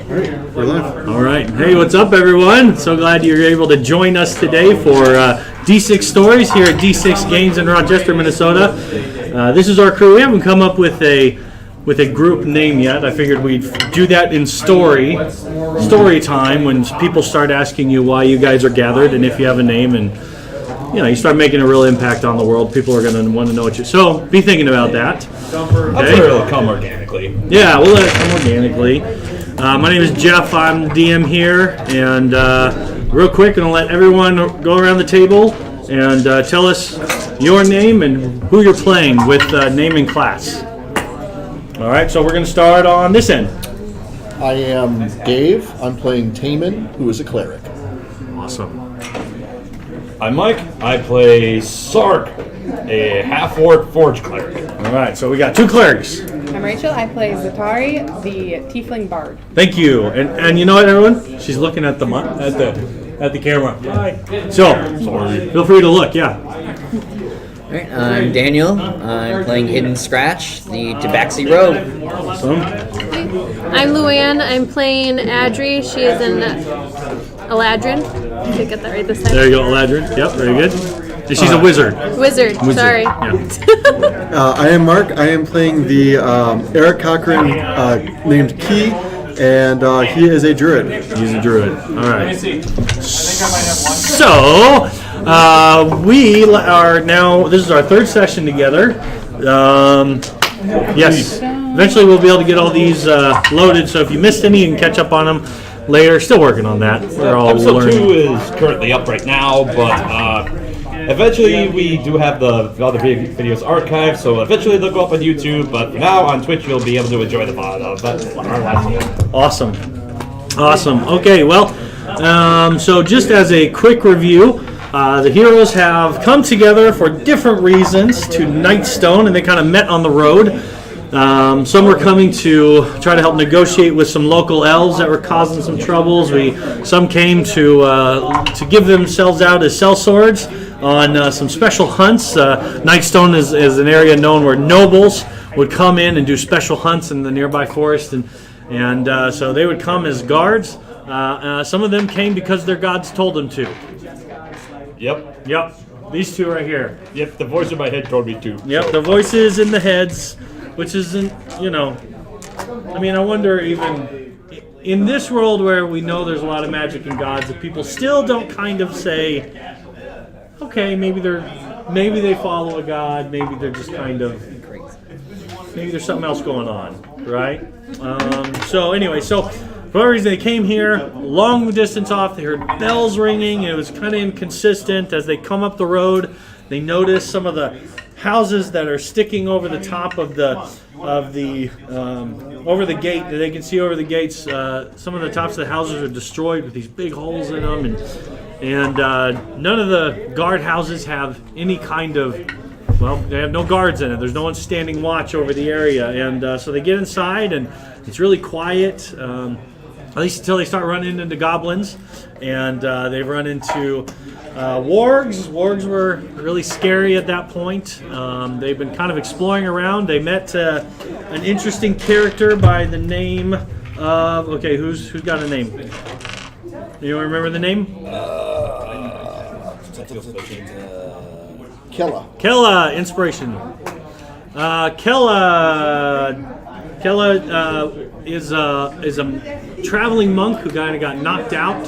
We're live. All right. Hey, what's up, everyone? So glad you're able to join us today for D6 Stories here at D6 Games in Rochester, Minnesota. This is our crew. We haven't come up with a group name yet. I figured we'd do that in story time when people start asking you why you guys are gathered and if you have a name, and you start making a real impact on the world. People are going to want to know what you. So be thinking about that. I'm sure it'll come organically. Yeah, we'll let it come organically. My name is Jeff. I'm DM here, and real quick, I'm going to let everyone go around the table and tell us your name and who you're playing with name and class. All right, so we're going to start on this end. I am Dave. I'm playing Taman, who is a cleric. Awesome. I'm Mike. I play Sark, a half-orc forge cleric. All right, so we got two clerics. I'm Rachel. I play Zatari, the Tiefling Bard. Thank you. And you know what, everyone? She's looking at the camera. Hi. So, feel free to look. Yeah. All right, I'm Daniel. I'm playing Hidden Scratch, the Tabaxi Rogue. Awesome. I'm Luann. I'm playing Adri. She is an Eladrin. Did I get that right this time? There you go, Eladrin. Yep, very good. And she's a wizard. Wizard. Sorry. Yeah. I am Mark. I am playing the Eric Cochran named Key, and he is a druid. He's a druid. All right. So, we are now, this is our third session together. Yes. Eventually we'll be able to get all these loaded, so if you missed any, you can catch up on them later. Still working on that. We're all Episode learning. 2 is currently up right now, but eventually we do have the other videos archived, so eventually they'll go up on YouTube, but for now on Twitch you'll be able to enjoy the VOD of our last one. Awesome. Okay, well, so just as a quick review, the heroes have come together for different reasons to Nightstone, and they kind of met on the road. Some were coming to try to help negotiate with some local elves that were causing some troubles. Some came to give themselves out as sellswords on some special hunts. Nightstone is an area known where nobles would come in and do special hunts in the nearby forest, and so they would come as guards. Some of them came because their gods told them to. Yep. These two right here. Yep, the voice in my head told me to. Yep, the voices in the heads, which isn't, I mean, I wonder even in this world where we know there's a lot of magic and gods, if people still don't kind of say, okay, maybe they follow a god, maybe they're just kind of, maybe there's something else going on, right? So anyway, for whatever reason, they came here, long distance off. They heard bells ringing. It was kind of inconsistent. As they come up the road, they notice some of the houses that are sticking over the top of the over the gate. They can see over the gates. Some of the tops of the houses are destroyed with these big holes in them, and none of the guard houses have any kind of. Well, they have no guards in it. There's no one standing watch over the area, and so they get inside, and it's really quiet. At least until they start running into goblins, and they've run into wargs. Wargs were really scary at that point. They've been kind of exploring around. They met an interesting character by the name of. Okay, who's got a name? You remember the name? Kella, inspiration. Kella is a traveling monk who kind of got knocked out.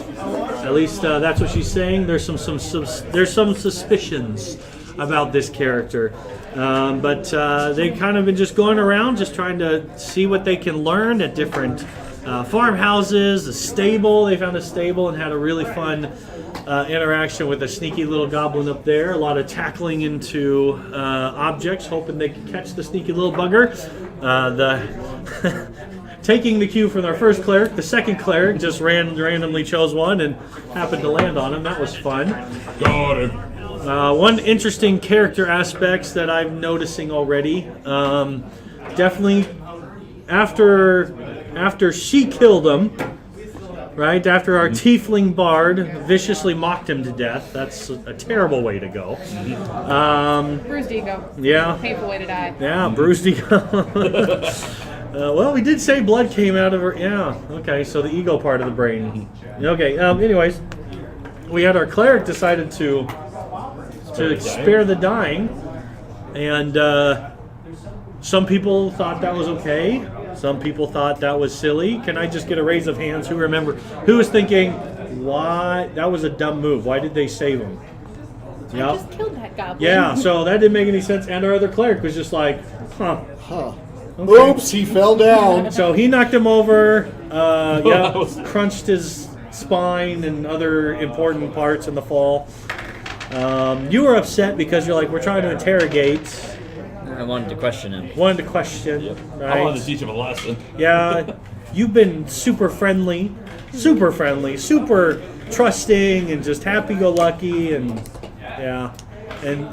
At least that's what she's saying. There's some suspicions about this character, but they kind of been just going around, just trying to see what they can learn at different farmhouses, a stable. They found a stable and had a really fun interaction with a sneaky little goblin up there. A lot of tackling into objects, hoping they could catch the sneaky little bugger. Taking the cue from our first cleric, the second cleric just randomly chose one and happened to land on him. That was fun. Got it. One interesting character aspects that I'm noticing already. Definitely after she killed him, right? After our tiefling bard viciously mocked him to death. That's a terrible way to go. Bruised ego. Yeah. Painful way to die. Yeah, bruised ego. Well, we did say blood came out of her. Yeah. Okay. So the ego part of the brain. Okay. Anyways, we had our cleric decided to spare the dying, and some people thought that was okay. Some people thought that was silly. Can I just get a raise of hands? Who was thinking, why that was a dumb move? Why did they save him? I just killed that goblin. Yeah. So that didn't make any sense. And our other cleric was just like, huh. Huh. Oops, he fell down. So he knocked him over, crunched his spine and other important parts in the fall. You were upset because you're like, we're trying to interrogate. I wanted to question him. Right? I wanted to teach him a lesson. Yeah, you've been super friendly, super trusting, and just happy-go-lucky, and yeah, and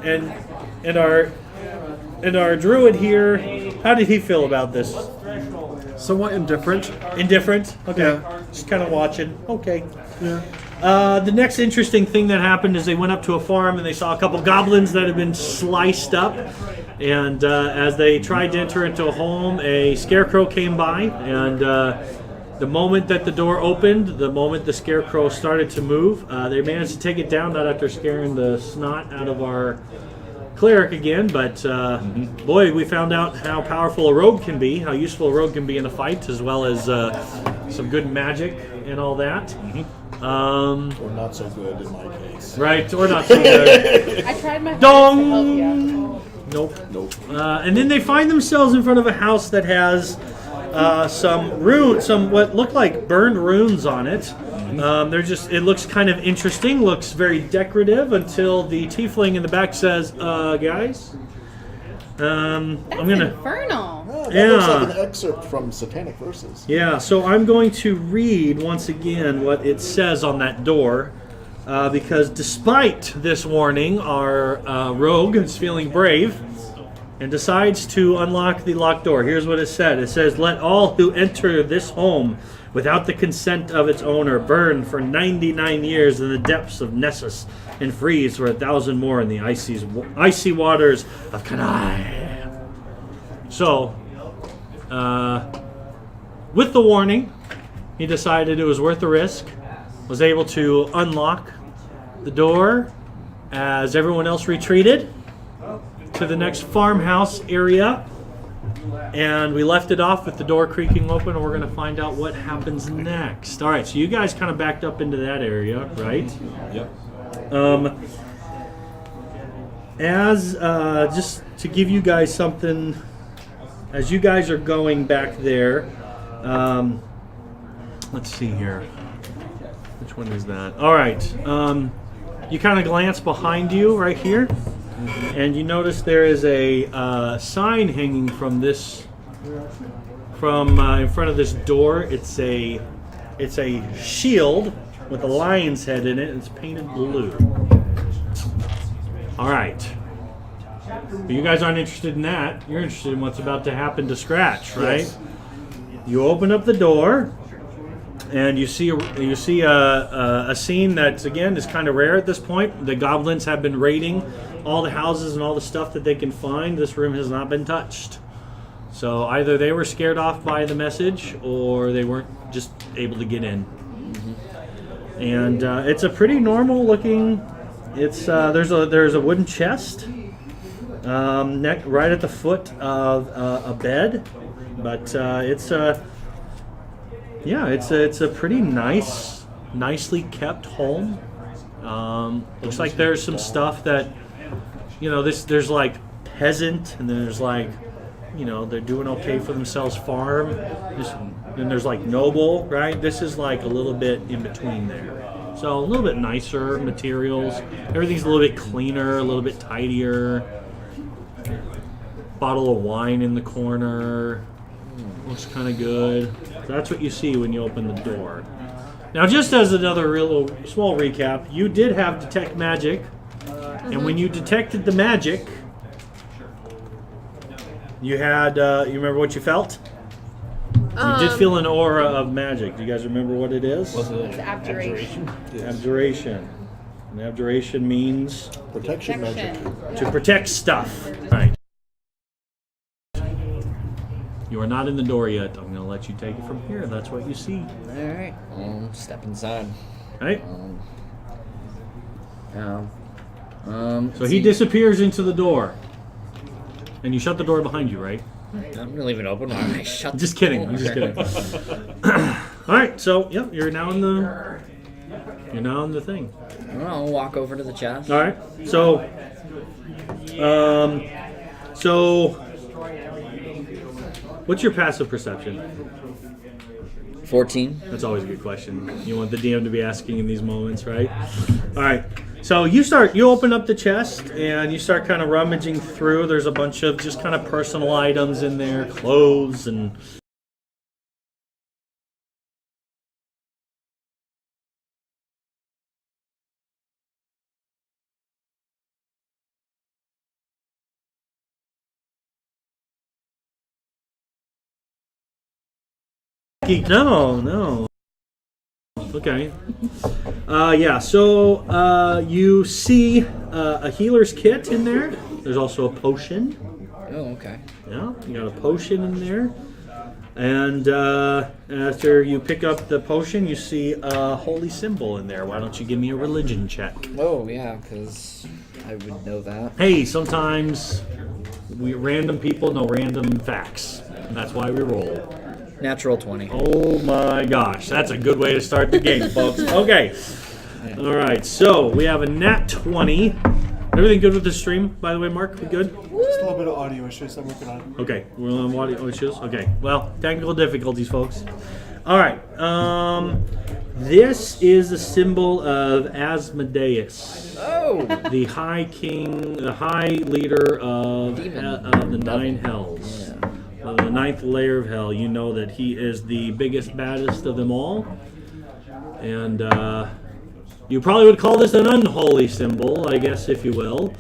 our druid here. How did he feel about this? Somewhat indifferent. Indifferent? Okay. Yeah. Just kind of watching. Okay. Yeah. The next interesting thing that happened is they went up to a farm and they saw a couple goblins that had been sliced up. And as they tried to enter into a home, a scarecrow came by. And the moment that the door opened, the moment the scarecrow started to move, they managed to take it down, not after scaring the snot out of our cleric again, but boy, we found out how powerful a rogue can be, how useful a rogue can be in a fight, as well as some good magic and all that. Or not so good in my case. Right, or not so good. I tried my hardest Dong! to help you. Nope. And then they find themselves in front of a house that has some what look like burned runes on it. It looks kind of interesting, looks very decorative until the tiefling in the back says, guys, I'm gonna. Infernal. Oh, that looks like an excerpt from Satanic Verses. Yeah, so I'm going to read once again what it says on that door, because despite this warning, our rogue is feeling brave and decides to unlock the locked door. Here's what it said. It says, "Let all who enter this home without the consent of its owner burn for 99 years in the depths of Nessus and freeze for 1,000 more in the icy waters of Kanai." So, with the warning, he decided it was worth the risk, was able to unlock the door as everyone else retreated to the next farmhouse area. And we left it off with the door creaking open, and we're going to find out what happens next. All right, so you guys kind of backed up into that area, right? Yep. Just to give you guys something, as you guys are going back there, let's see here. Which one is that? All right. You kind of glance behind you right here. And you notice there is a sign hanging from in front of this door. It's a shield with a lion's head in it. And it's painted blue. All right. But you guys aren't interested in that. You're interested in what's about to happen to Scratch, right? Yes. You open up the door, and you see a scene that again is kind of rare at this point. The goblins have been raiding all the houses and all the stuff that they can find. This room has not been touched. So either they were scared off by the message, or they weren't just able to get in. And it's a pretty normal looking. It's there's a wooden chest, right at the foot of a bed, but it's a pretty nicely kept home. Looks like there's some stuff that, there's like peasant, and then there's like, they're doing okay for themselves farm. Then there's like noble, right? This is like a little bit in between there. So a little bit nicer materials. Everything's a little bit cleaner, a little bit tidier. Bottle of wine in the corner. Looks kind of good. That's what you see when you open the door. Now, just as another real small recap, you did have detect magic, and when you detected the magic, you had you remember what you felt? You did feel an aura of magic. Do you guys remember what it is? Was it It's abjuration. Abjuration. And abjuration means Protection magic. to protect stuff. Right. You are not in the door yet. I'm going to let you take it from here. That's what you see. All right. Step inside. Right? So he see. disappears into the door. And you shut the door behind you, right? I'm gonna leave it open. Why would I shut the Just kidding. door? I'm just kidding. All right. So, yep, you're now in the thing. Well, I'll walk over to the chest. All right. So what's your passive perception? 14. That's always a good question. You want the DM to be asking in these moments, right? All right. So you open up the chest and you start kind of rummaging through. There's a bunch of just kind of personal items in there, clothes and No. Okay. Yeah, so you see a healer's kit in there. There's also a potion. Oh, okay. Yeah, you got a potion in there. And after you pick up the potion, you see a holy symbol in there. Why don't you give me a religion check? Oh, yeah, because I would know that. Hey, sometimes we random people know random facts. That's why we roll. Natural 20. Oh my gosh, that's a good way to start the game, folks. Okay. All right, so we have a nat 20. Everything good with the stream, by the way, Mark? We good? Just a little bit of audio issues. I'm working on it. Okay, we're on audio issues. Okay, well, technical difficulties, folks. All right, this is the symbol of Asmodeus, Oh! the High King, the High Leader of the Nine Hells. Yeah. The ninth layer of hell. You know that he is the biggest, baddest of them all. And you probably would call this an unholy symbol, I guess, if you will.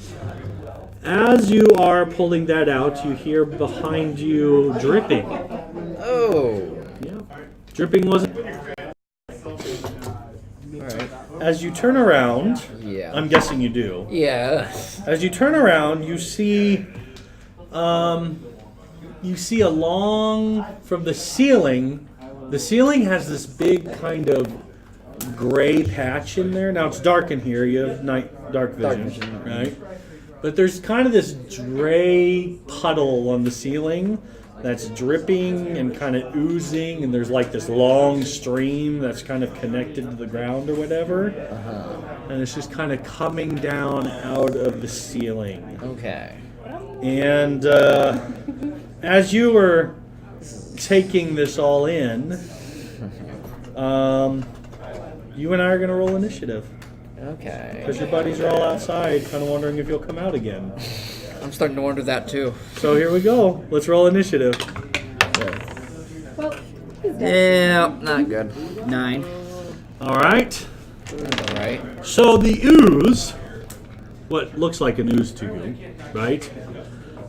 As you are pulling that out, you hear behind you dripping. Oh! Yeah. Dripping wasn't... Alright. As you turn around, Yeah. I'm guessing you do. Yeah. As you turn around, you see along from the ceiling. The ceiling has this big kind of gray patch in there. Now it's dark in here. You have dark vision, right? But there's kind of this gray puddle on the ceiling that's dripping and kind of oozing, and there's like this long stream that's kind of connected to the ground or whatever. And it's just kind of coming down out of the ceiling. Okay. And as you were taking this all in, you and I are going to roll initiative. Okay. Because your buddies are all outside, kind of wondering if you'll come out again. I'm starting to wonder that too. So here we go. Let's roll initiative. Well, Yeah, not good. 9. All right. Alright. So the ooze, what looks like an ooze to you, right?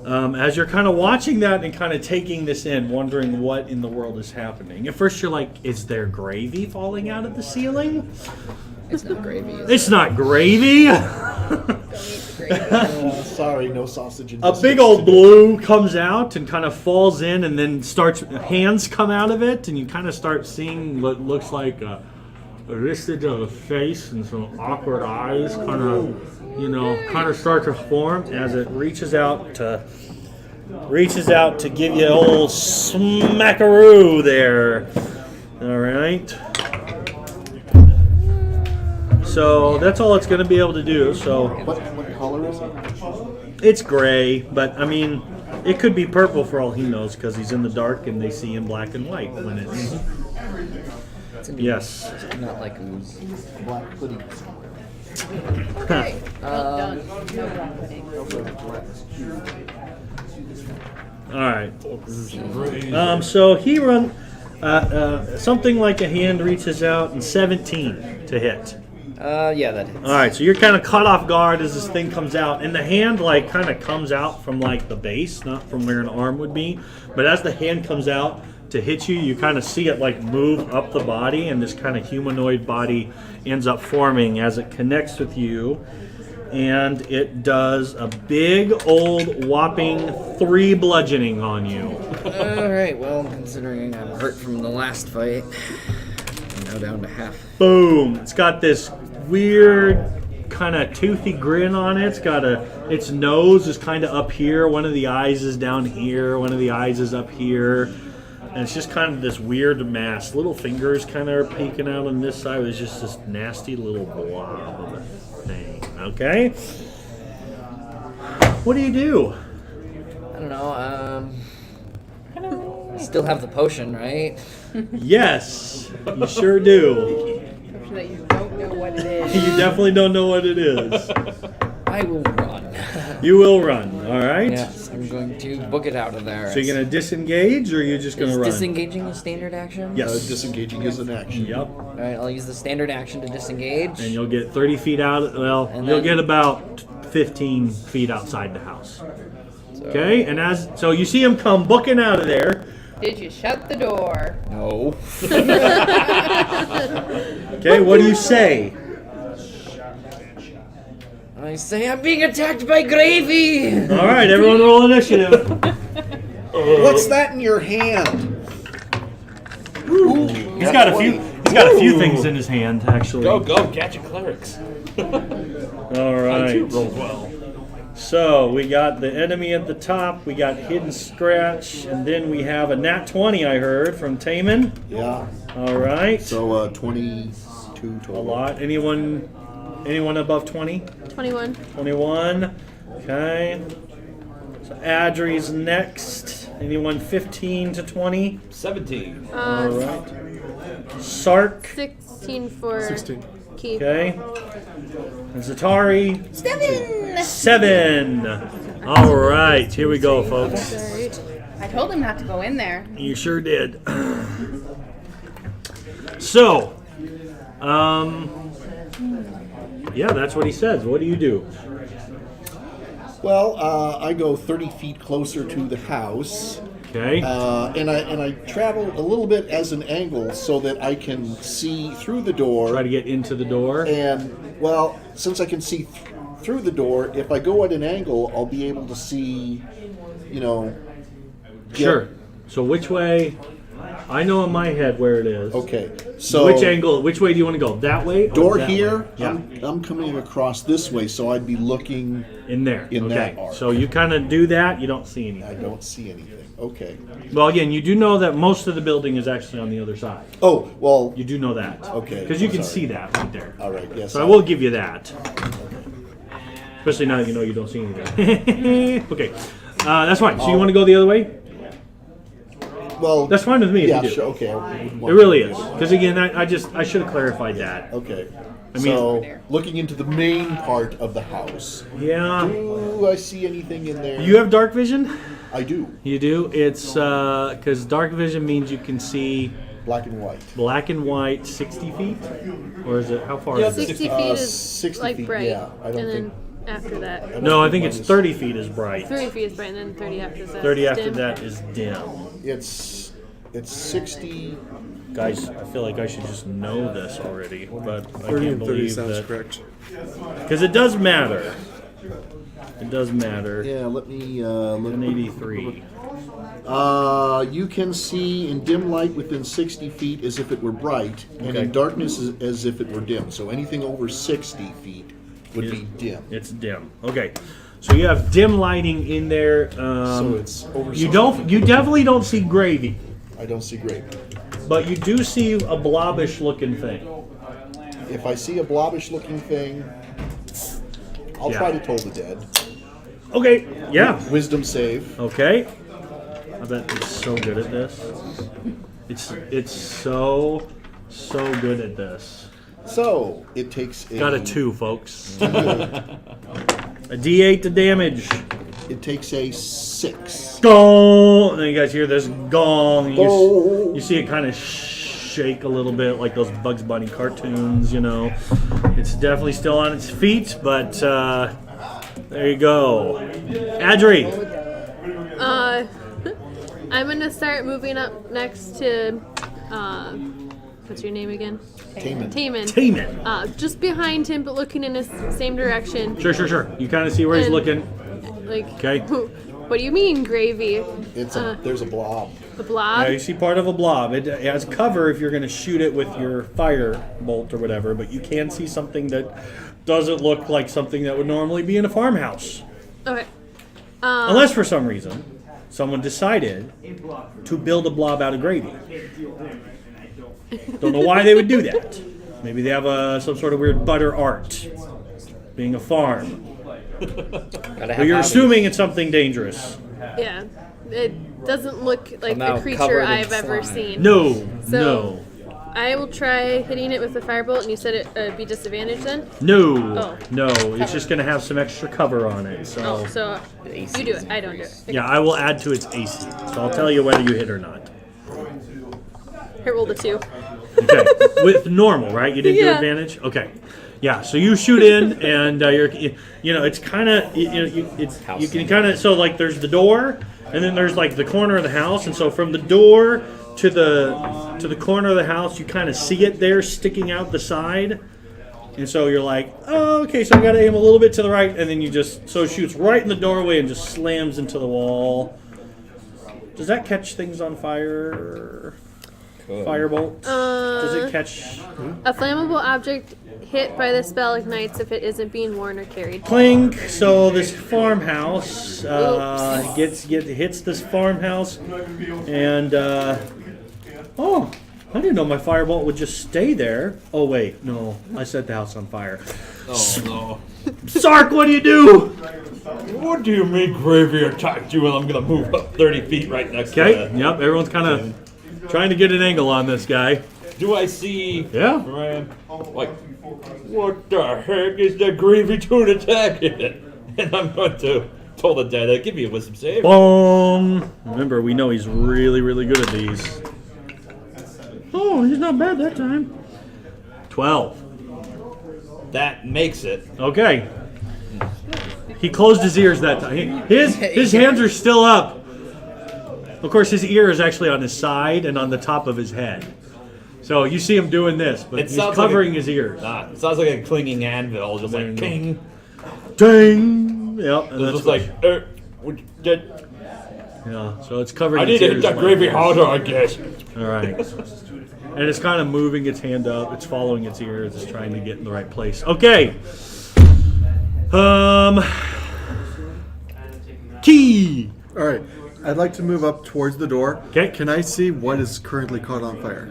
As you're kind of watching that and kind of taking this in, wondering what in the world is happening. At first you're like, is there gravy falling out of the ceiling? It's not gravy. It's not gravy. Sorry, no sausage in A this. big old blue comes out and kind of falls in, and then hands come out of it, and you kind of start seeing what looks like a vestige of a face and some awkward eyes kind of start to form as it reaches out to give you an old smackaroo there. All right. So that's all it's going to be able to do. So What color is it? it's gray, but I mean, it could be purple for all he knows because he's in the dark and they see in black and white when it's. Yes. Not like ooze. Black pudding somewhere. okay. Well done. No black pudding. All right. So he run. Something like a hand reaches out and 17 to hit. Yeah, that hits. All right, so you're kind of caught off guard as this thing comes out, and the hand like kind of comes out from like the base, not from where an arm would be. But as the hand comes out to hit you, you kind of see it like move up the body, and this kind of humanoid body ends up forming as it connects with you. and it does a big old whopping 3 bludgeoning on you. Alright, well, considering I'm hurt from the last fight, I'm now down to half. Boom! It's got this weird kind of toothy grin on it. Its nose is kind of up here. One of the eyes is down here. One of the eyes is up here. And it's just kind of this weird mass. Little fingers kind of are peeking out on this side. It's just this nasty little blob of a thing. Okay? What do you do? I don't know, I still have the potion, right? Yes, you sure do. I'm sure that you don't know what it is. You definitely don't know what it is. I will run. You will run, all right? Yes, I'm going to book it out of there. So you're going to disengage, or you're just going Is to run? disengaging a standard action? Yes. Disengaging is an action. Yep. Alright, I'll use the standard action to disengage. And you'll get 30 feet out. Well, And you'll then- get about 15 feet outside the house. Okay, and so you see him come booking out of there. Did you shut the door? No. Okay, what do you say? I say I'm being attacked by Gravy! All right, everyone roll initiative. What's that in your hand? He's got a few. He's got a few things in his hand, actually. Go, gadget clerics. All right. Roll well. So we got the enemy at the top. We got Hidden Scratch, and then we have a nat 20. I heard from Taman. Yeah. All right. So 22 A total. lot. Anyone above 20? 21. 21. Okay. So Adri's next. Anyone 15 to 20? 17. All right. Sark. 16 for 16. Keith. Okay. And Zatari. 7. All right. Here we go, folks. Alright. I told him not to go in there. You sure did. So, yeah, that's what he says. What do you do? Well, I go 30 feet closer to the house, Okay. and I travel a little bit as an angle so that I can see through the door. Try to get into the door. And well, since I can see through the door, if I go at an angle, I'll be able to see, get- Sure. So which way? I know in my head where it is. Okay. So Which angle? Which way do you want to go? That way? Or door that here. way? Yeah. I'm coming across this way, so I'd be looking. In there. in okay. that arc. So you kind of do that. You don't see I anything. don't see anything. Okay. Well, again, you do know that most of the building is actually on the other side. Oh well. You do know that. Okay, Because you I'm can sorry. see that right there. All right. Yes. So I will give you that. Especially now that you know you don't see anything. Okay. That's fine. So you want to go the other way? Well. That's fine with me if Yeah. you do. Sure. Okay. It really is. Because again, I should have clarified that. Okay. I mean- so looking into the main part of the house. Yeah. Do I see anything in there? You have dark vision? I do. You do? It's because dark vision means you can see Black and white. black and white 60 feet? Or is it, how far is it? 60 feet is 60 like feet, bright. yeah. I don't and think- then after that, No, I think it's 30 feet is bright. 30 feet is bright, and then 30 after that. 30 is after dim. that is dim. It's 60. Guys, I feel like I should just know this already, but I 30 can't and 30 believe sounds that. correct. Because it does matter. It does matter. Yeah, let me An look. 83. You can see in dim light within 60 feet as if it were bright, and Okay. in darkness as if it were dim. So anything over 60 feet would be dim. It's dim. Okay. So you have dim lighting in there. So it's over. You 60 don't. feet. You definitely don't see gravy, I don't see gravy. but you do see a blobbish looking thing. If I see a blobbish looking thing, I'll Yeah. try to toll the dead. Okay. Yeah. Wisdom save. Okay. I bet it's so good at this. It's so good at this. So it takes a. Got a 2, folks. A D8 to damage. It takes a 6. Gong! And then you guys hear this gong. And Gong. you see it kind of shake a little bit, like those Bugs Bunny cartoons. It's definitely still on its feet, but there you go. Adri. I'm gonna start moving up next to What's your name again? Taman. Taman. Taman. Just behind him, but looking in his same direction. Sure. You kind of see where he's And- looking. Like, Okay. what do you mean, gravy? There's a blob. The blob? Yeah, you see part of a blob. It has cover if you're going to shoot it with your fire bolt or whatever, but you can see something that doesn't look like something that would normally be in a farmhouse. Okay. Unless for some reason someone decided to build a blob out of gravy. Don't know why they would do that. Maybe they have some sort of weird butter art, being a farm. Gotta have But you're hobbies. assuming it's something dangerous. Yeah. It doesn't look like Now the creature covered in I've ever slime. seen. No. So- I will try hitting it with the firebolt, and you said it be disadvantage then? No. Oh. No. It's just going to have some extra cover on it. So. Oh, so you do it. I don't do it. Yeah, I will add to its AC. So I'll tell you whether you hit or not. Here, roll the 2. Okay. With normal, right? You didn't do Yeah. advantage? Okay. Yeah, so you shoot in, and it's kind of, you can kind of, so like there's the door, and then there's like the corner of the house, and so from the door to the corner of the house, you kind of see it there sticking out the side, and so you're like, oh, okay, so I got to aim a little bit to the right, and then so it shoots right in the doorway and just slams into the wall. Does that catch things on fire? Firebolt? Does it catch? A flammable object hit by the spell ignites if it isn't being worn or carried. Clink. So this farmhouse hits this farmhouse, and oh, I didn't know my firebolt would just stay there. Oh wait, no, I set the house on fire. Oh no. Sark, what do you do? What do you mean gravy attacked you and I'm gonna move up 30 feet right next to Okay. it? Yep. Everyone's kind of trying to get an angle on this guy. Do I see Yeah. Ryan, like, what the heck is the gravy tune attacking it? And I'm going to toll the dead. Give me a wisdom save. Boom. Remember, we know he's really, really good at these. Oh, he's not bad that time. 12. That makes it. Okay. He closed his ears that time. His hands are still up. Of course, his ear is actually on his side and on the top of his head. So you see him doing this, but It he's sounds covering like his ears. It sounds like a clinging anvil, just like king. Ding! Yep. And It's that's just like, yeah. So it's covering I its need to hit ears that like gravy this. harder, I guess. All right. And it's kind of moving its hand up. It's following its ears. It's trying to get in the right place. Okay. Key. All right. I'd like to move up towards the door. Okay. Can I see what is currently caught on fire?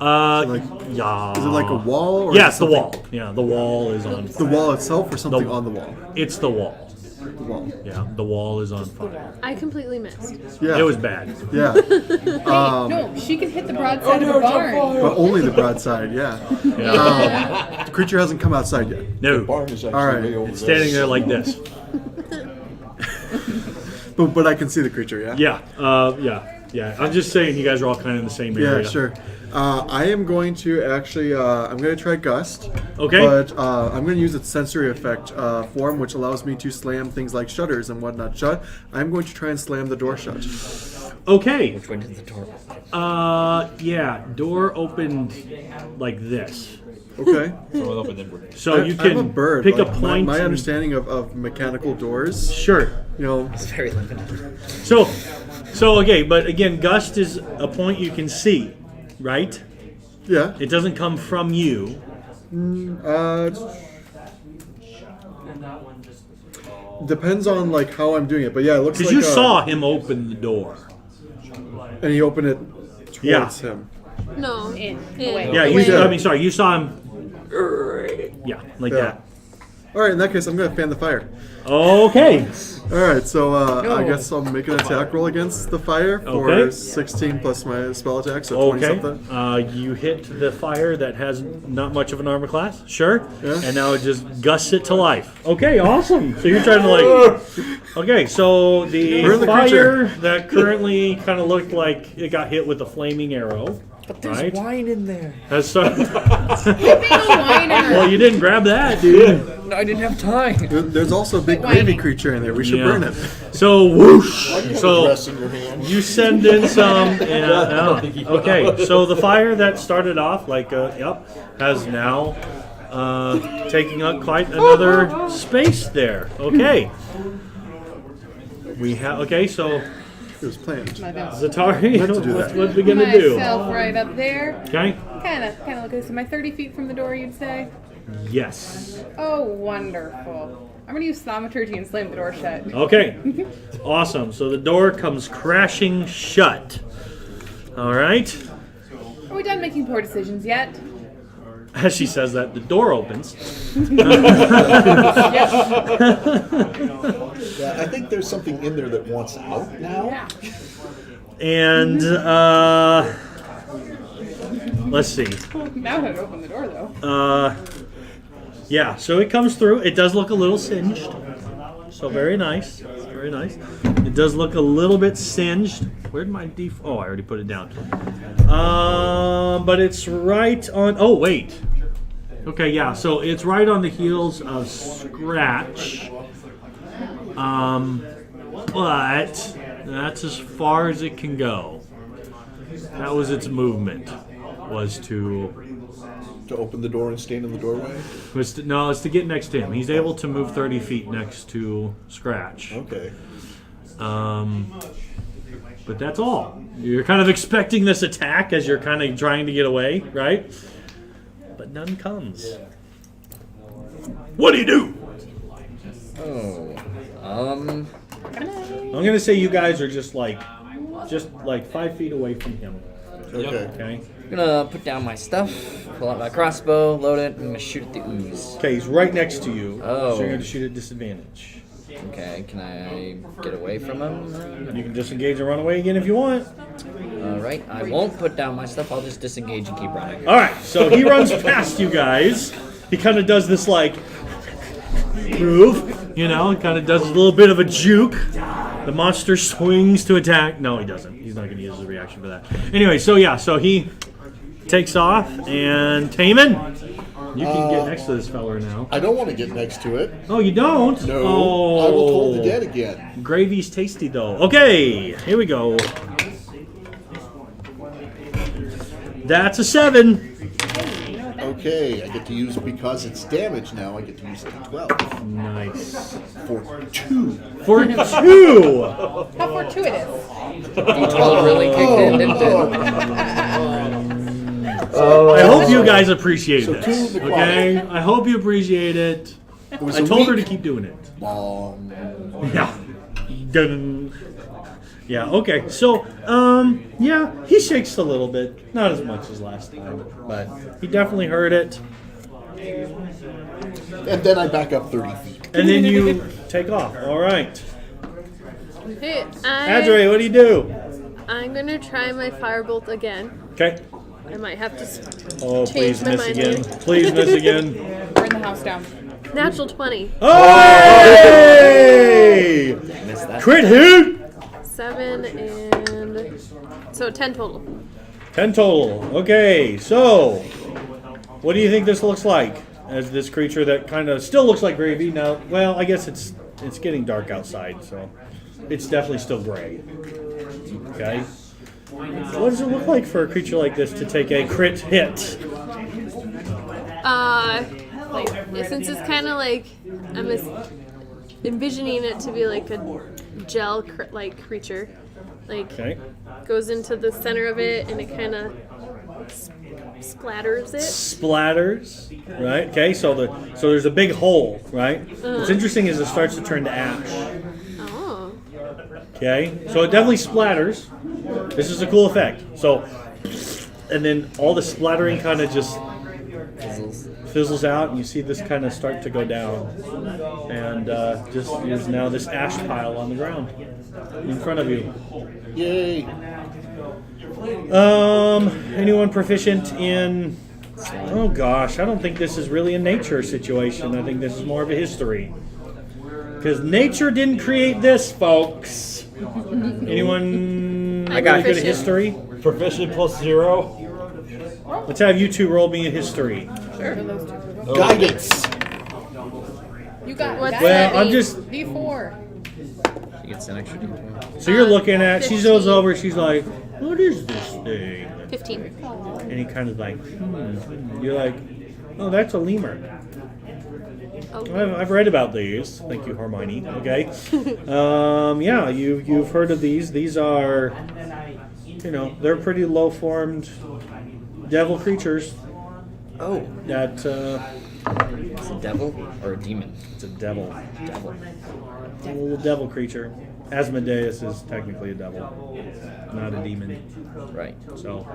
Yeah. Is it like a wall? Or Yeah, is it's it the something- wall. Yeah, the wall is on The fire. wall itself or something The- on the wall? It's the wall. The wall. Yeah, the wall is on fire. I completely missed. Yeah. It was bad. Yeah. No, she can hit the broadside of the barn. But only the broadside, yeah. The creature hasn't come outside yet. No. Barn is actually All right. way over It's standing there like this. But I can see the creature, yeah? Yeah. I'm just saying you guys are all kind of in the same area. Yeah, sure. I am going to actually, I'm going to try Gust. Okay. But I'm going to use its sensory effect form, which allows me to slam things like shutters and whatnot shut. I'm going to try and slam the door shut. Okay. Which way did the door? Yeah. Door opened like this. Okay. Someone opened inward. So you can I'm a bird. pick like, a point. My and- understanding of mechanical doors, Sure. you know, It's very limited. So okay, but again, gust is a point you can see, right? yeah. It doesn't come from you. Depends on like how I'm doing it, but yeah, it looks like Because you saw him open the door. and he opened it towards Yeah. him. No. In. In. Away. Yeah, Wait. you saw him. Yeah, like Yeah. that. All right, in that case, I'm going to fan the fire. Okay. All right, so I guess I'll make an attack roll against the fire for Okay. 16 plus my spell attack, so 20 Okay. something. You hit the fire that has not much of an armor class. Sure. Yeah. And now it just gusts it to life. Okay, awesome. So you're trying to like. Okay, so the Burn the fire creature. that currently kind of looked like it got hit with a flaming arrow. But there's right? wine in there. Has started. Whiner. Well, you didn't grab that, dude. No, I didn't have time. There's also a big Whining. gravy creature in there. We should Yeah. burn it. So whoosh. Why do you have a So dress in your hand? you send in some. And, don't think he will. okay. So the fire that started off like has now taking up quite another space there. Okay. We have so It was planned. Zatari, Meant to do that. what we gonna do? Myself right up there. Okay. Kind of look at this. Am I 30 feet from the door, you'd say? Yes. Oh, wonderful. I'm going to use thaumaturgy and slam the door shut. Okay. Awesome. So the door comes crashing shut. All right. Are we done making poor decisions yet? As she says that, the door opens. Yeah, I think there's something in there that wants out now. Yeah. And let's see. Now how to open the door, though. Yeah, so it comes through. It does look a little singed. So very nice. Very nice. It does look a little bit singed. Where'd my Oh, I already put it down. But it's right on. Oh, wait. Okay, yeah. So it's right on the heels of Scratch. But that's as far as it can go. That was its movement. Was to open the door and stand in the doorway? it's to get next to him. He's able to move 30 feet next to Scratch. Okay. But that's all. You're kind of expecting this attack as you're kind of trying to get away, right? But none comes. What do you do? Oh. I'm gonna say you guys are just like 5 feet away from him. Okay. Okay. I'm gonna put down my stuff, pull out my crossbow, load it, and I'm gonna shoot at the ooze. Okay, he's right next to you. Oh. So you're gonna shoot at disadvantage. Okay, can I get away from him? You can disengage and run away again if you want. Alright, I won't put down my stuff, I'll just disengage and keep running. All right, so he runs past you guys. He kind of does this like move, kind of does a little bit of a juke. The monster swings to attack. No, he doesn't. He's not going to use his reaction for that. Anyway, so he takes off, and Taman, you can get next to this feller now. I don't want to get next to it. Oh, you don't? No. Oh. I will toll the dead again. Gravy's tasty though. Okay, here we go. That's a 7. Okay, I get to use, because it's damage now, I get to use it to 12. Nice. For 2. For 2. How fortuitous. D12 really kicked in, didn't it? I hope you guys appreciate So this. 2 of the Okay? I hope you appreciate it. It was I a told her to weak keep doing it. bomb. Yeah. Dun. Yeah, okay. So, he shakes a little bit. Not as much as last time, but he definitely heard it. And then I back up 30 feet. And then you take off. All right. Hey, Adre, what do you do? I'm gonna try my firebolt again. Okay. I might have to Oh, change please my miss mind again. here. Please miss again. Burn the house down. Natural 20. Oh, hey! Missed that. Crit hit! 7 and so 10 total. 10 total. Okay, so what do you think this looks like? As this creature that kind of still looks like gravy now. Well, I guess it's getting dark outside, so it's definitely still gray. Okay. What does it look like for a creature like this to take a crit hit? Since it's kind of like I'm envisioning it to be like a gel like creature, like Okay. goes into the center of it and it kind of splatters it. Splatters, right? Okay, so there's a big hole, right? What's interesting is it starts to turn to ash. Oh, Okay, so it definitely splatters. This is a cool effect. So, and then all the splattering kind of just fizzles out, and you see this kind of start to go down, and just there's now this ash pile on the ground in front of you. Yay. Anyone proficient in? Oh gosh, I don't think this is really a nature situation. I think this is more of a history. Because nature didn't create this, folks. Anyone I really good at proficient. history? Proficient +0. let's have you two roll me a history. Guidance. You got What's that. Well, I'm mean? just. D4. She gets an extra D4. So you're looking at. She 15. goes over. She's like, "What is this thing?" 15. And he kind of like, You're like, "Oh, that's a lemur." I've read about these. Thank you, Hermione. Okay. Yeah, you've heard of these. These are, they're pretty low-formed devil creatures. Oh, That it's a devil or a demon? it's a devil, Devil. a little devil creature. Asmodeus is technically a devil, not a demon. Right. So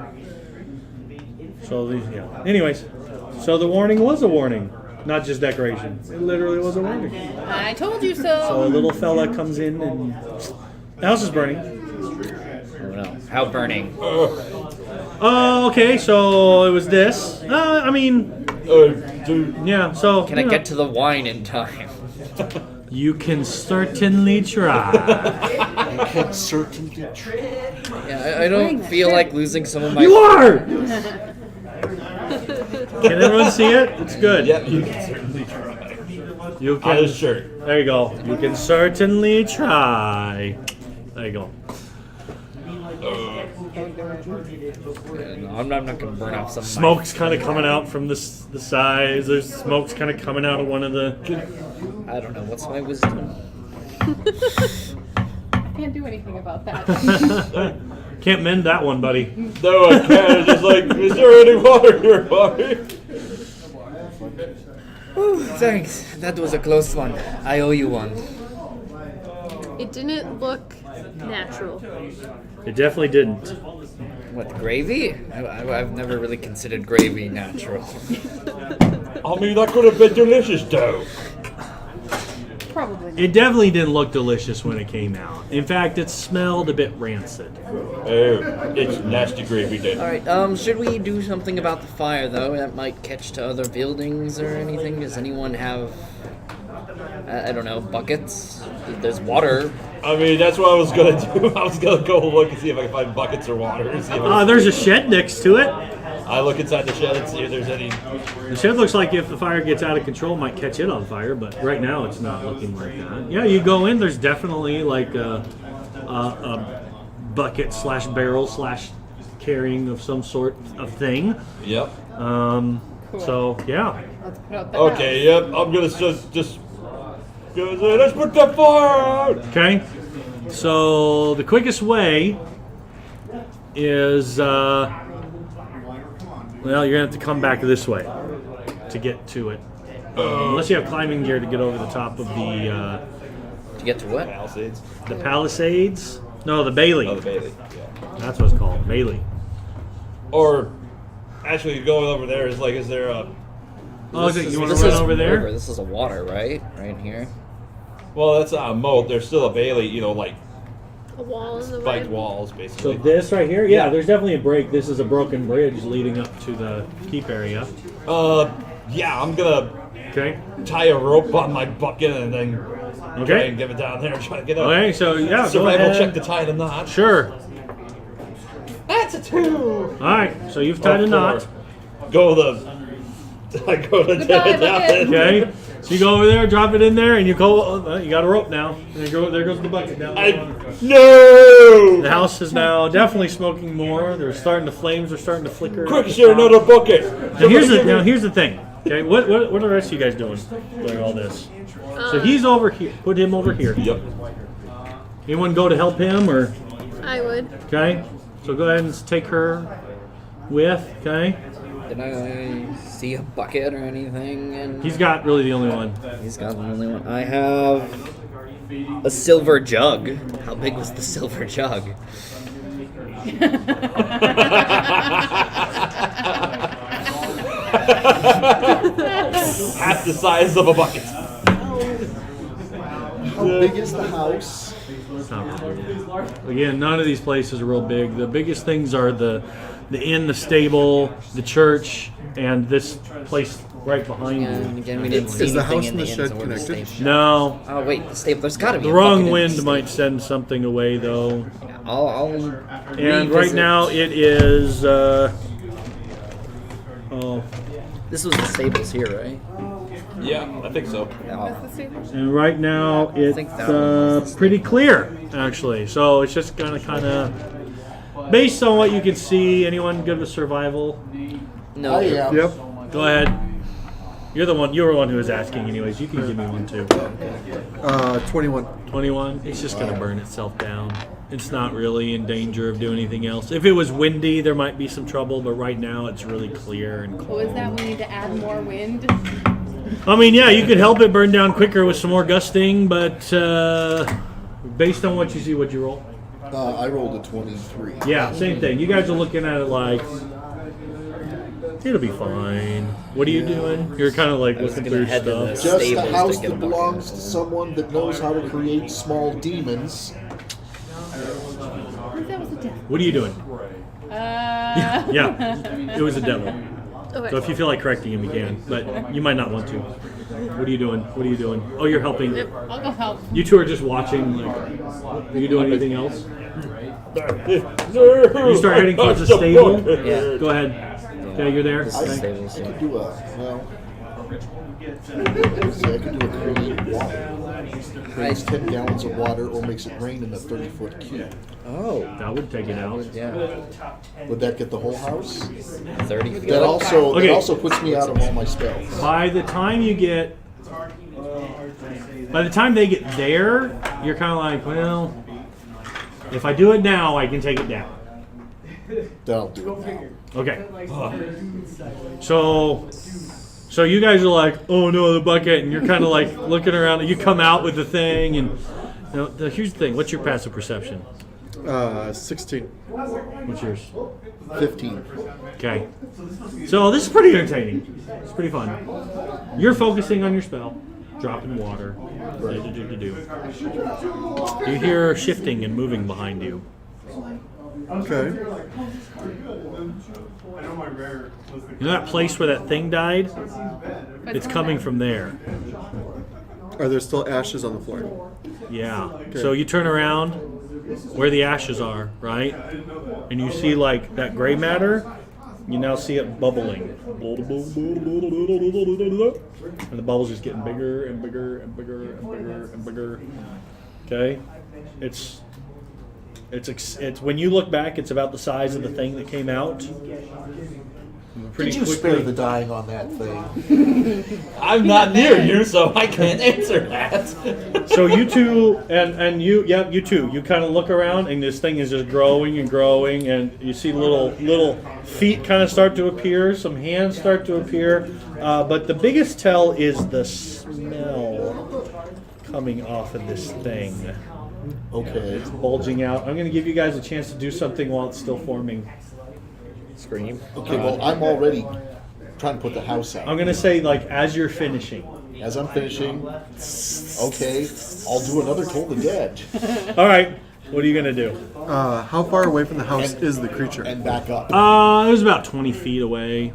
these, yeah. Anyways, so the warning was a warning, not just decoration. It literally was a warning. I told you So so. a little fella comes in and the house is burning. Oh no. How burning? Oh, okay. So it was this. I mean, yeah. So Can I get to the wine in time? You can certainly try. Can certainly try. Yeah, I don't feel like losing some of my. You are. Can everyone see it? It's good. Yep, you can certainly try. You On can. his shirt. There you go. You can certainly try. There you go. No, I'm not gonna burn off some. Smoke's kind of coming out from the sides. There's smoke's kind of coming out of one of the. I don't know. What's my wisdom? Can't do anything about that. Can't mend that one, buddy. No, I can't. It's just like, is there any water here, buddy? Thanks. That was a close one. I owe you one. It didn't look natural. It definitely didn't. What, gravy? I've never really considered gravy natural. I mean, that could have been delicious, though. Probably not. It definitely didn't look delicious when it came out. In fact, it smelled a bit rancid. Oh, it's nasty gravy, then. Alright, should we do something about the fire, though? That might catch to other buildings or anything? Does anyone have, I don't know, buckets? There's water. I mean, that's what I was gonna do. I was gonna go look and see if I can find buckets or water. See if I can There's a shed next to it. I look inside the shed and see if there's any. The shed looks like if the fire gets out of control, it might catch it on fire, but right now it's not looking like that. Yeah, you go in, there's definitely like a bucket slash barrel slash carrying of some sort of thing. Yep. So, yeah. Let's put out the Okay. Yep. I'm gonna just. Let's put the fire out. Okay. So, the quickest way is, well, you're going to have to come back this way to get to it. Unless you have climbing gear to get over the top of To get to what? Palisades. the Palisades. No, the Bailey. Oh, the Bailey. Yeah. That's what it's called, Bailey. Or, actually, going over there is like, is there a? Oh, is it, you want This to run is over there? river. This is a water, right? Right here. Well, that's not a moat. There's still a Bailey. Like A wall in the spiked way. walls, So basically. this right here, yeah, Yeah. there's definitely a break. This is a broken bridge leading up to the keep area. Yeah, I'm gonna Okay. tie a rope on my bucket and then try Okay. and give it down there and try to get a Okay. So yeah, go survival ahead. check to tie the knot. Sure. That's a 2. All right. So you've tied a knot. Go the. I go to Goodbye, bucket. Okay. So you go over there, drop it in there, and you go. You got a rope now. There goes the bucket now. No! The house is now definitely smoking more. They're starting to flames are starting to flicker. Quick, is there another bucket? Now here's the thing. Okay, what are the rest of you guys doing during all this? So he's over here. Put him over here. Yep. Anyone go to help him or? I would. Okay. So go ahead and take her with. Okay. Did I see a bucket or anything? And He's got really the only one. he's got the only one. I have a silver jug. How big was the silver jug? Half the size of a bucket. How big is the house? It's not real big. Again, none of these places are real big. The biggest things are the inn, the stable, the church, and this place right behind And you. again, we didn't see Is the anything house in and the the inns shed or the connected? station. No. Oh wait, the stable. There's got to be The a bucket wrong in the wind stable. might send something away, though. I'll And right revisit. now it is Oh, This was the stables here, right? Yeah, I think so. and right now it's think that one was the pretty clear, actually. So it's just gonna kind of, based on what you can see. Anyone good with survival? No. I am. Yep. Go ahead. You're the one. You're the one who was asking, anyways. You can give me one too. 21. 21. It's just gonna burn itself down. It's not really in danger of doing anything else. If it was windy, there might be some trouble, but right now it's really clear and What calm. was that? We need to add more wind. I mean, yeah, you could help it burn down quicker with some more gusting, but based on what you see, what'd you roll? I rolled a 23. Yeah, same thing. You guys are looking at it like it'll be fine. What are you doing? You're kind of like was looking gonna through head to stuff. this. Just Stables a to house get a that bucket. belongs to someone that knows how to create small demons. That was a devil. What are you doing? Yeah, it was a devil. Okay. So if you feel like correcting him, you can, but you might not want to. What are you doing? What are you doing? Oh, you're helping. I'll go help. You two are just watching. Like, are you doing anything else? You start heading towards the stable. Yeah. Go ahead. Okay, you're there. This is Okay. stables. I Yeah. could do a, well, see, I could do a create water. Creates 10 gallons of water or makes it rain in a 30-foot cube. Oh. That would take it out. Yeah. Would that get the whole house? 30 feet. That also Okay. that also puts me out of all my spells. By the time they get there, you're kind of like, well, if I do it now, I can take it down. That'll do it now. Okay. So you guys are like, oh no, the bucket, and you're kind of like looking around. You come out with the thing, and here's the thing. What's your passive perception? 16. What's yours? 15. Okay. So this is pretty entertaining. It's pretty fun. You're focusing on your spell, dropping water. You hear shifting and moving behind you. Okay. You know that place where that thing died? It's coming from there. Are there still ashes on the floor? Yeah. So you turn around where the ashes are, right? And you see like that gray matter. You now see it bubbling. And the bubbles just getting bigger and bigger and bigger and bigger and bigger. Okay? It's when you look back, it's about the size of the thing that came out. Pretty Did you quickly. spare the dying on that thing? I'm not near you, so I can't answer that. So you two and you, yeah, you two. You kind of look around, and this thing is just growing and growing, and you see little feet kind of start to appear, some hands start to appear, but the biggest tell is the smell coming off of this thing, Okay. bulging out. I'm going to give you guys a chance to do something while it's still forming. Scream. Okay, well, I'm already trying to put the house out. I'm going to say like as you're finishing. As I'm finishing, okay, I'll do another Toll the Dead. All right, what are you going to do? How far away from the house is the creature? And back up. It was about 20 feet away.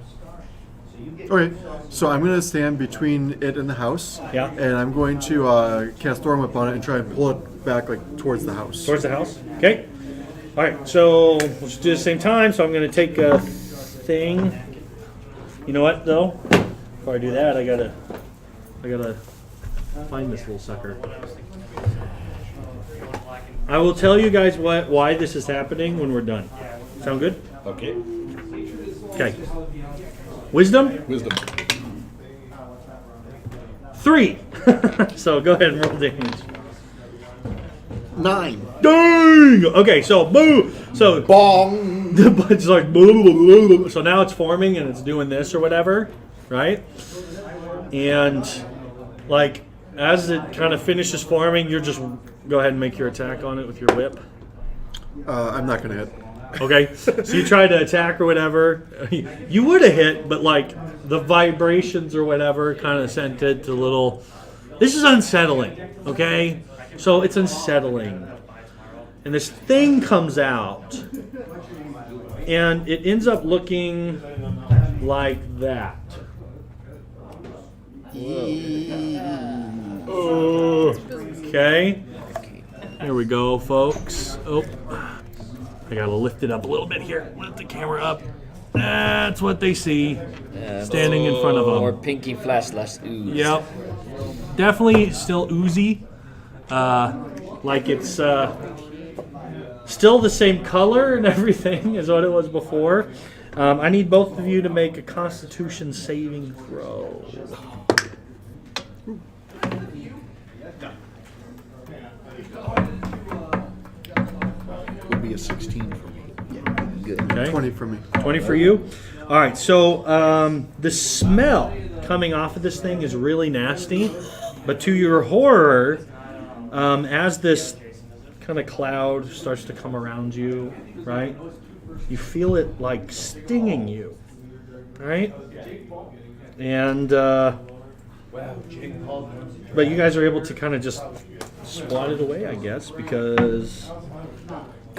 Okay, so I'm going to stand between it and the house. Yeah. And I'm going to cast Storm Whip on it and try and pull it back like towards the house. Towards the house? Okay. All right, so let's do it at the same time. So I'm going to take a thing. You know what, though? Before I do that, I gotta find this little sucker. I will tell you guys why this is happening when we're done. Sound good? Okay. Okay. Wisdom? Wisdom. 3. So go ahead and roll damage. 9. Dang! Okay, so boo! So Bong! the bud's like blah, blah, blah, blah. So now it's forming and it's doing this or whatever, right? And like as it kind of finishes forming, you're just go ahead and make your attack on it with your whip. I'm not going to hit. Okay, so you try to attack or whatever. You would have hit, but like the vibrations or whatever kind of sent it to little. This is unsettling. Okay, so it's unsettling, and this thing comes out, and it ends up looking like that. Okay, here we go, folks. Oh. I gotta lift it up a little bit here. Lift the camera up. That's what they see Yeah, standing in front of More them. pinky flash, less ooze. Yep. Definitely still oozy. Like it's still the same color and everything as what it was before. I need both of you to make a Constitution saving throw. Would be a 16 for me. Okay. 20 for me. 20 for you. All right. So the smell coming off of this thing is really nasty, but to your horror, as this kind of cloud starts to come around you, right? You feel it like stinging you, right? And but you guys are able to kind of just swat it away, I guess, because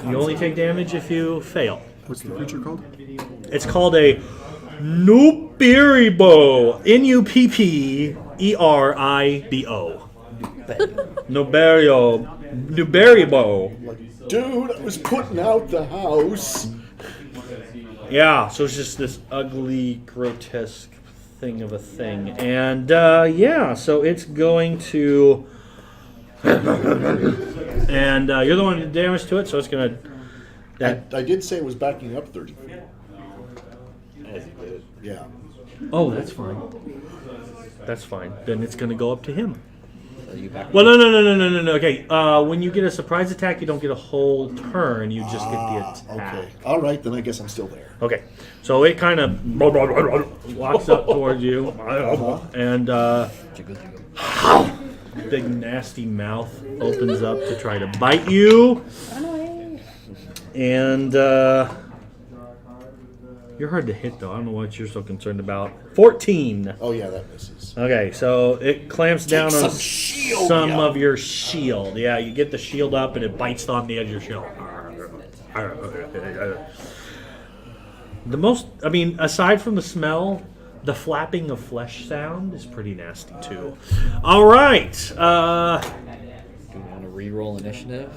you only take damage if you fail. What's the creature called? It's called a Nupperibo. Nupperibo. Nupperibo. Dude, I was putting out the house. Yeah, so it's just this ugly, grotesque thing of a thing. And yeah, so it's going to. And you're the one who did damage to it, so it's going to. I did say it was backing up 30 feet. Yeah. Oh, that's fine. That's fine. Then it's going to go up to him. So you back Well, no. Okay, when you get a surprise attack, you don't get a whole turn. You just get the attack. Okay. All right, then I guess I'm still there. Okay, so it kind of walks up towards you, and big nasty mouth opens up to try to bite you, and you're hard to hit though. I don't know what you're so concerned about. 14. Oh, yeah, that misses. Okay, so it clamps down on some shield, some yeah. of your shield. Yeah, you get the shield up and it bites on the edge of your shield. The most, I mean, aside from the smell, the flapping of flesh sound is pretty nasty too. All right. Do you want to re-roll initiative?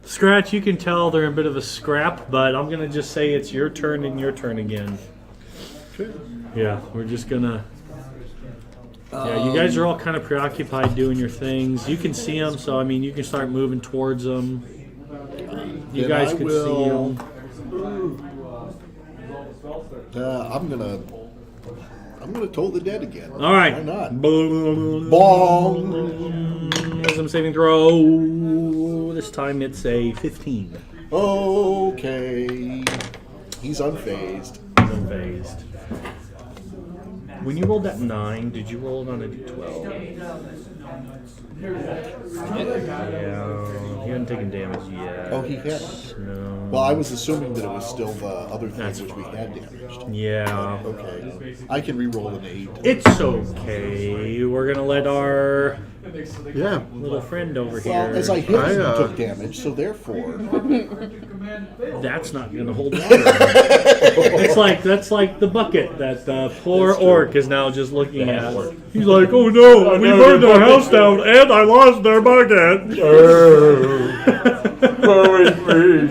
Scratch, you can tell they're in a bit of a scrap, but I'm going to just say it's your turn and your turn again. Yeah, we're just going to... Yeah, you guys are all kind of preoccupied doing your things. You can see them, so, I mean, you can start moving towards them. You Then guys I can will- see them. I'm gonna toll the dead again. All right. Why not? Bong. Wisdom saving throw. This time it's a 15. Okay. He's unfazed. Unfazed. When you rolled that 9, did you roll it on a d12? Yeah, he hadn't taken damage yet. Oh, he hadn't. No. Well, I was assuming that it was still the other things which we had damaged. Yeah. Okay. I can re-roll an 8. It's okay. We're gonna let our Yeah. little friend over here. Well, as I hit him, he I, took damage, so therefore... That's not gonna hold water. That's like the bucket that poor orc is now just looking at. He's like, oh no, we burned our house down and I lost their bucket.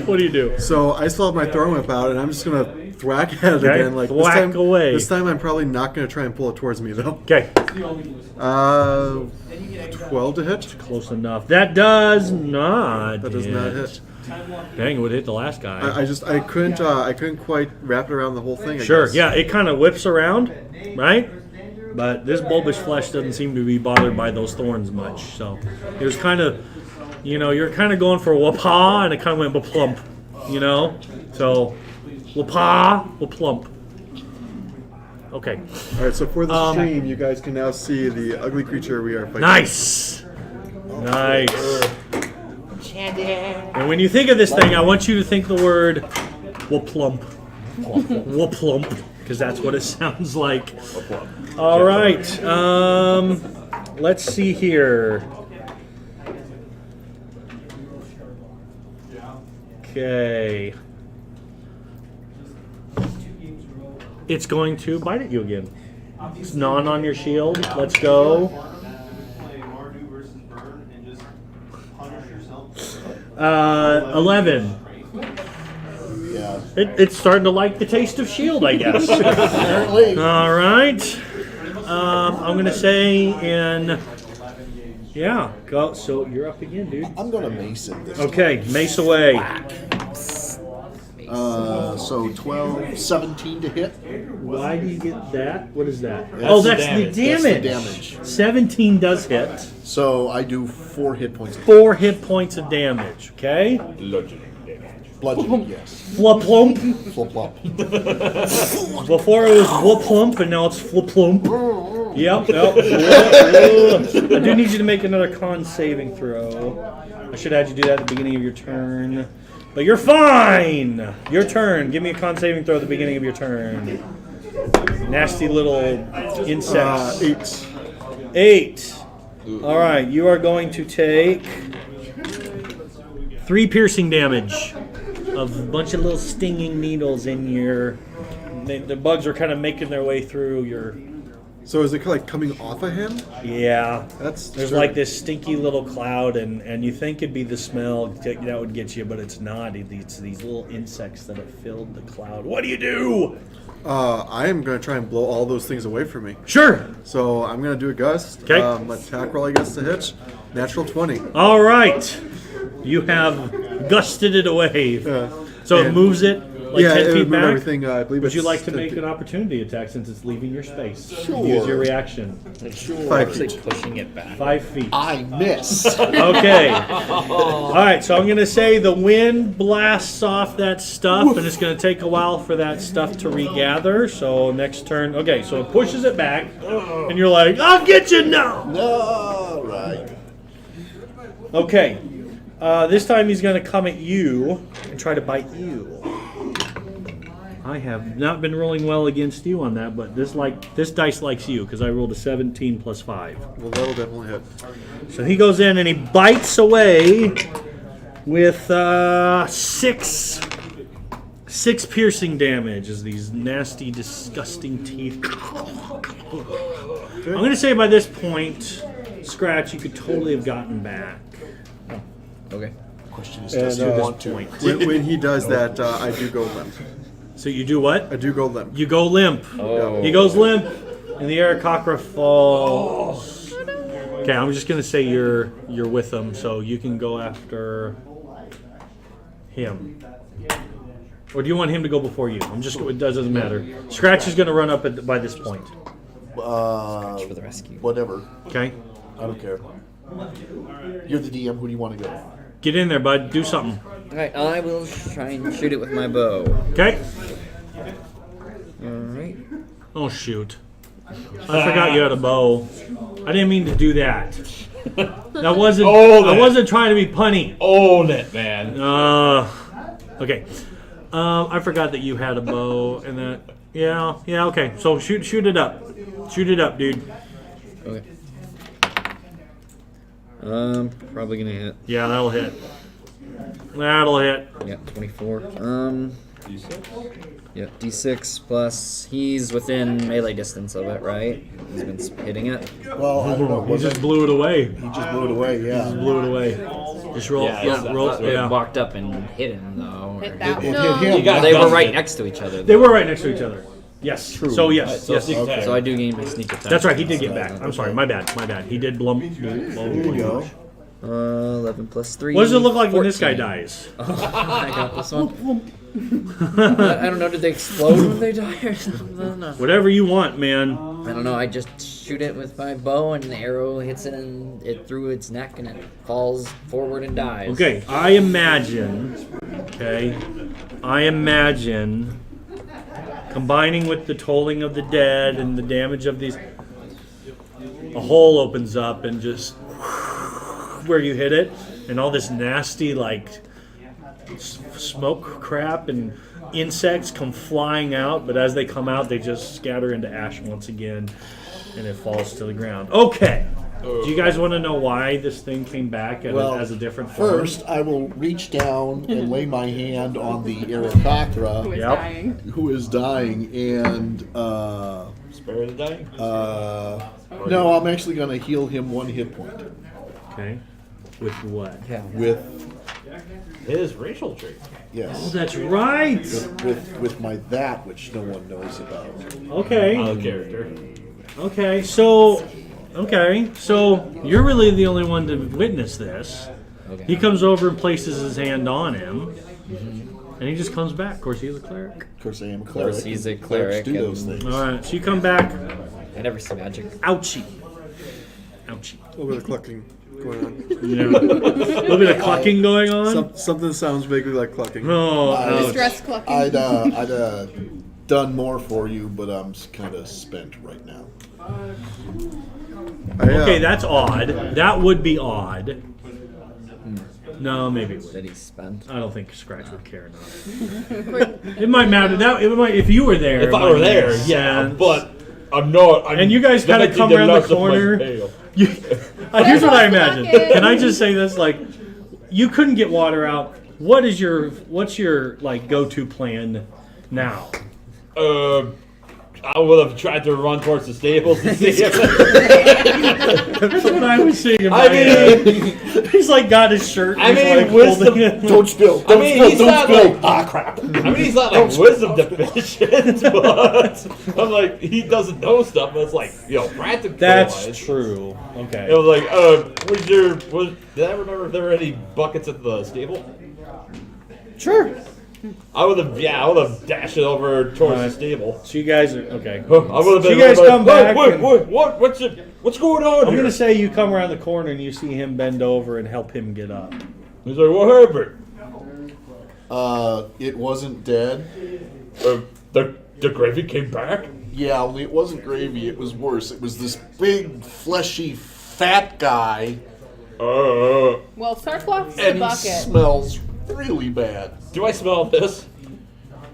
What do you do? So I still have my throwing whip out, and I'm just gonna thwack at it Okay, again. Like thwack this time, away. This time, I'm probably not gonna try and pull it towards me though. Okay, 12 to hit. close enough. That does not. That does not hit. Dang, it would hit the last guy. I couldn't quite wrap it around the whole thing. I Sure, guess. yeah, it kind of whips around, right? But this bulbous flesh doesn't seem to be bothered by those thorns much. So it was kind of, you're kind of going for a wapa, and it kind of went ba-plump, So wapa, wa-plump. Okay. All right. So for the stream, you guys can now see the ugly creature we are fighting. Nice. Nice. And when you think of this thing, I want you to think the word wa-plump. Wa-plump, because that's what it sounds like. All right. Let's see here. Okay. It's going to bite at you again. It's gnawing on your shield. Let's go. 11. It's starting to like the taste of shield, I guess. Apparently. All right. I'm gonna say in. Yeah. Go. So you're up again, dude. I'm gonna mason this. Okay. Mace away. So 12, 17 to hit. Why do you get that? What is that? That's Oh, the that's damage. the That's the damage. damage. 17 does hit. So I do 4 hit points. 4 hit points of damage. Okay. Bludgeoning, yes. Flop plump. Flop flop. Before it was whoop plump, and now it's flip plump. Yep. I do need you to make another con saving throw. I should have had you do that at the beginning of your turn. But you're fine! Your turn. Give me a con saving throw at the beginning of your turn. Nasty little insects. 8. 8. Alright, you are going to take 3 piercing damage of a bunch of little stinging needles in your... The bugs are kind of making their way through your... So is it like coming off of him? Yeah. That's There's sure. like this stinky little cloud, and you think it'd be the smell that would get you, but it's not. It's these little insects that have filled the cloud. What do you do? I am gonna try and blow all those things away from me. Sure. So I'm gonna do a gust. 'Kay. Attack roll, I guess, to hit. Natural 20. All right. You have gusted it away. So it and- moves it like 10 it feet would move back. everything. I believe. Would you it's like to 10 make feet. an opportunity attack since it's leaving your space? Sure. Use your reaction. 5 feet. pushing it back. 5 feet. I miss. Okay. All right, so I'm going to say the wind blasts off that stuff, and it's going to take a while for that stuff to regather. So next turn. Okay, so it pushes it back, and you're like, I'll get you now. All right. Okay. This time he's going to come at you and try to bite you. I have not been rolling well against you on that, but this dice likes you because I rolled a 17 plus 5. Well, that'll definitely hit. So he goes in and he bites away with 6 piercing damage as these nasty, disgusting teeth. I'm going to say by this point, Scratch, you could totally have gotten back. Okay. Question is, does he And, want to? When he does that, I do go limp. So you do what? I do go limp. You go limp. Oh. He goes limp, and the Aarakocra falls. Okay, I'm just gonna say you're with him, so you can go after him. Or do you want him to go before you? It doesn't matter. Scratch is gonna run up by this point. For the rescue. Whatever. Okay, I don't care. You're the DM. Who do you want to go? get in there, bud. Do something. Alright, I will try and shoot it with my bow. Okay. Alright. Oh shoot! I forgot you had a bow. I didn't mean to do that. That wasn't. I wasn't trying to be punny. Own it, man. Okay. I forgot that you had a bow and that. Yeah. Okay. So shoot it up. Shoot it up, dude. Okay. Probably gonna hit. Yeah, that'll hit. That'll hit. Yeah, 24. Yeah, D6 plus. He's within melee distance of it, right? He's been hitting it. Well, I don't know. He just blew it away. He just blew it away. Yeah. Blew it away. Just roll. Yeah, roll. It Yeah. walked up and hit him though. Hit or- that It one. hit him. You got They were dusted. right next to each other. They though. were right next to each other. Yes. True. So yes. So Yes. sneak attack. So I do gain my sneak attack. That's right. He did get So- back. I'm sorry. My bad. He did blow. There you go. 11 plus 3. What does it look like when this guy 14. dies? I got this one. I don't know. Did they explode when they die or something? No. Whatever you want, man. I don't know. I just shoot it with my bow, and the arrow hits it, and it through its neck, and it falls forward and dies. Okay, I imagine combining with the tolling of the dead and the damage of these, a hole opens up and just where you hit it, and all this nasty like smoke crap and insects come flying out, but as they come out, they just scatter into ash once again, and it falls to the ground. Okay. Do you guys want to know why this thing came back as a different form? First, I will reach down and lay my hand on the Aarakocra, Who is Yep. dying? who is dying, and Spare the dying. no, I'm actually going to heal him 1 hit point Okay. With what? Yeah. with His racial trait. Oh, Yes. that's right. With my that, which no one knows about. Okay. Out of character. Okay. So you're really the only one to witness this. Okay. He comes over and places his hand on him, and he just comes back. Of course, he's a cleric. Of course, I am a clerik. course, he's a and clerics cleric do those and- things. All right. So you come back. I never see magic. Ouchie. Ouchie. A little bit of clucking going on. Yeah. A little bit of clucking going on. Something sounds vaguely like clucking. No. ouch. Stress clucking. I'd done more for you, but I'm kind of spent right now. Okay, that's odd. That would be odd. No, maybe it That would. he spent. I don't think Scratch would care enough. It might matter. It might if you were there. If it I might were make there, yeah, sense. but I'm not. And you guys then kinda I think come they're around the lots of my corner. tail. Here's what I imagine. Clucking. Can I just say this? Like, you couldn't get water out. What's your like go-to plan now? I would have tried to run towards the stables to see if. That's what I was seeing in my I head. mean, He's like got his shirt. I and he's, mean, like, wisdom- holding it. Don't spill. I Don't mean, spill. he's Don't not spill. like- Ah, crap. he's not like wisdom deficient, but I'm like he doesn't know stuff. But it's like practical. That's wise. true. Okay. It was like, did I remember if there were any buckets at the stable? Sure. I would have dashed it over towards the Alright. stable. So you guys are okay. I would have So been you guys like, come back Wait, and- what's going on I'm here? gonna say you come around the corner and you see him bend over and help him get up. He's like, what happened? It wasn't dead. The gravy came back. Yeah, only it wasn't gravy. It was worse. It was this big, fleshy, fat guy, Well, Sarkloth's the and he bucket. smells really bad. Do I smell this?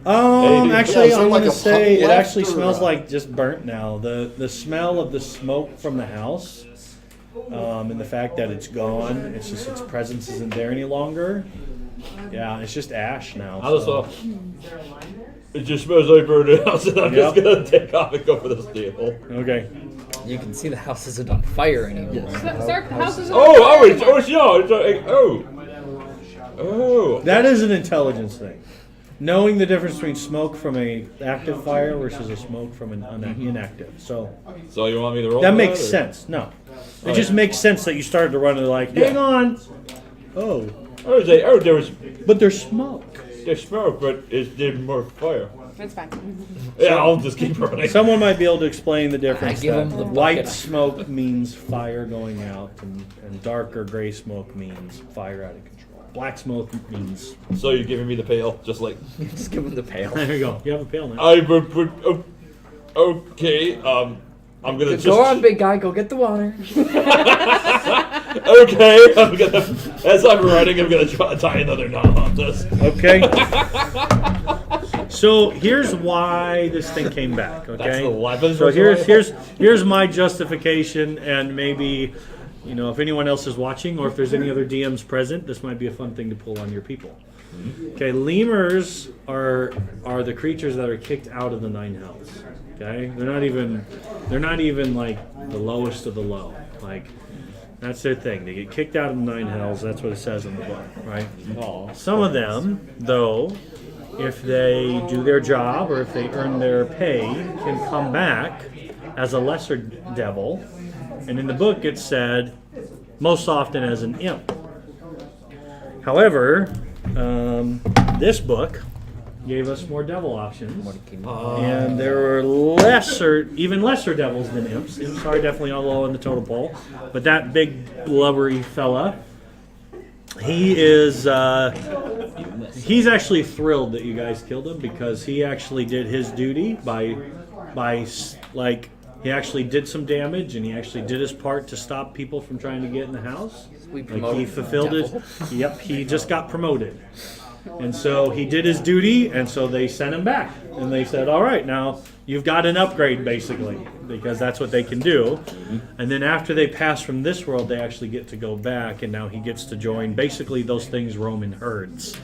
Actually, is there I'm like gonna a say puddle it left, actually or, smells like just burnt now. The smell of the smoke from the house, and the fact that it's gone. It's just its presence isn't there any longer. Yeah, it's just ash now. I just so- saw. It just smells like burnt house, and I'm just Yep. gonna take off and go for the stable. Okay. You can see the house isn't on fire anymore. Sark, the house is Oh. That is an intelligence thing. Knowing the difference between smoke from a active fire versus a smoke from an inactive. So So you want me to roll? that for makes or- sense. No, it just makes sense that you started to run and like, hang on. Oh, There was but there's smoke. there's smoke, but is there more fire? That's fine. Yeah, I'll just keep running. Someone might be able to explain the difference. I give that him the white bucket. smoke means fire going out, and dark or gray smoke means fire out of control. Black smoke means. So you're giving me the pail, just like Just give him the pail. There you go. You have a pail now. I would. Okay. I'm gonna just. Go on, big guy. Go get the water. Okay. I'm gonna. As I'm running, I'm gonna try to tie another knot on this. Okay. So here's why this thing came back. Okay. That's the weapons. So here's my justification, and maybe, if anyone else is watching, or if there's any other DMs present, this might be a fun thing to pull on your people. Okay, lemurs are the creatures that are kicked out of the nine hells. Okay, they're not even like the lowest of the low. Like, that's their thing. They get kicked out of the nine hells. That's what it says in the book, right? Some of them, though, if they do their job or if they earn their pay, can come back as a lesser devil. And in the book it said most often as an imp. However, this book gave us more devil options. And there were even lesser devils than imps. Imps are definitely all low on the totem pole. But that big blubbery fella, he is he's actually thrilled that you guys killed him, because he actually did his duty by he actually did some damage, and he actually did his part to stop people from trying to get in the house. We Like, promoted he fulfilled it. devil. Yep, he just got promoted. And so he did his duty, and so they sent him back. And they said, all right, now you've got an upgrade, basically, because that's what they can do. And then after they pass from this world, they actually get to go back, and now he gets to join. Basically, those things roam in herds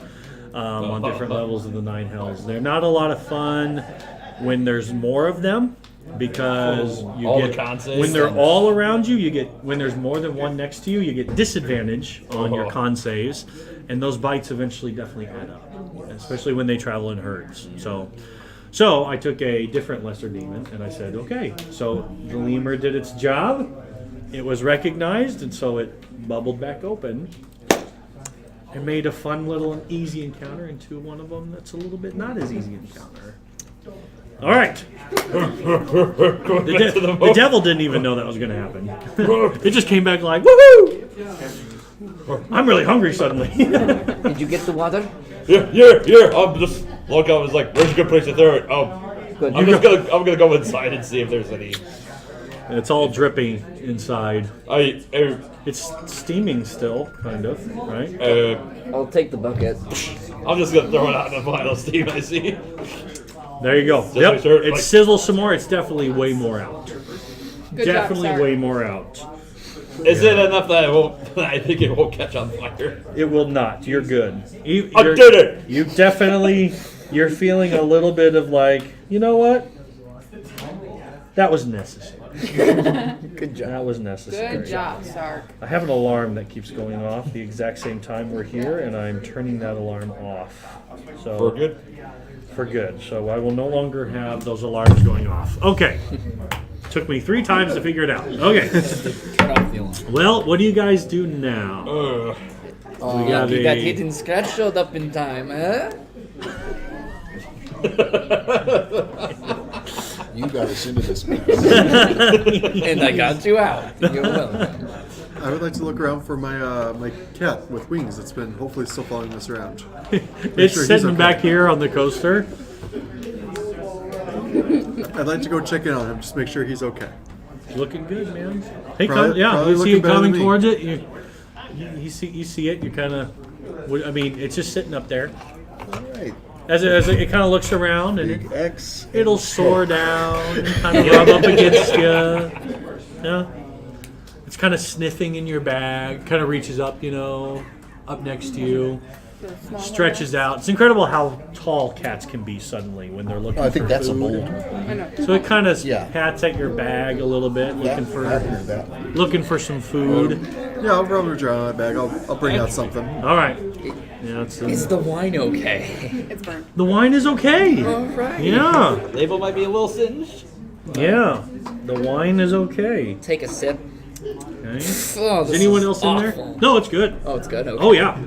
on different levels of the nine hells. They're not a lot of fun when there's more of them. because you All the get con saves when they're and- all around you. You get when there's more than one next to you. You get disadvantage on your Oh. con saves, and those bites eventually definitely add up, especially when they travel in herds. So I took a different lesser demon, and I said, okay. So the lemur did its job. It was recognized, and so it bubbled back open. It made a fun little and easy encounter into one of them that's a little bit not as easy encounter. All right. The devil didn't even know that was going to happen. It just came back like, woohoo! I'm really hungry suddenly. Did you get the water? Yeah. I'm just look. I was like, "Where's a good place to throw it?" Good. I'm gonna go inside and see if there's any. It's all dripping inside. I It's steaming still, kind of, right? I'll take the bucket. I'm just gonna throw it out in the pile of steam I see. There you go. Just Yep. make sure, It like- sizzles some more. It's definitely way more out. Good job, Definitely Sark. way more out. Is it enough that I think it won't catch on fire? It will not. You're good. I did it! You definitely. You're feeling a little bit of like, you know what? That was necessary. Good job. That was necessary. Good job, Sark. I have an alarm that keeps going off the exact same time we're here, and I'm turning that alarm off. So For good? For good. So I will no longer have those alarms going off. Okay. Took me 3 times to figure it out. Okay. Turn off the alarm. Well, what do you guys do now? We got Lucky that a- hidden scratch showed up in time, huh? You got us into this mess. And I got you out. You're welcome. I would like to look around for my my cat with wings that's been hopefully still following us around. It's sure he's sitting okay. back here on the coaster. I'd like to go check in on him, just make sure he's okay. Looking good, man. Hey, Probably- yeah, probably you see looking it better coming than me. towards it. You see it. You kind of. I mean, it's just sitting up there. All right. As it kind of looks around, and Big X. it'll soar down and kind of rub up against you. Yeah. It's kind of sniffing in your bag. Kind of reaches up, up next to you. Stretches out. It's incredible how tall cats can be suddenly when they're looking I think for that's a food. bold. I know. So it kind of Yeah. pats at your bag a little bit, I heard that. looking for some food. Yeah, I'll rummage around my bag. I'll bring out something. All right. Yeah, Is the wine okay? It's burnt. the wine is okay. All right. Yeah, Label might be a little singed. yeah. The wine is okay. Take a sip. Okay. Oh, Is anyone else in awful. there? No, it's good. Oh, it's good. Okay. Oh yeah,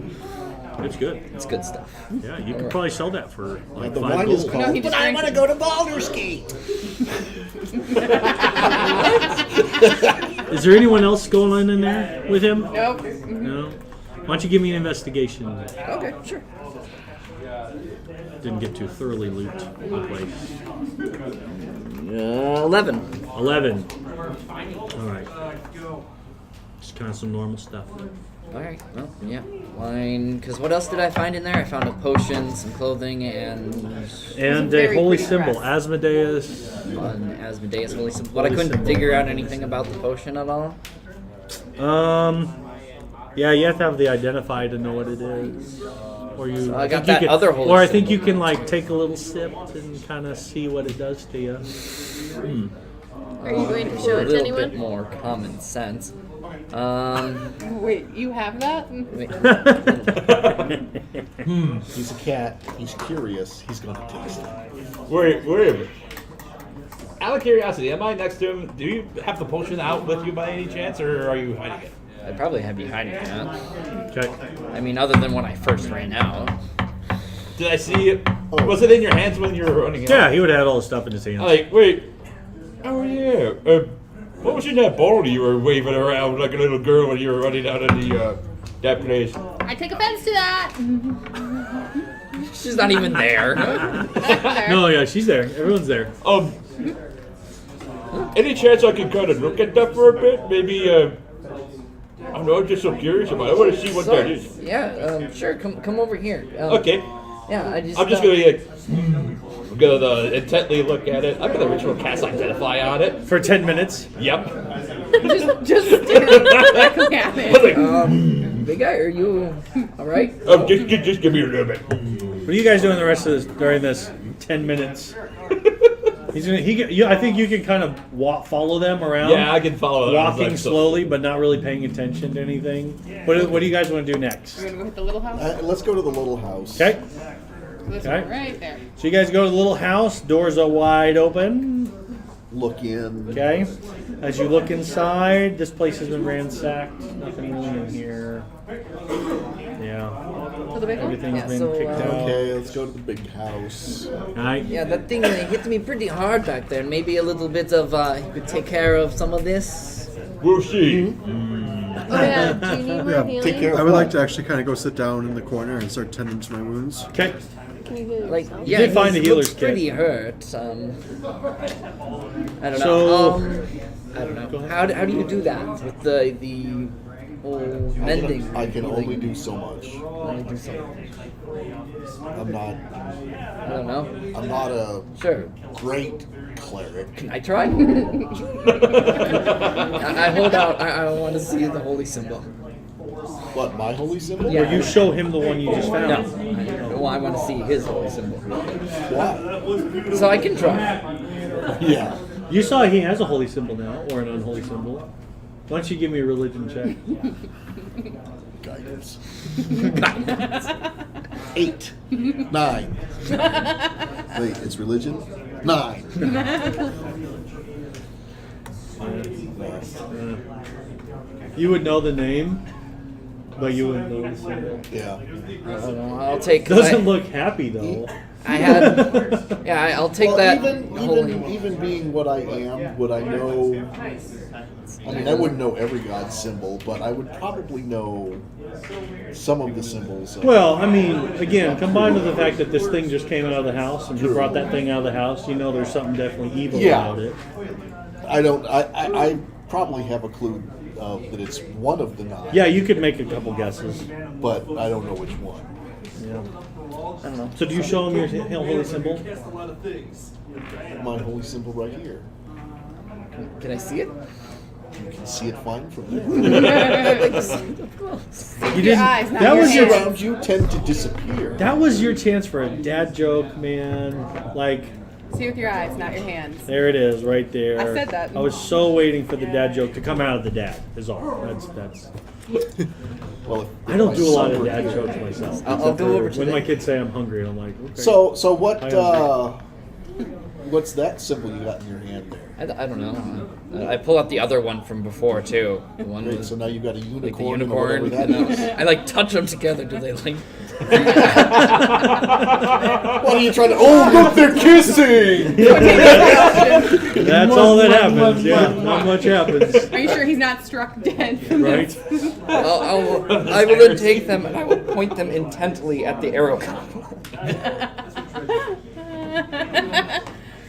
it's good. It's good stuff. Yeah, you could probably sell that for like The $5 wine is gold. called. No, he just drank it. go to Baldur's Gate. Is there anyone else going on in there with him? Nope. No. Why don't you give me an investigation? Okay, sure. Didn't get to thoroughly loot the place. 11. 11. All right. Just kind of some normal stuff. All right. Well, yeah. Wine. Because what else did I find in there? I found a potion, some clothing, and And a very holy pretty symbol, dress. Asmodeus. an Asmodeus holy symbol. But I couldn't figure out anything about the potion at all. Yeah, you have to have the identify to know what it is. Or you. I got think you that can- other holy Or I think symbol. you can like take a little sip and kind of see what it does to you. Are you going to show A it to little anyone? bit more common sense. Wait, you have that? Wait. He's a cat. He's curious. He's going to taste it. Wait a minute. Out of curiosity, am I next to him? Do you have the potion out with you by any chance, or are you hiding it? I'd probably have you hiding that. Okay. I mean, other than when I first ran out. Did I see it? Was it in your hands when you were running out? Yeah, he would have had all the stuff in his hands. I'm like, wait. Oh yeah. What was in that bowl you were waving around like a little girl when you were running out of the that place? I take offense to that. She's not even there. No, yeah, she's there. Everyone's there. Any chance I could kind of look at that for a bit? Maybe I don't know. I'm just so curious about it. I want to see what that is. Yeah, sure. Come over here. Okay. Yeah, I'm just gonna like, I'm gonna intently look at it. I'm gonna ritual cast identify on it. For 10 minutes. Yep. Just stare directly at I was it. like, Big guy, are you all right? just give me a little bit. What are you guys doing the rest of this during this 10 minutes? He's gonna. I think you can kind of follow them around. Yeah, I can follow them. Walking Like, so- slowly, but not really paying attention to anything. What do you guys want to do next? We're gonna go hit the little house. Let's go to the little house. Okay. This okay. one right there. So you guys go to the little house. Doors are wide open. Look in. Okay. As you look inside, this place has been ransacked. Nothing really in here. Yeah. To the big one? Everything's Yeah, been so, kicked out. Okay, let's go to the big house. All right. Yeah, that thing hit me pretty hard back there. Maybe a little bit of you could take care of some of this. We'll see. Oh yeah, do you need more Yeah, healing? take care of I would like what? to actually kind of go sit down in the corner and start tending to my wounds. Okay. Can you heal Like, yourself? yeah, did find he a healer's looks pretty kit. hurt. I don't So- know. I don't know. How do you do that with the whole mending? I can healing? only do so much. Only do so. I'm not. I don't know. I'm not a Sure. great cleric. I try. I hold out. I want to see the holy symbol. What, my holy symbol? Yeah. You show him the one you just found. No. Well, I want to see his holy symbol. Why? So I can try. Yeah. You saw he has a holy symbol now, or an unholy symbol. Why don't you give me a religion check? Guidance. 8. 9. Wait, it's religion? 9. You would know the name, but you wouldn't know the symbol. Yeah. I don't know. I'll take. Doesn't look happy though. I had. Yeah, I'll take Well, that. even being what I am, would I know? I mean, I wouldn't know every god's symbol, but I would probably know some of the symbols. Well, I mean, again, combined with the fact that this thing just came out of the house and you brought that thing out of the house, you know there's something definitely evil Yeah. about it. I probably have a clue that it's one of the 9. Yeah, you could make a couple guesses. But I don't know which one. Yeah. I don't know. So do you show him your holy symbol? My holy symbol right here. Can I see it? You can see it fine from there. You Your eyes, not that your was your hands. Around you tend to disappear. that was your chance for a dad joke, man. Like See with your eyes, not your hands. there it is, right there. I said that. I was so waiting for the dad joke to come out of the dad. Is all. That's. Well, if I don't my do a lot son of were dad here- jokes myself. I'll go over to When the- my kids say I'm hungry, I'm like, okay. So what? I am What's that symbol you got in your hand there? I don't know. I pull out the other one from before too. The one Great. with So now you got a like unicorn. the or unicorn. whatever And that is. I like touch them together. Do they like? What are you trying to? Oh, look, they're kissing. That's all that happens. Yeah, not much happens. Are you sure he's not struck dead from Right? this? I will then take them and I will point them intently at the arrow combo.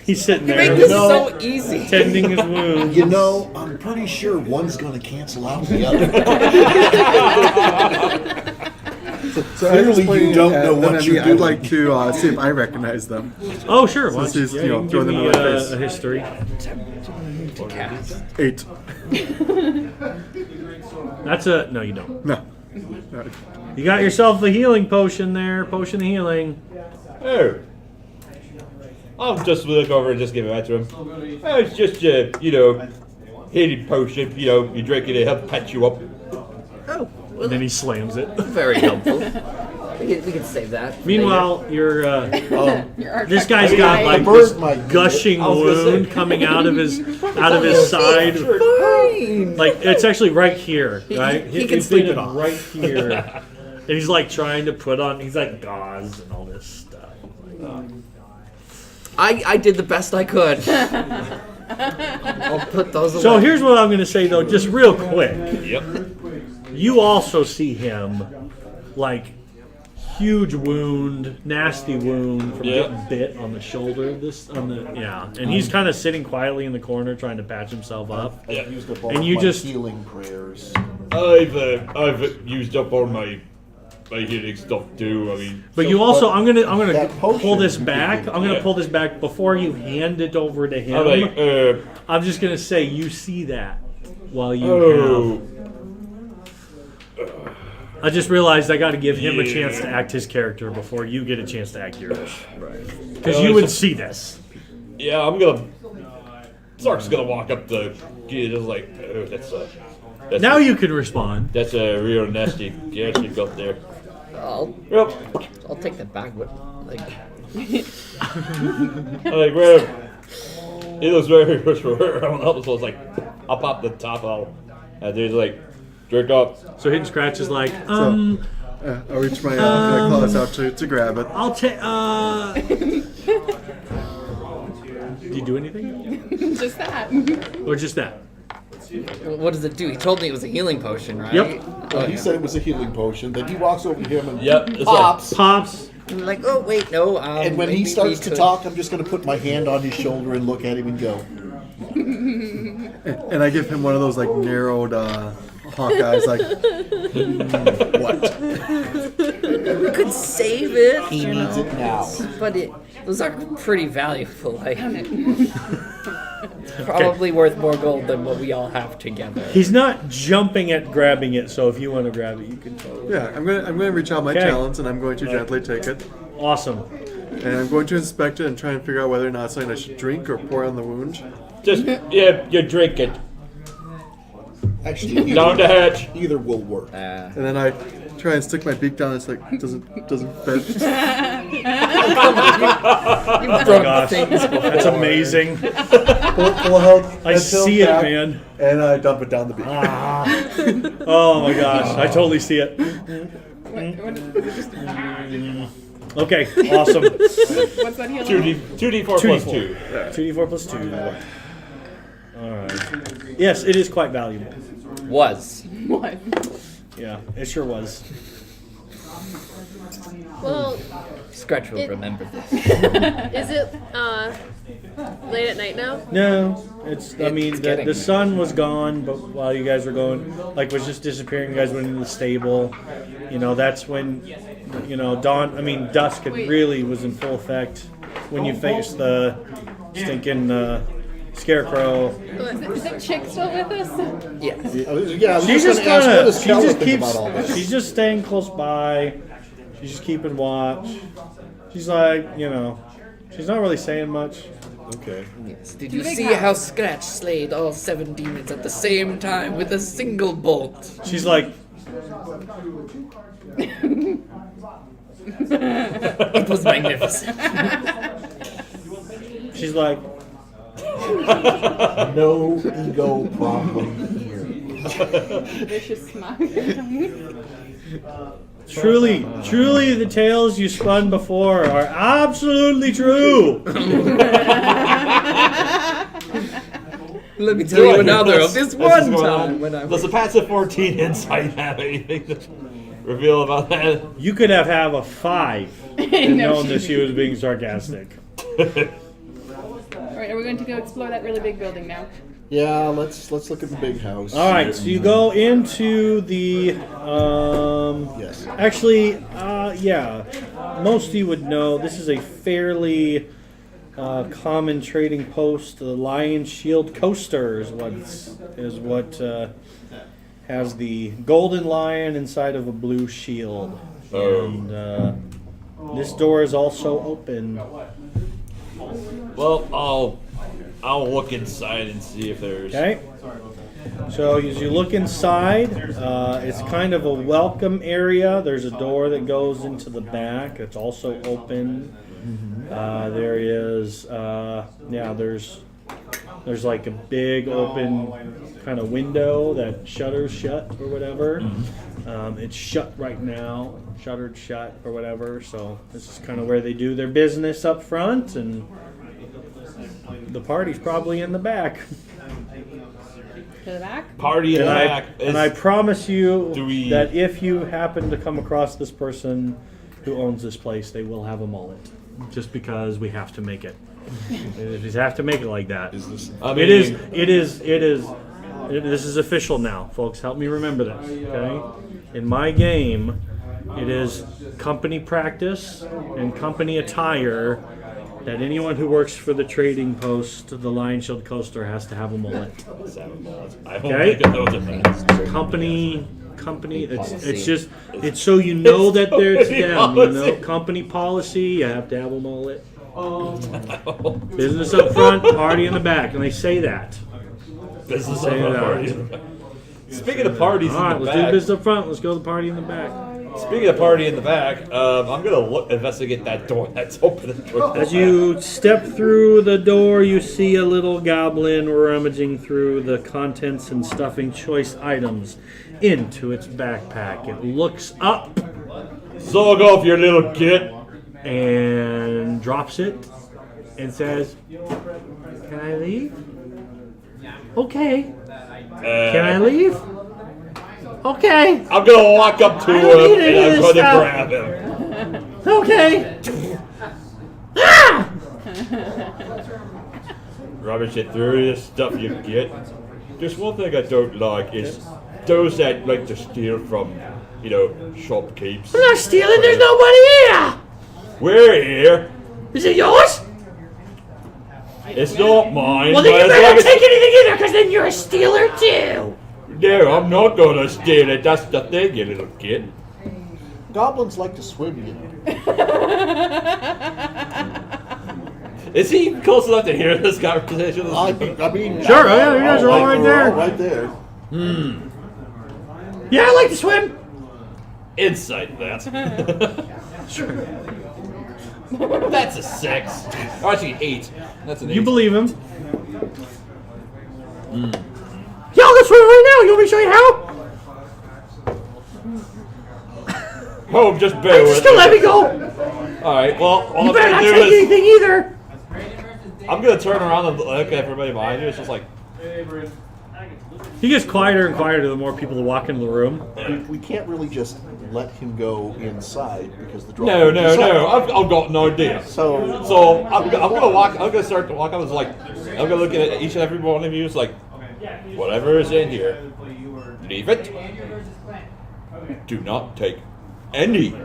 He's sitting Make there this No. so easy. tending his wounds. You know, I'm pretty sure one's going to cancel out the other. So Clearly you don't know what then, you're I'd doing. like to see if I recognize them. Oh, sure. Why Since don't he's, you, you know, can throwing give them me in my face. a history. To cast. 8. That's a no. You don't. No. You got yourself a healing potion there. Potion of healing. Oh. I'll just look over and just give it back to him. Oh, it's just a, healing potion. You drink it, it helps patch you up. Oh, And then he slams it. very helpful. We can save that. for Meanwhile, Your this guy's got like bird this might do it. gushing I was gonna wound say. coming out of his side. later. Fine. Like it's actually right here, right? he can It's sleep thinking it off. right here. And he's like trying to put on. He's like gauze and all this stuff. I did the best I could. I'll put those away. So here's what I'm going to say though, just real quick. Yep. You also see him like huge wound, nasty wound from Yeah. getting bit on the shoulder. And he's kind of sitting quietly in the corner trying to patch himself up. Yeah. I've used up all And of you my just- healing prayers. I've used up all my healing stuff too. I mean, But you also, I'm gonna that potion pull this you back. can I'm gonna Yeah. pull this back before you hand it over to him. I'm like, I'm just gonna say you see that while you oh. have. I just realized I got to give him a chance to Yeah. act his character before you get a chance to act yours. Right. Because you would see this. Yeah, I'm gonna. Sark's gonna walk up to just like, oh, that's Now you can respond. That's a real nasty gastric up there. I'll Yep. take that back, but like I'm like, well, he looks very rich for her. I don't know. So it's like, I'll pop the top out. And dude's like, jerk up. So Hidden Scratch is like, I'll reach my claws out to grab it. I'll take. Did you do anything? Just that. Or just that? what does it do? He told me it was a healing potion, right? Yep. Well, he said it was a healing potion. Then he walks over to him and Yep, it's pops. Pops. I'm like, oh wait, no. And when he maybe starts we to could- talk, I'm just going to put my hand on his shoulder and look at him and go, And I give him one of those like narrowed hawk eyes, like, what? we could save it. He you needs know? it now. But those are pretty valuable. Like, probably worth more gold than what we all have together. He's not jumping at grabbing it, so if you want to grab it, you can totally. yeah, I'm gonna reach out my Okay. talons and I'm going to gently take it. Awesome. And I'm going to inspect it and try and figure out whether or not it's something I should drink or pour on the wound. Just, yeah, you drink it. Actually, Down the hatch. either will work. And then I try and stick my beak down. It's like doesn't fit. You've Oh gosh, things before. that's amazing. Full health. I see it, man. And I dump it down the beak. Oh my gosh, I totally see it. Okay, awesome. What's that healing? 2d4 plus 2. 2d4 plus 2. Alright. Yes, it is quite valuable. Was. What? Yeah, it sure was. Well, Scratch will It- remember this. is it late at night now? No, it's. I mean, getting the there. sun was gone, but while you guys were going, like, was just disappearing. You guys went into the stable. You know, that's when, you know, dawn. I mean, dusk had really was in full effect when you faced the stinking scarecrow. Is that chick still with us? Yes. Yeah, I was She's just just going to ask, what kind of. does She Keller just think keeps. about all this? She's just staying close by. She's just keeping watch. She's like, you know, she's not really saying much. Okay. Yes. Did you big see house. how Scratch slayed all 7 demons at the same time with a single bolt? She's like, It was magnificent. she's like, No ego problem here. Vicious smile. truly, truly, the tales you spun before are absolutely true. Let me tell you another of this one time when I Does the passive 14 insight have anything to reveal about that? You could have a 5 and known that she was being sarcastic. Alright, are we going to go explore that really big building now? Yeah, let's look at the big house. All right, so you go into the. Yes. Actually, yeah, most of you would know this is a fairly common trading post. The Lion Shield Coaster is what has the golden lion inside of a blue shield, and this door is also open. Well, I'll look inside and see if there's. Okay. So as you look inside, it's kind of a welcome area. There's a door that goes into the back. It's also open. There is, there's like a big open kind of window that shutters shut or whatever. It's shut right now, shuttered shut or whatever. So this is kind of where they do their business up front, and the party's probably in the back. To the back? Party in the back. And I promise you Do we- that if you happen to come across this person who owns this place, they will have a mullet. Just because we have to make it. We just have to make it like that. I It is. This is official now, folks. Help me remember this, okay? In my game, it is company practice and company attire that anyone who works for the trading post, the Lion Shield Coaster, has to have a mullet. I won't Okay. make a note of that. Company. It's so you know that it's them. You know, company policy. You have to have a mullet. Business up front, party in the back, and they say that. Business Say of it out. party. Speaking of parties All right, in the let's do back. business up front. Let's go to the party in the back. Speaking of party in the back, I'm gonna investigate that door that's open. As you step through the door, you see a little goblin rummaging through the contents and stuffing choice items into its backpack. It looks up Zog off your little kid. and drops it and says, "Can I leave? Okay. Can I leave? Okay. I'm gonna walk up to I don't him need and any I'm of gonna this stuff. grab him. Okay." Ah! Rubbish it through the stuff you get. Just one thing I don't like is those that like to steal from, shopkeepers. I'm not stealing. There's nobody here. We're here. Is it yours? It's not mine. Well, then but you as better long as- take anything either, because then you're a stealer too. No, I'm not gonna steal it. That's the thing, you little kid. Goblins like to swim, you know. Is he close enough to hear this conversation? I mean, Sure, yeah, you guys are all right we're there. all right there. Yeah, I like to swim. Insight that. That's a 6. Or actually 8. That's an 8. You believe him? Yeah, I'll go swim right now. You want me to show you how? Oh, just bear with Just don't let me go. Alright, well, all You I'm better not gonna do take is anything either. I'm gonna turn around and look at everybody behind you. It's just like, He gets quieter and quieter the more people that walk into the room. We can't really just let him go inside because the no. I've got an idea. So I'm gonna walk. I'm gonna start to walk up. It's like I'm gonna look at each and every one of you. It's like whatever is in here, leave it. Do not take any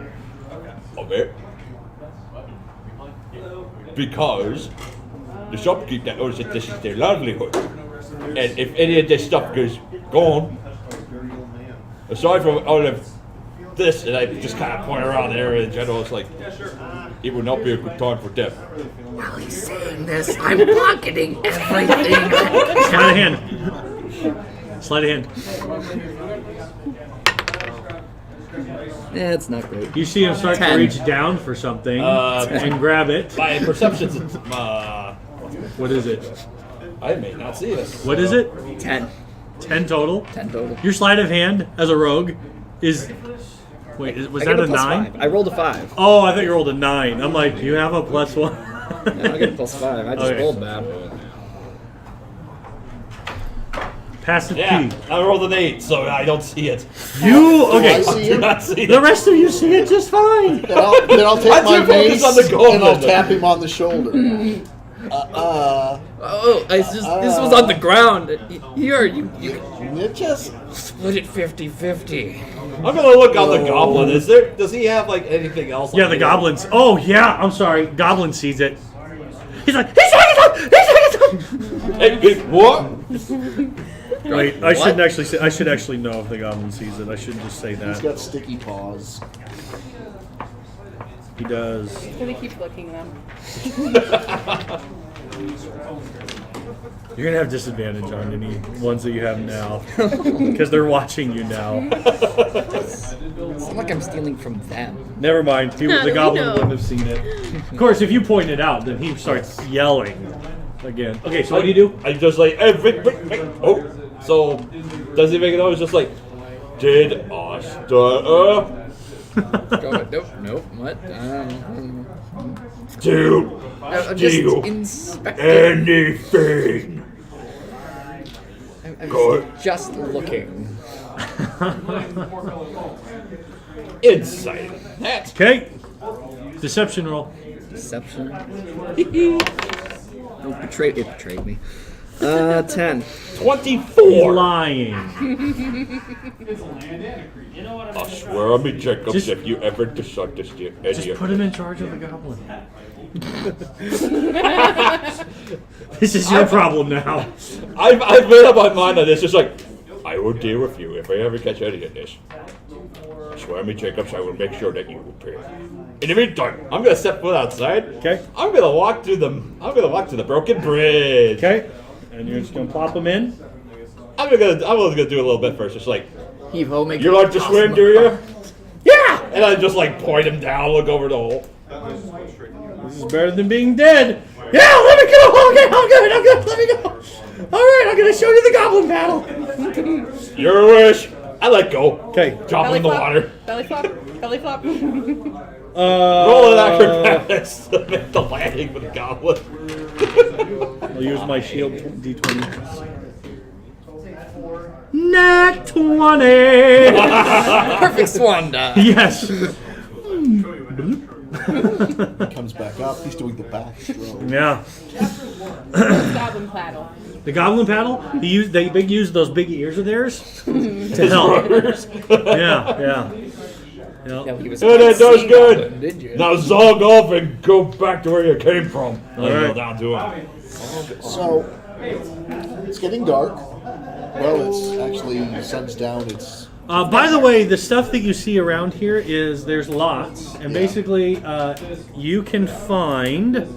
of it because the shopkeep that knows that this is their livelihood, and if any of this stuff goes gone, aside from all of this, and I just kind of point around the area in general, it's like it would not be a good time for them. While he's saying this, I'm pocketing everything. Sleight of hand. Sleight of hand. Yeah, it's not great. You see him start to 10. reach down for something and grab it. My perception's What is it? I may not see this. What is it? 10. 10 total? 10 total. Your sleight of hand as a rogue is. Wait, was I that get a plus 9? 5. I rolled a 5. Oh, I thought you rolled a 9. I'm like, you have a +1. No, I get a plus 5. I just Okay. rolled bad. Passive Yeah, key. I rolled an 8, so I don't see it. You I okay? see Do him. not see The it. rest of you see it just fine. Then I'll take I'm my too focused mace on the goblin. and I'll tap him on the shoulder. Oh, this was on the ground. Here, you It just split it 50-50. I'm gonna look on the goblin. Does he have like anything else? Yeah, on the him? goblins. Oh yeah, I'm sorry. Goblin sees it. He's like, he's hanging on. He's hanging on. Hey, what? Wait, I shouldn't actually say. I should actually know if the goblin sees it. I shouldn't just say he's that. got sticky paws. He does. So they keep licking them. You're gonna have disadvantage on any ones that you have now because they're watching you now. It's not like I'm stealing from them. Never mind. The We goblin know. wouldn't have seen it. Of course, if you point it out, then he starts yelling again. Okay, so what do you do? I just like, hey, wait. Oh, so does he make a noise? Just like, did I stutter? Nope. What? Do I'm just steal inspecting. anything? I'm Good. just looking. Insight. That. Okay. Deception roll. Deception. It betrayed me. 10. 24. Lying. I swear on me, Jacobs, Just- if you ever decide to steal any Just of put him in charge of the goblin. This is your problem now. I've made up my mind on this. Just like, I will deal with you if I ever catch any of this. swear me, Jacob, so I will make sure that you appear. In the meantime, I'm gonna step foot outside. Okay. I'm gonna walk to the broken bridge. Okay. And you're just gonna plop them in. I'm only gonna do a little bit first. Just like, Heave-ho, make you it like to swim, awesome. do you? Yeah. And I just like point him down, look over the hole. This is better than being dead. Yeah, let me go. Okay, I'm good. Let me go. All right, I'm gonna show you the goblin battle. Your wish. I let go. Okay. Drop him in the water. Belly flop. Belly flop. Roll an acrobatics to make the landing with the goblin. I'll use my shield d20. Nat 20. Perfect swan dive. Yes. Comes back up. He's doing the backstroke. Yeah. Goblin paddle. The goblin paddle. They use those big ears of theirs to help. Yeah. No, he was Yeah, that does sea good. goblin, did you? Now zog off and go back to where you came from. I'll right. go down to him. So it's getting dark. Well, it's actually sun's down. It's By the way, the stuff that you see around here there's lots, and basically you can find.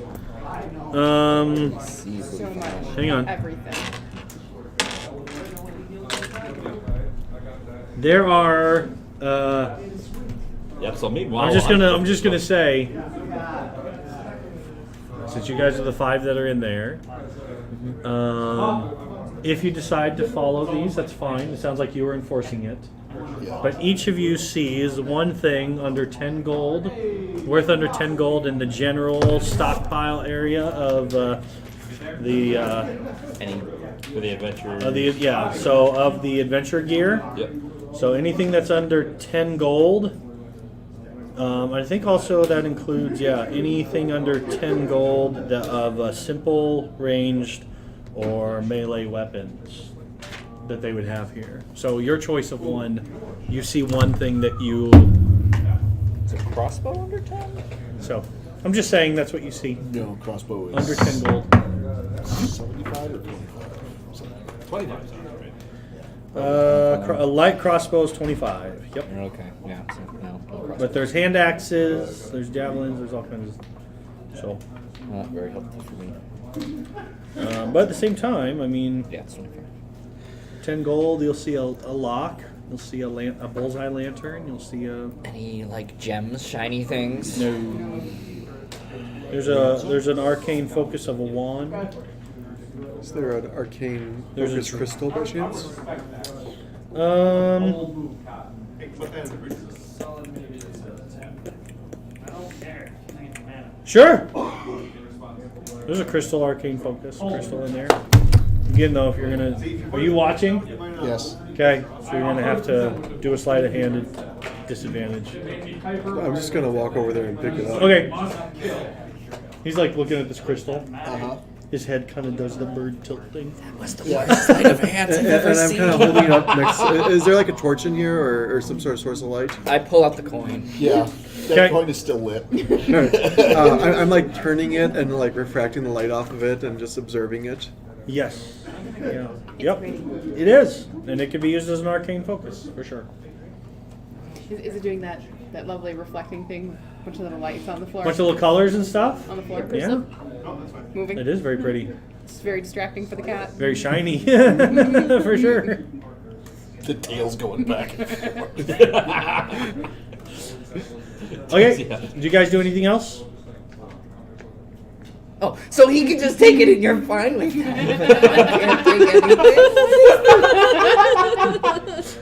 So much. Hang on. Everything. There are. Yep. So meanwhile, I'm just gonna say, since you guys are the 5 that are in there, if you decide to follow these, that's fine. It sounds like you were enforcing it. But each of you sees one thing under 10 gold, worth under 10 gold in the general stockpile area of for the adventure. of the adventure gear. Yep. So anything that's under 10 gold. I think also that includes anything under 10 gold of simple ranged or melee weapons that they would have here. So your choice of one, you see one thing that you. Is a crossbow under 10? So I'm just saying that's what you see. no crossbow is Under 10 gold. 75 or 25. 25. A light crossbow is 25. Yep. Okay, yeah. So, no crossbow. But there's hand axes, there's javelins, there's all kinds of. So, Not very helpful for me. but at the same time, I mean, Yeah, it's 25. 10 gold. You'll see a lock. You'll see a bullseye lantern. You'll see a. Any, like, gems, shiny things? No. There's an arcane focus of a wand. Is there an arcane There's focus a- crystal by chance? Sure. There's a crystal arcane focus crystal in there. Again, though, if you're gonna, are you watching? Yes. Okay, so you're gonna have to do a sleight of hand at disadvantage. I'm just gonna walk over there and pick it up. Okay. He's like looking at this crystal. Uh-huh. His head kind of does the bird tilt thing. What's the worst sleight of hands I've And ever I'm seen? kind of holding it up next. Is there like a torch in here or some sort of source of light? I pull out the coin. Yeah. That Okay. coin is still lit. I'm like turning it and like refracting the light off of it and just observing it. Yes. Yeah. Yep. It is, and it can be used as an arcane focus for sure. Is it doing that lovely reflecting thing? Bunch of little lights on the floor. Bunch of little colors and stuff. on the floor. Yeah. Moving. It is very pretty. It's very distracting for the cat. Very shiny. For sure. The tail's going back and forth. Okay. Did you guys do anything else? Oh, so he can just take it and you're fine with that? I can't take anything?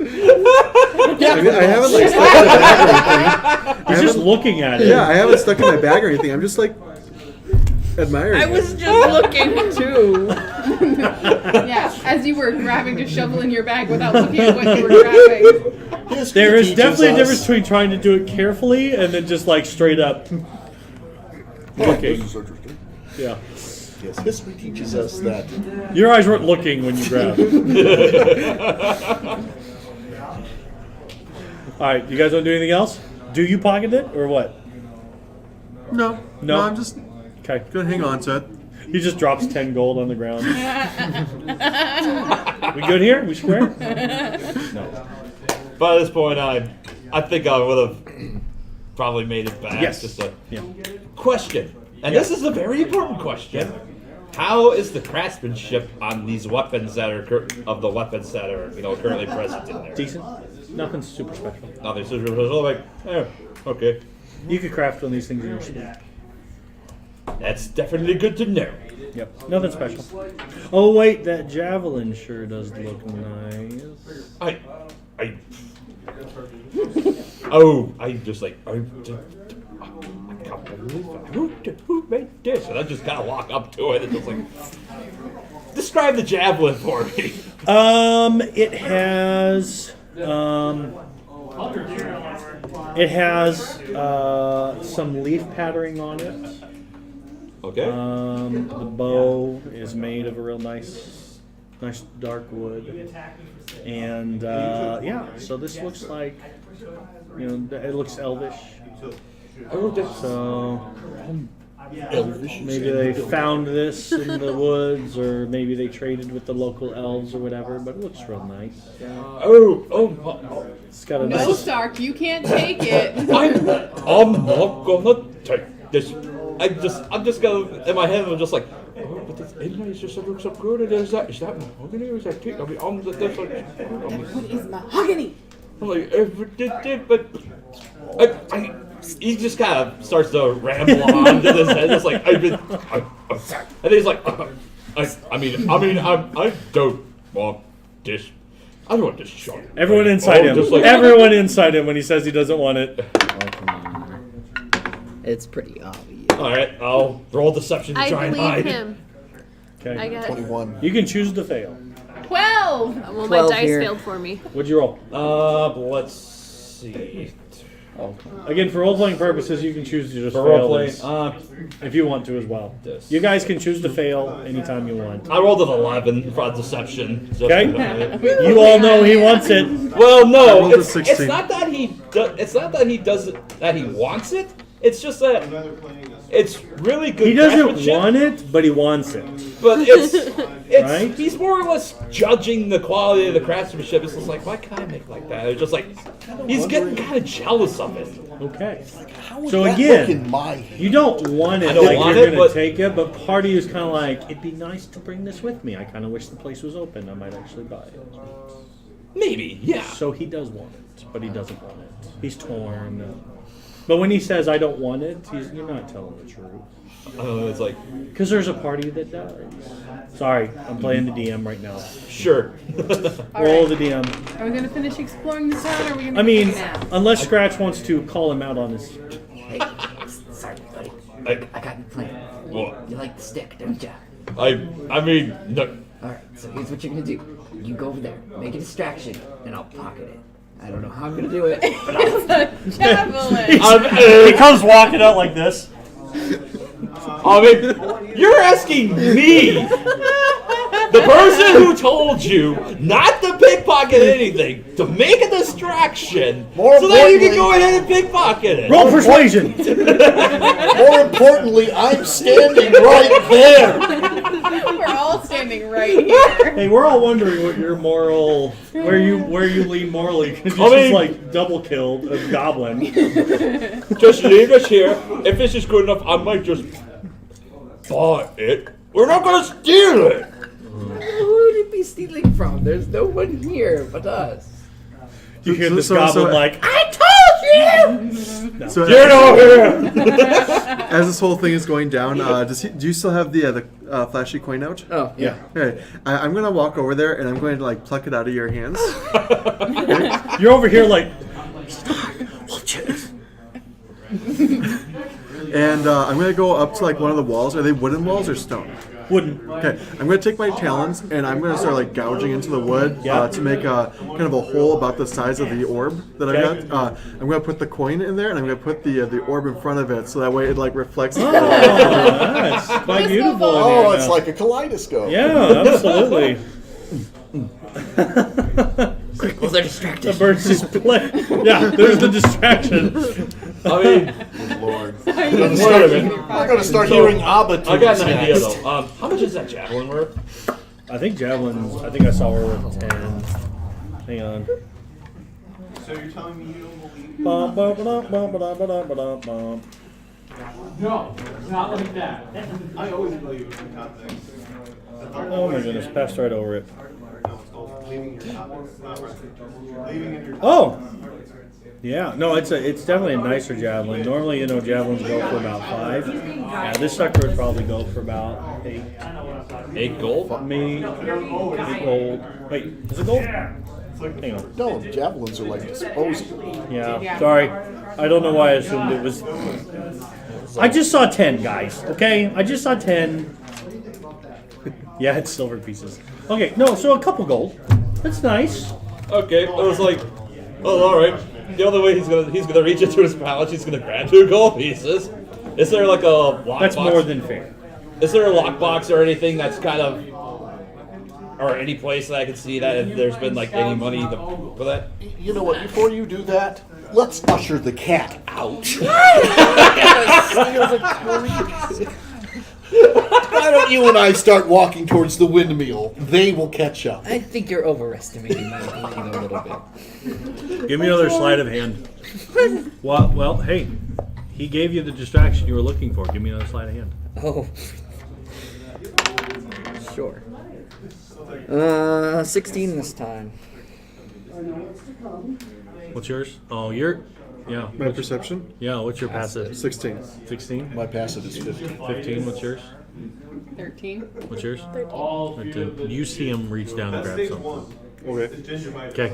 I mean, I haven't like stuck in my bag or anything. He's just looking at it. Yeah, I haven't stuck in my bag or anything. I'm just like admiring. I was just looking too. Yeah, as you were grabbing to shovel in your bag without looking at what you were grabbing. History There is teaches definitely a us- difference between trying to do it carefully and then just like straight up looking. This is interesting. Yeah. Yes, history teaches us that. Your eyes weren't looking when you grabbed. All right, you guys want to do anything else? Do you pocket it or what? No, No. I'm just Okay. gonna hang on to it. He just drops 10 gold on the ground. We good here? We square? By this point, I I think I would have probably made it back. Yes. Just a Yeah. question, and this is a very important question. How is the craftsmanship on these weapons that are currently currently present in there? Decent. Nothing super special. Nothing super special. Like, okay, You could craft on these things in your sleep. that's definitely good to know. Yep. Nothing special. Oh wait, that javelin sure does look nice. I just like, I can't believe it. Who made this? And I just kind of walk up to it and just like, describe the javelin for me. It has some leaf patterning on it. Okay. The bow is made of a real nice dark wood, and so this looks like, it looks elvish. So maybe they found this in the woods, or maybe they traded with the local elves or whatever. But it looks real nice. It's got a No, nice. Stark, you can't take it. I'm not gonna take this. I'm just gonna, in my head, I'm just like, oh, but this inlay just looks so good. And is that mahogany or is that teak? I mean, What is mahogany? I'm like, but he just kind of starts to ramble on to this head, just like, and he's like, I don't want this. I don't want this shot. Everyone inside him. Just like, Everyone inside him when he says he doesn't want it. It's pretty obvious. all right, I'll roll deception to I try and believe hide. him. I Okay. got 21. You can choose to fail. 12. well, my 12 dice here. failed for me. What'd you roll? Let's see. Again, for role-playing purposes, you can choose to just For fail role playing, this, if you want to as well. This. You guys can choose to fail anytime you want. I rolled an 11 for deception. Just Okay. to- You all know he wants it. Well, I no, rolled a it's 16. not that it's not that he does it, that he wants it. It's just that it's really good. He doesn't craftsmanship, want it, but he wants it. but it's Right? he's more or less judging the quality of the craftsmanship. It's just like, why can't I make like that? It's just like he's getting kind of jealous of it. Okay. How would So that again, look in my hand? You don't want it I don't like want you're it, going to but- take it, but part of you is kind of like, it'd be nice to bring this with me. I kind of wish the place was open. I might actually buy it. Maybe, yeah. So he does want it, but he doesn't want it. He's torn. But when he says, I don't want it, you're not telling the truth. It's like, Because there's a party that does. Sorry, I'm playing the DM right now. sure. Roll the DM. Are we going to finish exploring the town, or are we going to I mean, take a nap? unless Scratch wants to call him out on his... Hey, sorry, buddy. I, I got your plan. well, You like the stick, don't ya? I mean, no. Alright, so here's what you're gonna do. You go over there, make a distraction, and I'll pocket it. I don't know how I'm gonna do it, but I'll... It's a javelin. He comes walking out like this. I mean, you're asking me, the person who told you not to pickpocket anything, to make a distraction, More so that you can importantly- go ahead and pickpocket it. Roll persuasion. More importantly, I'm standing right there. We're all standing right here. Hey, we're all wondering what your moral, where you lean morally, because you I just mean- like double killed a goblin. Just leave us here. If this is good enough, I might just buy it. We're not gonna steal it. Who would it be stealing from? There's no one here but us. You hear this So- goblin so- like, I told you! So Get over here. as this whole thing is going down, do you still have the flashy coin out? Oh, yeah. Okay, I'm gonna walk over there and I'm going to like pluck it out of your hands. you're over here like, And I'm gonna go up to like one of the walls. Are they wooden walls or stone? wouldn't. Okay, I'm gonna take my talons and I'm gonna start like gouging into the wood Yeah. to make a kind of a hole about the size of the orb that Okay. I got. I'm gonna put the coin in there and I'm gonna put the orb in front of it so that way it like reflects. Oh, that's quite beautiful. in Oh, here it's now. like a kaleidoscope. Yeah, absolutely. Well, they're distracted. The birds just play. Yeah, there's the distraction. I mean, Lord. wait a minute. We're going to start hearing Abba I got an tunes idea next. though. How much is that javelin worth? I think javelins. I think I saw her with 10. Hang on. So you're telling me you don't believe Bum, bum, ba-dum, bum, ba-dum, ba-dum, ba-dum, bum. No, it's not like that. I always believe in context. Oh my goodness, passed right over it. Leaving your topics, not right. Leaving in your Oh! Yeah, no, it's definitely a nicer javelin. Normally, javelins go for about 5. Yeah, this sucker would probably go for about 8. 8 gold? Maybe 8 gold. Wait, is it gold? Hang on. No, javelins are like disposable. Yeah, sorry. I don't know why I assumed it was. I just saw 10, guys. Okay, I just saw 10. Yeah, it's silver pieces. Okay, no, so a couple gold. That's nice. Okay, I was like, oh, all right. The only way he's gonna reach into his pouch, he's gonna grab 2 gold pieces. Is there like a lockbox? That's more than fair. Is there a lockbox or anything that's kind of, or any place that I can see that if there's been like any money for that? You know what? Before you do that, let's usher the cat out. Why don't you and I start walking towards the windmill? They will catch up. I think you're overestimating my ability a little bit. Give me another sleight of hand. Well, hey, he gave you the distraction you were looking for. Give me another sleight of hand. Oh. Sure. 16 this time. What's yours? Oh, yeah. My perception? Yeah, what's your passive? 16. 16? My passive is 15. 15, what's yours? 13. What's yours? all 13. You see him reach down and grab something. Okay.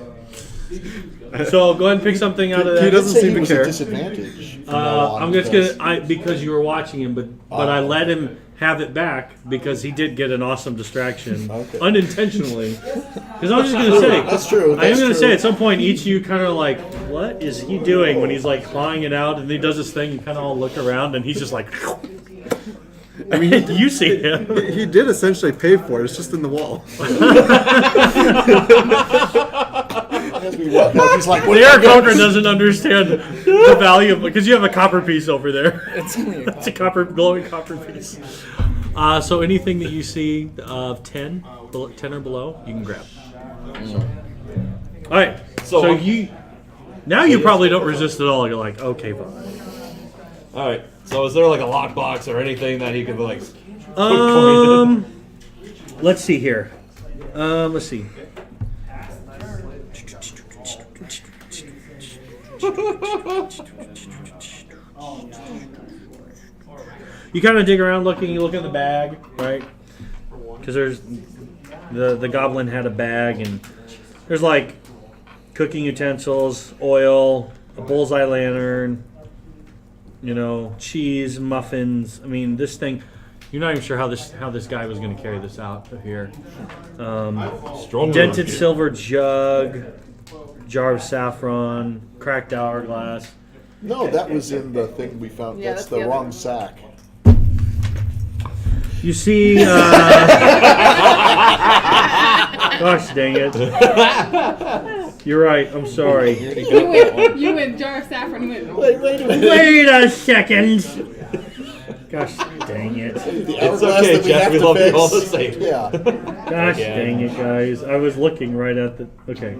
Okay. So go ahead and pick something out of that. He doesn't Say seem he to was care. at disadvantage. from now on I'm just because- gonna because you were watching him, but I let him have it back because he did get an awesome distraction Okay. unintentionally. Because I'm just gonna say That's true. I am That's gonna true. say at some point each of you kind of like, what is he doing when he's like clawing it out and he does this thing? You kind of all look around and he's just like. I mean, You see him. he did essentially pay for it. It's just in the wall. As we walk up, he's like, what The do I Eric get? Coker doesn't understand the value of because you have a copper piece over there. It's only It's a glowing copper piece. So anything that you see of 10 or below, you can grab. All right. So So- you probably don't resist at all. You're like, okay, fine. All right. So is there like a lockbox or anything that he could like? put coins in? Let's see here. Let's see. You kind of dig around looking. You look in the bag, right? Because there's the goblin had a bag, and there's like cooking utensils, oil, a bullseye lantern, cheese, muffins. I mean, this thing. You're not even sure how this guy was going to carry this out of here. Strong Dented room. silver jug, jar of saffron, cracked hourglass. No, that was in the thing we found. Yeah, that's that's the the other wrong one. sack. You see, gosh dang it. You're right, I'm sorry. You went jar of saffron. You went. Wait a minute. Wait a second. Gosh dang it. The It's hourglass okay, that we Jeff. have We to love you fix. all the same. Yeah. Gosh Again. dang it, guys. I was looking right at the. Okay.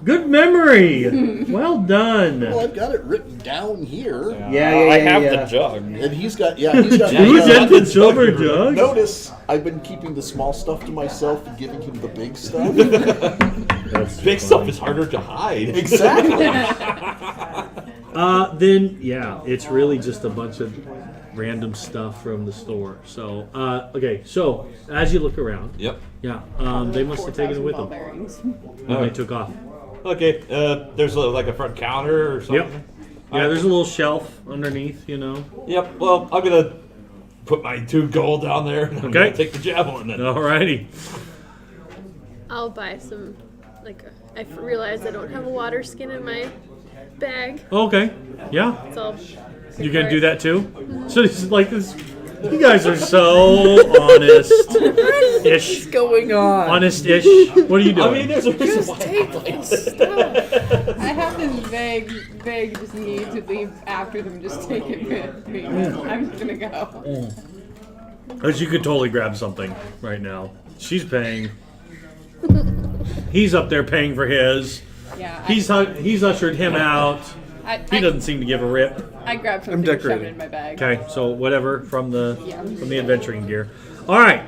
Good memory. Well done. Well, I've got it written down here. Yeah, I have the jug. And he's got, he's got. Two Yeah. dented silver jugs? Notice I've been keeping the small stuff to myself and giving him the big stuff. That's Big stuff is harder to hide. Exactly. Then, yeah, it's really just a bunch of random stuff from the store. So, okay, so as you look around, Yep. yeah, they must have taken it with them Bearings. when they took off. Okay. There's like a front counter or something. Yep. Yeah, there's a little shelf underneath, Yep. Well, I'm gonna put my 2 gold down there. And I'm Okay. gonna take the javelin then. Alrighty. I'll buy some. I realize I don't have a water skin in my bag, Okay. Yeah. so You gonna do that too? So it's like this. You guys are so honest-ish. What's going on? Honest-ish. What are you doing? I mean, there's a reason why. I have this vague just need to leave after them. Just take it with me. I'm just gonna go. Because you could totally grab something right now. She's paying. He's up there paying for his. Yeah. He's ushered him out. He I doesn't seem to give a rip. I grabbed something and shoved it decorating. in my bag. Okay, so whatever from the Yeah. adventuring gear. All right.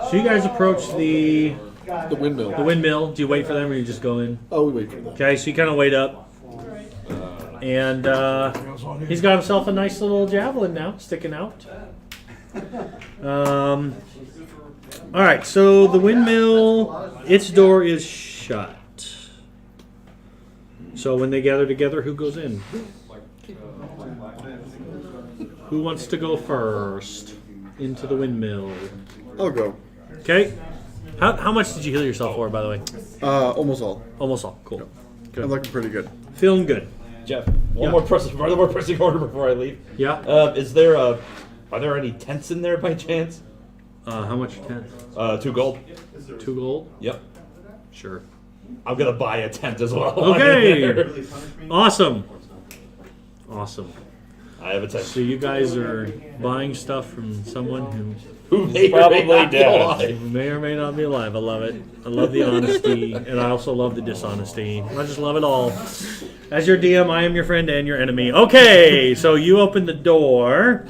So you guys approach the windmill. windmill. Do you wait for them, or you just go in? Oh, we wait for them. Okay, so you kind of wait up, and he's got himself a nice little javelin now sticking out. All right, so the windmill, its door is shut. So when they gather together, who goes in? Who wants to go first into the windmill? I'll go. Okay. How much did you heal yourself for, by the way? Almost all. Almost all. Cool. Good. I'm looking pretty good. Feeling good. Jeff, Yeah. one more pressing order before I leave. Yeah. Are there any tents in there by chance? How much tent? 2 gold. 2 gold? Yep. Sure. I'm gonna buy a tent as well. Okay. Awesome. Awesome. I have a tent. So you guys are buying stuff from someone Who may Probably or may not be dead. alive. who may or may not be alive. I love it. I love the honesty, and I also love the dishonesty. I just love it all. As your DM, I am your friend and your enemy. Okay, so you open the door.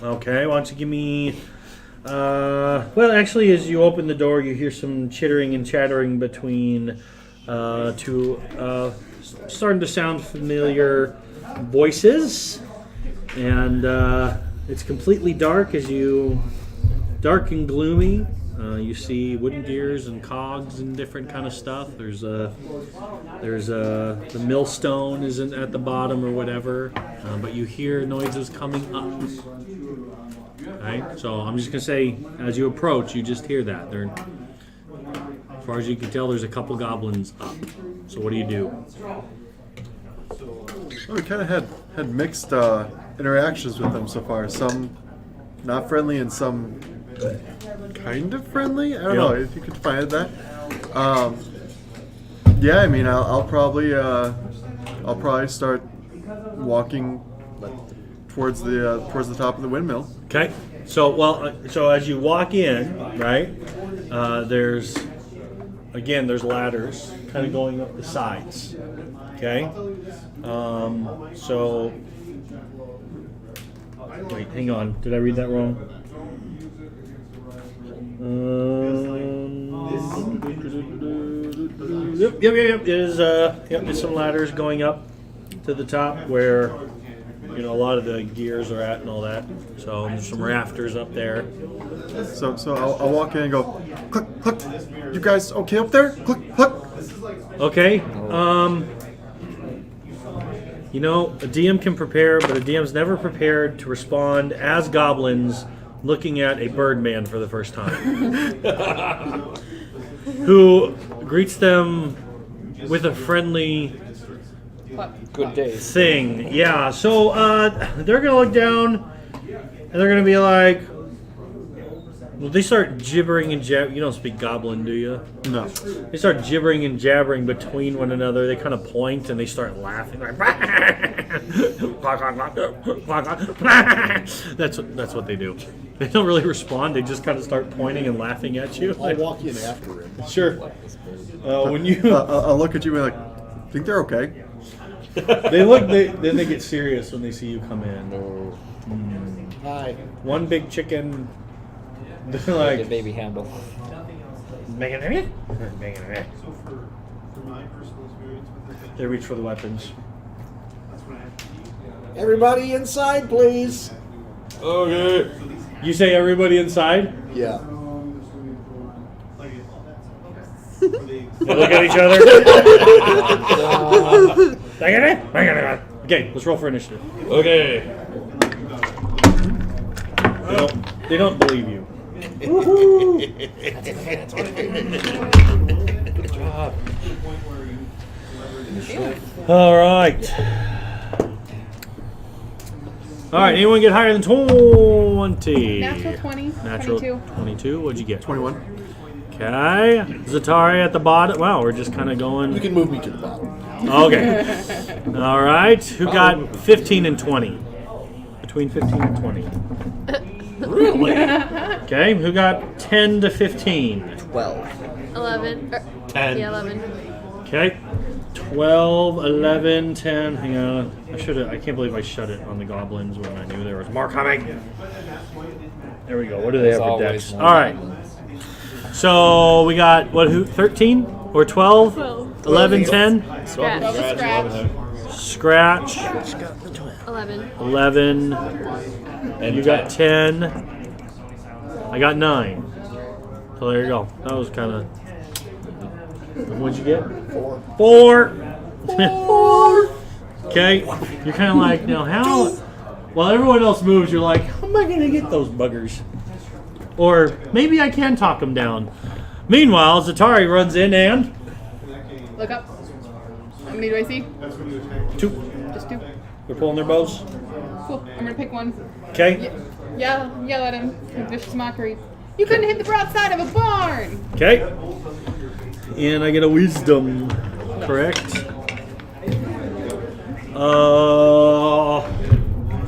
Okay, why don't you give me... well, actually, as you open the door, you hear some chittering and chattering between two starting to sound familiar voices. And it's completely dark dark and gloomy. You see wooden gears and cogs and different kind of stuff. There's the millstone isn't at the bottom or whatever, but you hear noises coming up. Right? So I'm just gonna say, as you approach, you just hear that. As far as you can tell, there's a couple goblins up. So what do you do? Well, we kind of had mixed interactions with them so far. Some not friendly and some kind of friendly. I don't know if you could find that. Yeah, I mean, I'll probably start walking towards the top of the windmill. Okay. So as you walk in, right? There's ladders kind of going up the sides. Okay. So wait, hang on. Did I read that wrong? Yep. There's some ladders going up to the top where a lot of the gears are at and all that. So there's some rafters up there. So I'll walk in and go, click, click. You guys okay up there? Click, click. Okay. A DM can prepare, but a DM's never prepared to respond as goblins looking at a Birdman for the first time. Who greets them with a friendly Good day. thing. Yeah, so they're going to look down and they're going to be like, well, they start gibbering and jabbering. You don't speak Goblin, do you? No. They start gibbering and jabbering between one another. They kind of point and they start laughing like that's what they do. They don't really respond. They just kind of start pointing and laughing at you. I'll walk in after him. Sure. When you I'll look at you and be like, think they're okay? then they get serious when they see you come in. Hi. One big chicken. They're The like, baby handle. they reach for the weapons. Everybody inside, please. Okay. You say everybody inside? Yeah. They look at each other. Okay, let's roll for initiative. Okay. They don't believe you. Good job. All right. All right. Anyone get higher than 20? Natural 20. Natural 22. 22. What'd you get? 21. Okay. Zatari at the bottom. Wow, we're just kind of going. You can move me to the bottom. Okay. All right. Who got 15 and 20? Between 15 and 20. Really? Okay. Who got 10 to 15? 12. 11. 10. Yeah, 11. Okay. 12, 11, 10. Hang on. I can't believe I shut it on the goblins when I knew there was more coming. There we go. What do they have for decks? All right. So we got, 13 or 12? 11, 10? Scratch. Scratch. 11. 11. And You got 10. I got 9. So there you go. That was kind of. What'd you get? 4. 4. Okay. You're kind of like, now how? While everyone else moves, you're like, how am I going to get those buggers? Or maybe I can talk them down. Meanwhile, Zatari runs in and. Look up. How many do I see? 2. Just 2. They're pulling their bows. Cool. I'm gonna pick one. Okay. Yell at him. Vicious mockery. You couldn't hit the broadside of a barn. Okay. And I get a wisdom, correct?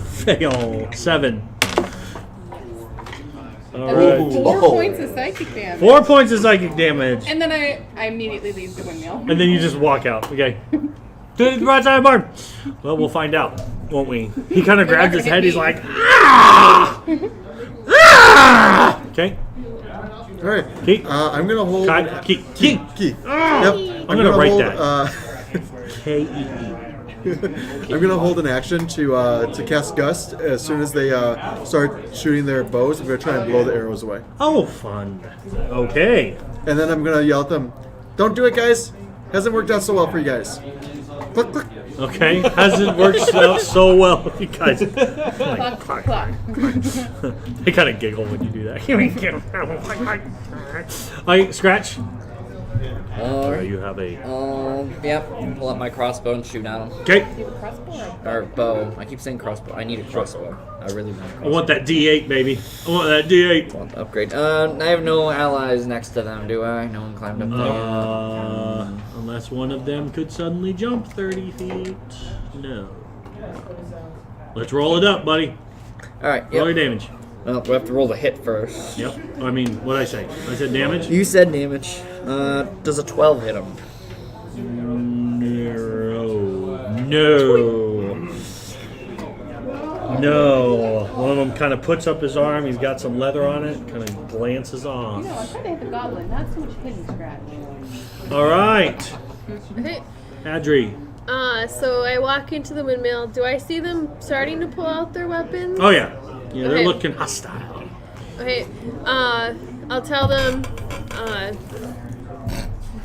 Fail. 7. All right. 4 points of psychic damage. 4 points of psychic damage. And then I immediately leave the windmill. And then you just walk out. Okay. To the broadside of the barn. Well, we'll find out, won't we? He kind of grabs his head. He's like, ah! Ah! Okay. All right. Keep. I'm gonna hold. Keep. Yep. I'm gonna write hold, that. K-E-E. I'm gonna hold an action to cast Gust as soon as they start shooting their bows. I'm gonna try and blow the arrows away. Oh, fun. Okay. And then I'm gonna yell at them, "Don't do it, guys! Hasn't worked out so well for you guys." Click, click. Okay. Hasn't worked out so well with you guys. Clock, clock. They kind of giggle when you do that. I scratch. You have a. Yep. Pull out my crossbow and shoot at him. Okay. Do you have a crossbow or Or bow. I keep saying crossbow. I need a crossbow. I really want a I crossbow. want that D8, baby. I want that D8. Want the upgrade. I have no allies next to them, do I? No one climbed up there. Unless one of them could suddenly jump 30 feet. No. Let's roll it up, buddy. Alright, Roll your yep. damage. Well, we have to roll the hit first. Yep. I mean, what'd I say? I said damage? You said damage. Does a 12 hit him? No. One of them kind of puts up his arm. He's got some leather on it. Kind of glances off. No, I thought they had the goblin. Not so much hidden scratch. All right. Okay. Adri. So I walk into the windmill. Do I see them starting to pull out their weapons? Oh, yeah. Yeah, they're Okay. looking hostile. Okay. I'll tell them,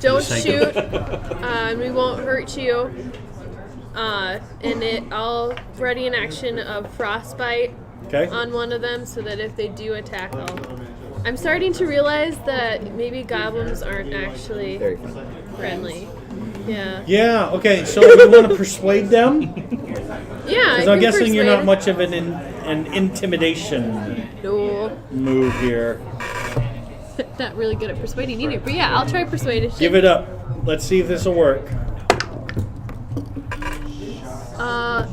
don't shoot. We won't hurt you. I'll ready an action of frostbite Okay. on one of them so that if they do attack, I'm starting to realize that maybe goblins aren't actually Very friendly. Yeah. Yeah, okay, so you want to persuade them? Yeah. Because I'm guessing you're not much of an intimidation No. move here. Not really good at persuading either. But yeah, I'll try persuasion. Give it up. Let's see if this will work.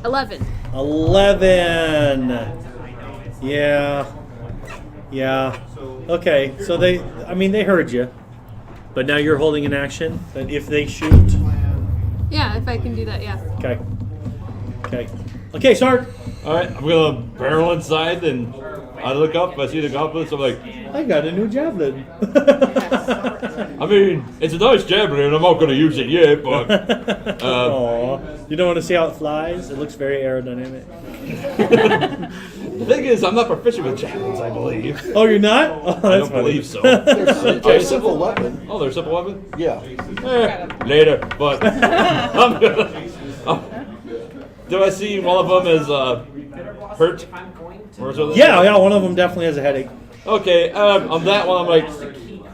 11. 11. Yeah. Okay, so they heard you. But now you're holding an action that if they shoot. Yeah, if I can do that, yeah. Okay, Sark. Alright, I'm gonna barrel inside and I look up, I see the goblins, I'm like, I got a new javelin. I mean, it's a nice javelin, I'm not gonna use it yet, but Aw. You don't want to see how it flies? It looks very aerodynamic. the thing is, I'm not proficient with javelins, I believe. Oh, you're not? Oh, I that's don't believe so. They're a simple weapon. Oh, they're a simple weapon? Yeah. Later, but I'm gonna. Do I see one of them is hurt? Or something? Yeah, one of them definitely has a headache. Okay, on that one, I'm like,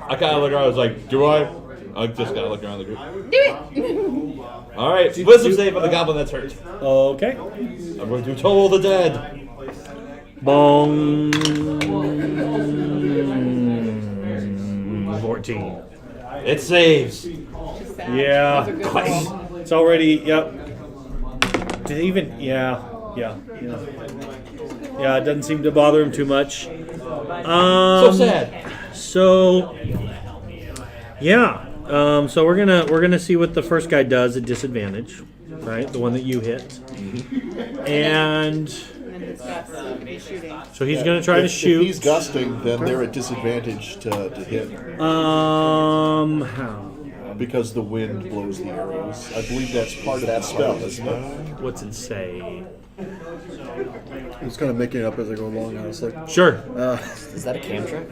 I kind of look around. I was like, do I? I just gotta look around the group. Do it! All right, wisdom save on the goblin that's hurt. Okay. I'm going to toll the dead. Bong. 14. It saves. Yeah. It's already, yep. Did it even, yeah, it doesn't seem to bother him too much. So sad. So, yeah. So we're gonna see what the first guy does at disadvantage, right? The one that you hit, and And then discuss shooting. so he's gonna try to If shoot. he's gusting, then they're at disadvantage to hit How? because the wind blows the arrows. I believe that's part of that spell, isn't it? What's it say? I'm just kind of making it up as I go along, honestly. Sure. Is that a cantrip?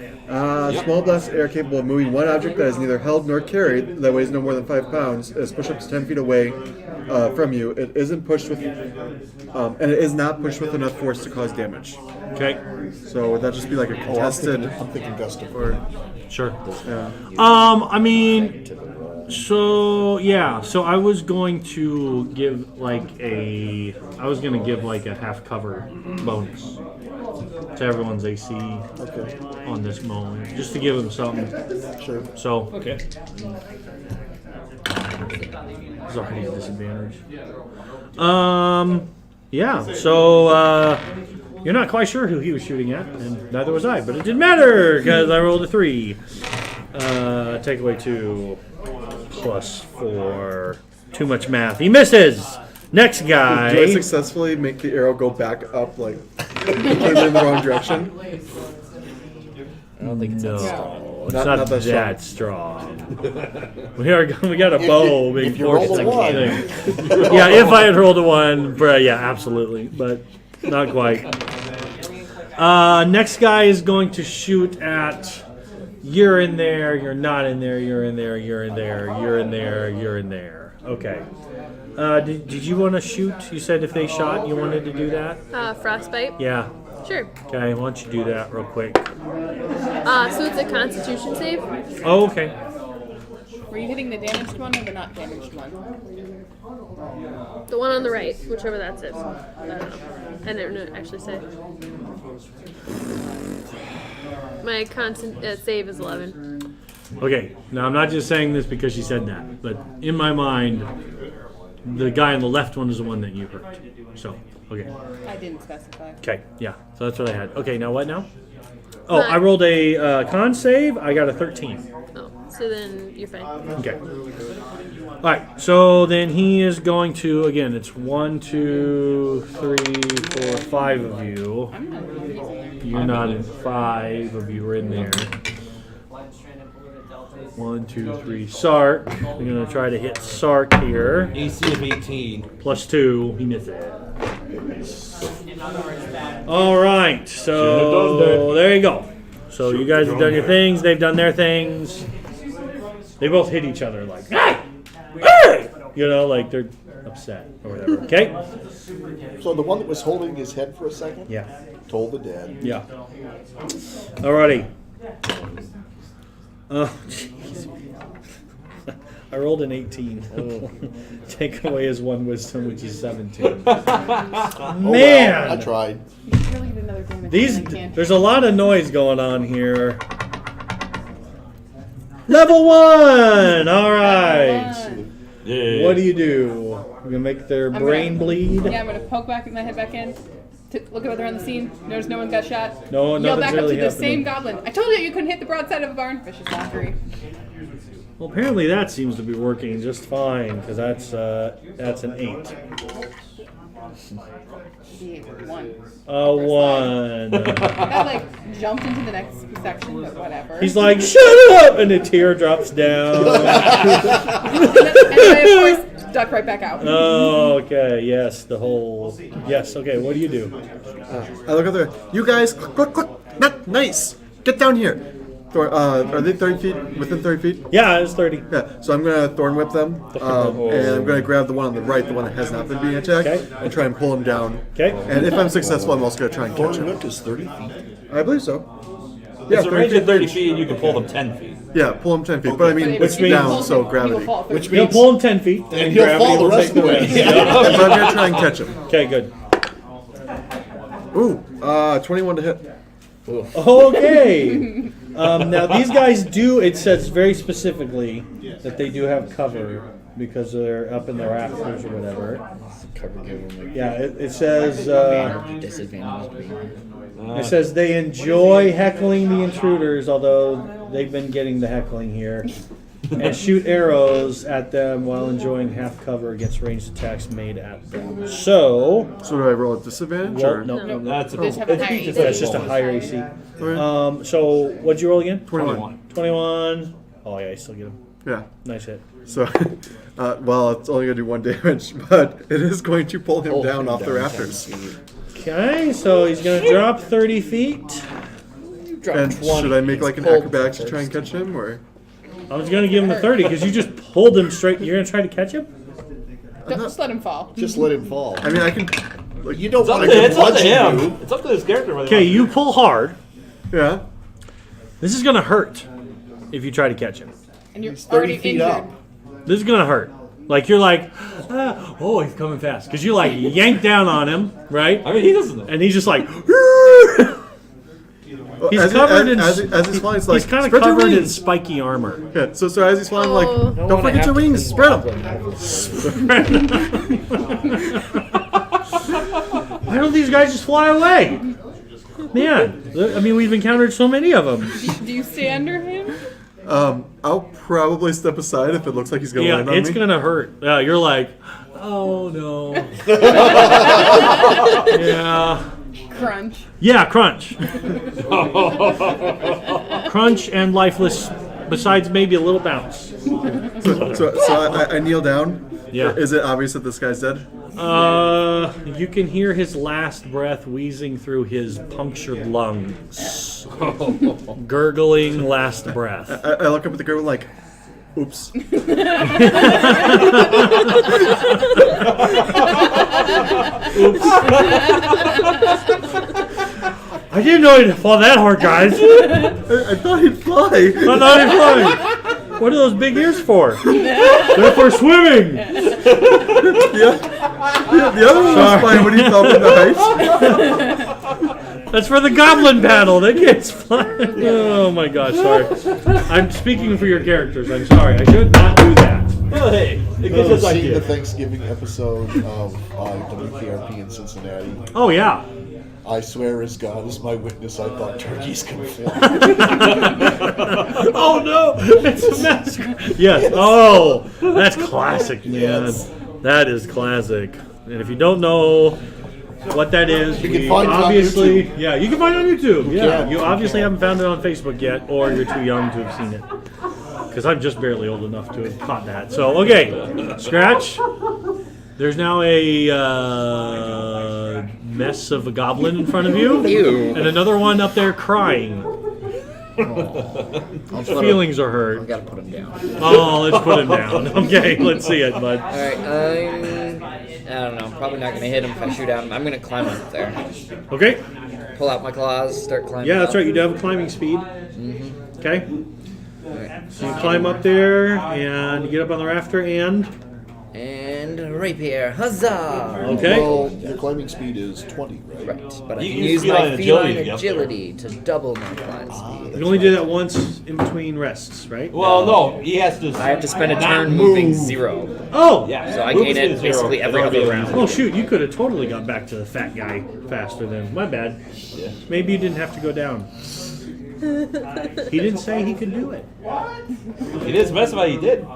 Small blast of air capable of moving one object that is neither held nor carried that weighs no more than 5 pounds is pushed up to 10 feet away from you. It isn't pushed with, and it is not pushed with enough force to cause damage. Okay. So would that just be like a contested? I'm thinking gusting. Or Sure. yeah. I mean, so yeah. So I was going to give like a half cover bonus to everyone's AC Okay. on this moment, just to give them something. Sure. So Okay. it's already a disadvantage. Yeah. So you're not quite sure who he was shooting at, and neither was I, but it didn't matter because I rolled a 3. Take away 2 plus 4. Too much math. He misses. Next guy. Do I successfully make the arrow go back up, like came in the wrong direction? I don't think it's that strong. No, it's Not not, that that strong. we got a bow being if you forced roll a to one. thing. Yeah, if I had rolled a 1, yeah, absolutely, but not quite. Next guy is going to shoot at. You're in there. You're not in there. You're in there. You're in there. You're in there. You're in there. Okay. Did you want to shoot? You said if they shot, you wanted to do that. Frostbite. Yeah. Sure. Okay. Why don't you do that real quick? So it's a Constitution save. Oh, okay. Were you hitting the damaged one or the not damaged one? The one on the right, whichever that is. I don't know. I didn't actually say. My save is 11. Okay. Now I'm not just saying this because she said that, but in my mind, the guy on the left one is the one that you hurt. So, okay. I didn't specify. Okay. Yeah. So that's what I had. Okay. Now what now? Oh, I rolled a con save. I got a 13. Oh, so then you're fine. Okay. All right. So then he is going to again. It's 1, 2, 3, 4, 5 of you. I'm not using there. You're not in. 5 of you are in there. 1, 2, 3. Sark. We're gonna try to hit Sark here. AC of 18. Plus 2. He missed it. All right. So there you go. So you guys have done your things. They've done their things. They both hit each other like, hey! Hey! You know, like they're upset or whatever. Okay? So the one that was holding his head for a second Yeah. told the dead. Yeah. Alrighty. Oh, jeez. I rolled an 18. Take away his 1 wisdom, which is 17. Oh, well, Man! I tried. You should really get another damage. There's a lot of noise going on here. Level 1! Alright. Yeah. What do you do? You're gonna make their brain bleed? Yeah, I'm gonna poke my head back in. Look over on the scene. Notice no one got shot. No, Yell nothing's back up really to the happening. same goblin. I told you you couldn't hit the broadside of a barn. Vicious mockery. Well, apparently that seems to be working just fine, because that's an 8. One. A 1. That like jumped into the next section, but whatever. He's like, shut up! And a tear drops down. and I, of course, duck right back out. Oh, okay. Yes, the whole. Yes, okay. What do you do? I look up there. You guys, click. Nice. Get down here. Are they 30 feet? Within 30 feet? Yeah, it's 30. Yeah. So I'm gonna thorn whip them, and I'm gonna grab the one on the right, the one that has not been being attacked, Okay. and try and pull him down. Okay. And if I'm successful, I'm also gonna try and catch Thorn him. whip is 30 feet. I believe so. It's a range of 30 feet, and you can pull them 10 feet. Yeah, pull him 10 feet. But I mean, But it's if he down, pulls so him, he gravity. will fall Which 30 He'll means pull him 10 feet. and he'll gravity fall the will rest of take the him way. away. But I'm gonna try and catch him. Okay, good. Ooh, 21 to hit. Okay. Now these guys do. It says very specifically that they do have cover because they're up in the rafters or whatever. Yeah, it says. Disadvantage. It says they enjoy heckling the intruders, although they've been getting the heckling here. and shoot arrows at them while enjoying half cover against ranged attacks made at them. So do I roll a disadvantage? well, or? no, That's a Just have a higher AC. that's just a higher AC. Okay. So what'd you roll again? 21. 21. Oh yeah, you still get him. Yeah. Nice hit. So, well, it's only going to do 1 damage, but it is going to pull him down off the rafters. Okay, so he's gonna drop 30 feet. Drop And 20. should I make like an Pull acrobatics to first. try and catch him, or? I was gonna give him the 30 because you just pulled him straight. You're gonna try to catch him? Don't just let him fall. Just let him fall. I mean, I can. You don't want to It's up to bludgeon him. you. It's up to his character. whether he Okay, wants you pull hard. Yeah. This is gonna hurt if you try to catch him. And you're 30 already feet injured. up. This is gonna hurt. Like you're like, oh, he's coming fast because you like yank down on him, right? I mean, he doesn't know. And he's just like, he's as covered in. as he's flying, it's like he's kind of spread your covered in wings. spiky armor. Yeah, so as he's flying, like, Oh. don't forget your wings, spread them. Why don't these guys just fly away? Man, I mean, we've encountered so many of them. Do you stay under him? I'll probably step aside if it looks like he's going to Yeah, land on it's me. gonna hurt. You're like, oh no. Yeah. Crunch. Yeah, crunch. Crunch and lifeless, besides maybe a little bounce. So I kneel down. Yeah. Is it obvious that this guy's dead? You can hear his last breath wheezing through his punctured lungs. Gurgling last breath. I look up at the girl like, oops. I didn't know he'd fall that hard, guys. I thought he'd fly. I thought he'd fly. What are those big ears for? They're for swimming. The other one was fine when he fell from the heights. That's for the goblin paddle. They can't fly. Oh my gosh, sorry. I'm speaking for your characters. I'm sorry. I should not do that. Well, hey, it gives us Seeing the idea. Thanksgiving episode of WKRP in Cincinnati, Oh yeah. I swear as God is my witness, I thought turkeys could fly. Oh no! It's a massacre. Yes. Oh, that's classic, man. Yes. That is classic. And if you don't know what that is, You can we find it on obviously, YouTube. yeah, you can find it on YouTube. Yeah, can. you You obviously can. haven't found it on Facebook yet, or you're too young to have seen it. Because I'm just barely old enough to have caught that. So okay, Scratch. There's now a mess of a goblin in front of you, Ew. and another one up there crying. Feelings are I hurt. gotta put him down. Oh, let's put him down. Okay, let's see it, bud. Alright, I don't know. I'm probably not gonna hit him if I shoot at him. I'm gonna climb up there. Okay. Pull out my claws, start climbing. Yeah, that's up. right. You do have a climbing speed. Okay. Alright. So you climb up there and you get up on the rafter and And rapier, huzzah! Okay. Roll. Your climbing speed is 20, right? Right, but I You can can use use my feline feline agility to get up there. agility to double my climb speed. you only do that once in between rests, right? Well, no, he has to. I have to spend a not turn move. moving 0. Oh. Yeah, So I move gain speed it is 0 basically in every order to other be round. able Oh shoot! You could have totally got back to the fat guy faster than my bad. Yeah. Maybe you didn't have to go down. He didn't say he could do it. He didn't specify he did.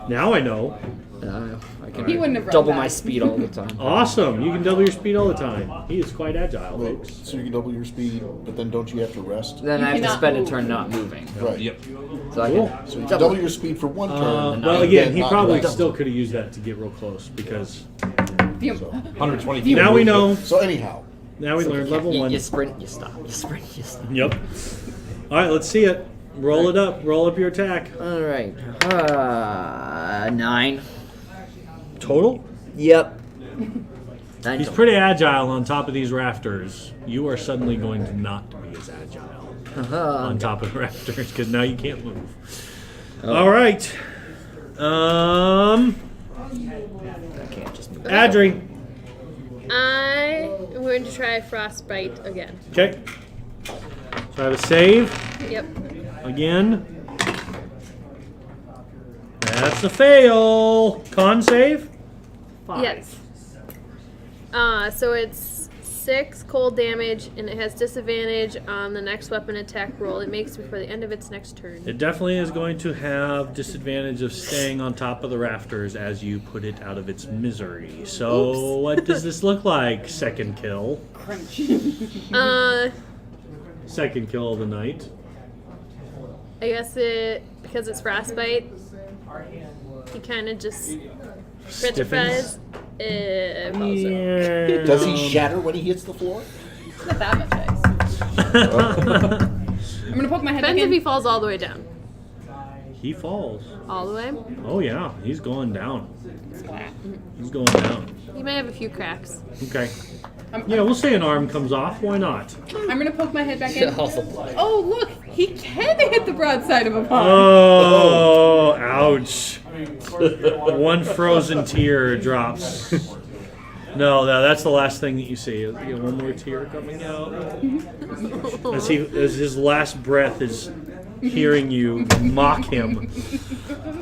Now I know. I can He wouldn't have read double that. my speed all the time. Awesome! You can double your speed all the time. He is quite agile, folks. So you can double your speed, but then don't you have to rest? Then You I have to cannot spend a move. turn not moving. Right. Yep. So I Cool. can So you can double your speed for one turn. Well, and again, then he not probably rest. still could have used that to get real close because 120 feet. now we know. So anyhow, Now we learned level you, 1. you sprint, you stop. You sprint, you stop. Yep. All right, let's see it. Roll it up. Roll up your attack. All right. 9. Total? Yep. 9 He's total. pretty agile on top of these rafters. You are suddenly going to not be as agile on top of the rafters because now you can't move. All right. I can't just move. Adri. I am going to try frostbite again. Okay. So I have a save Yep. again. That's a fail. Con save? 5. Yes. So it's 6 cold damage, and it has disadvantage on the next weapon attack roll it makes before the end of its next turn. It definitely is going to have disadvantage of staying on top of the rafters as you put it out of its misery. So what does this look like? Second kill. Second kill of the night. I guess because it's frostbite, he kind of just petrifies. Does he shatter when he hits the floor? It's not that much ice. I'm gonna poke my head back Depends if in. he falls all the way down. He falls. All the way? Oh yeah, he's going down. Splat. He's going down. You may have a few cracks. Okay. Yeah, we'll say an arm comes off. Why not? I'm gonna poke my head back in. All the blood. Oh, look! He can hit the broadside of a pond. Oh, ouch. One frozen tear drops. No, that's the last thing that you see. You get one more tear coming out. As his last breath is hearing you mock him.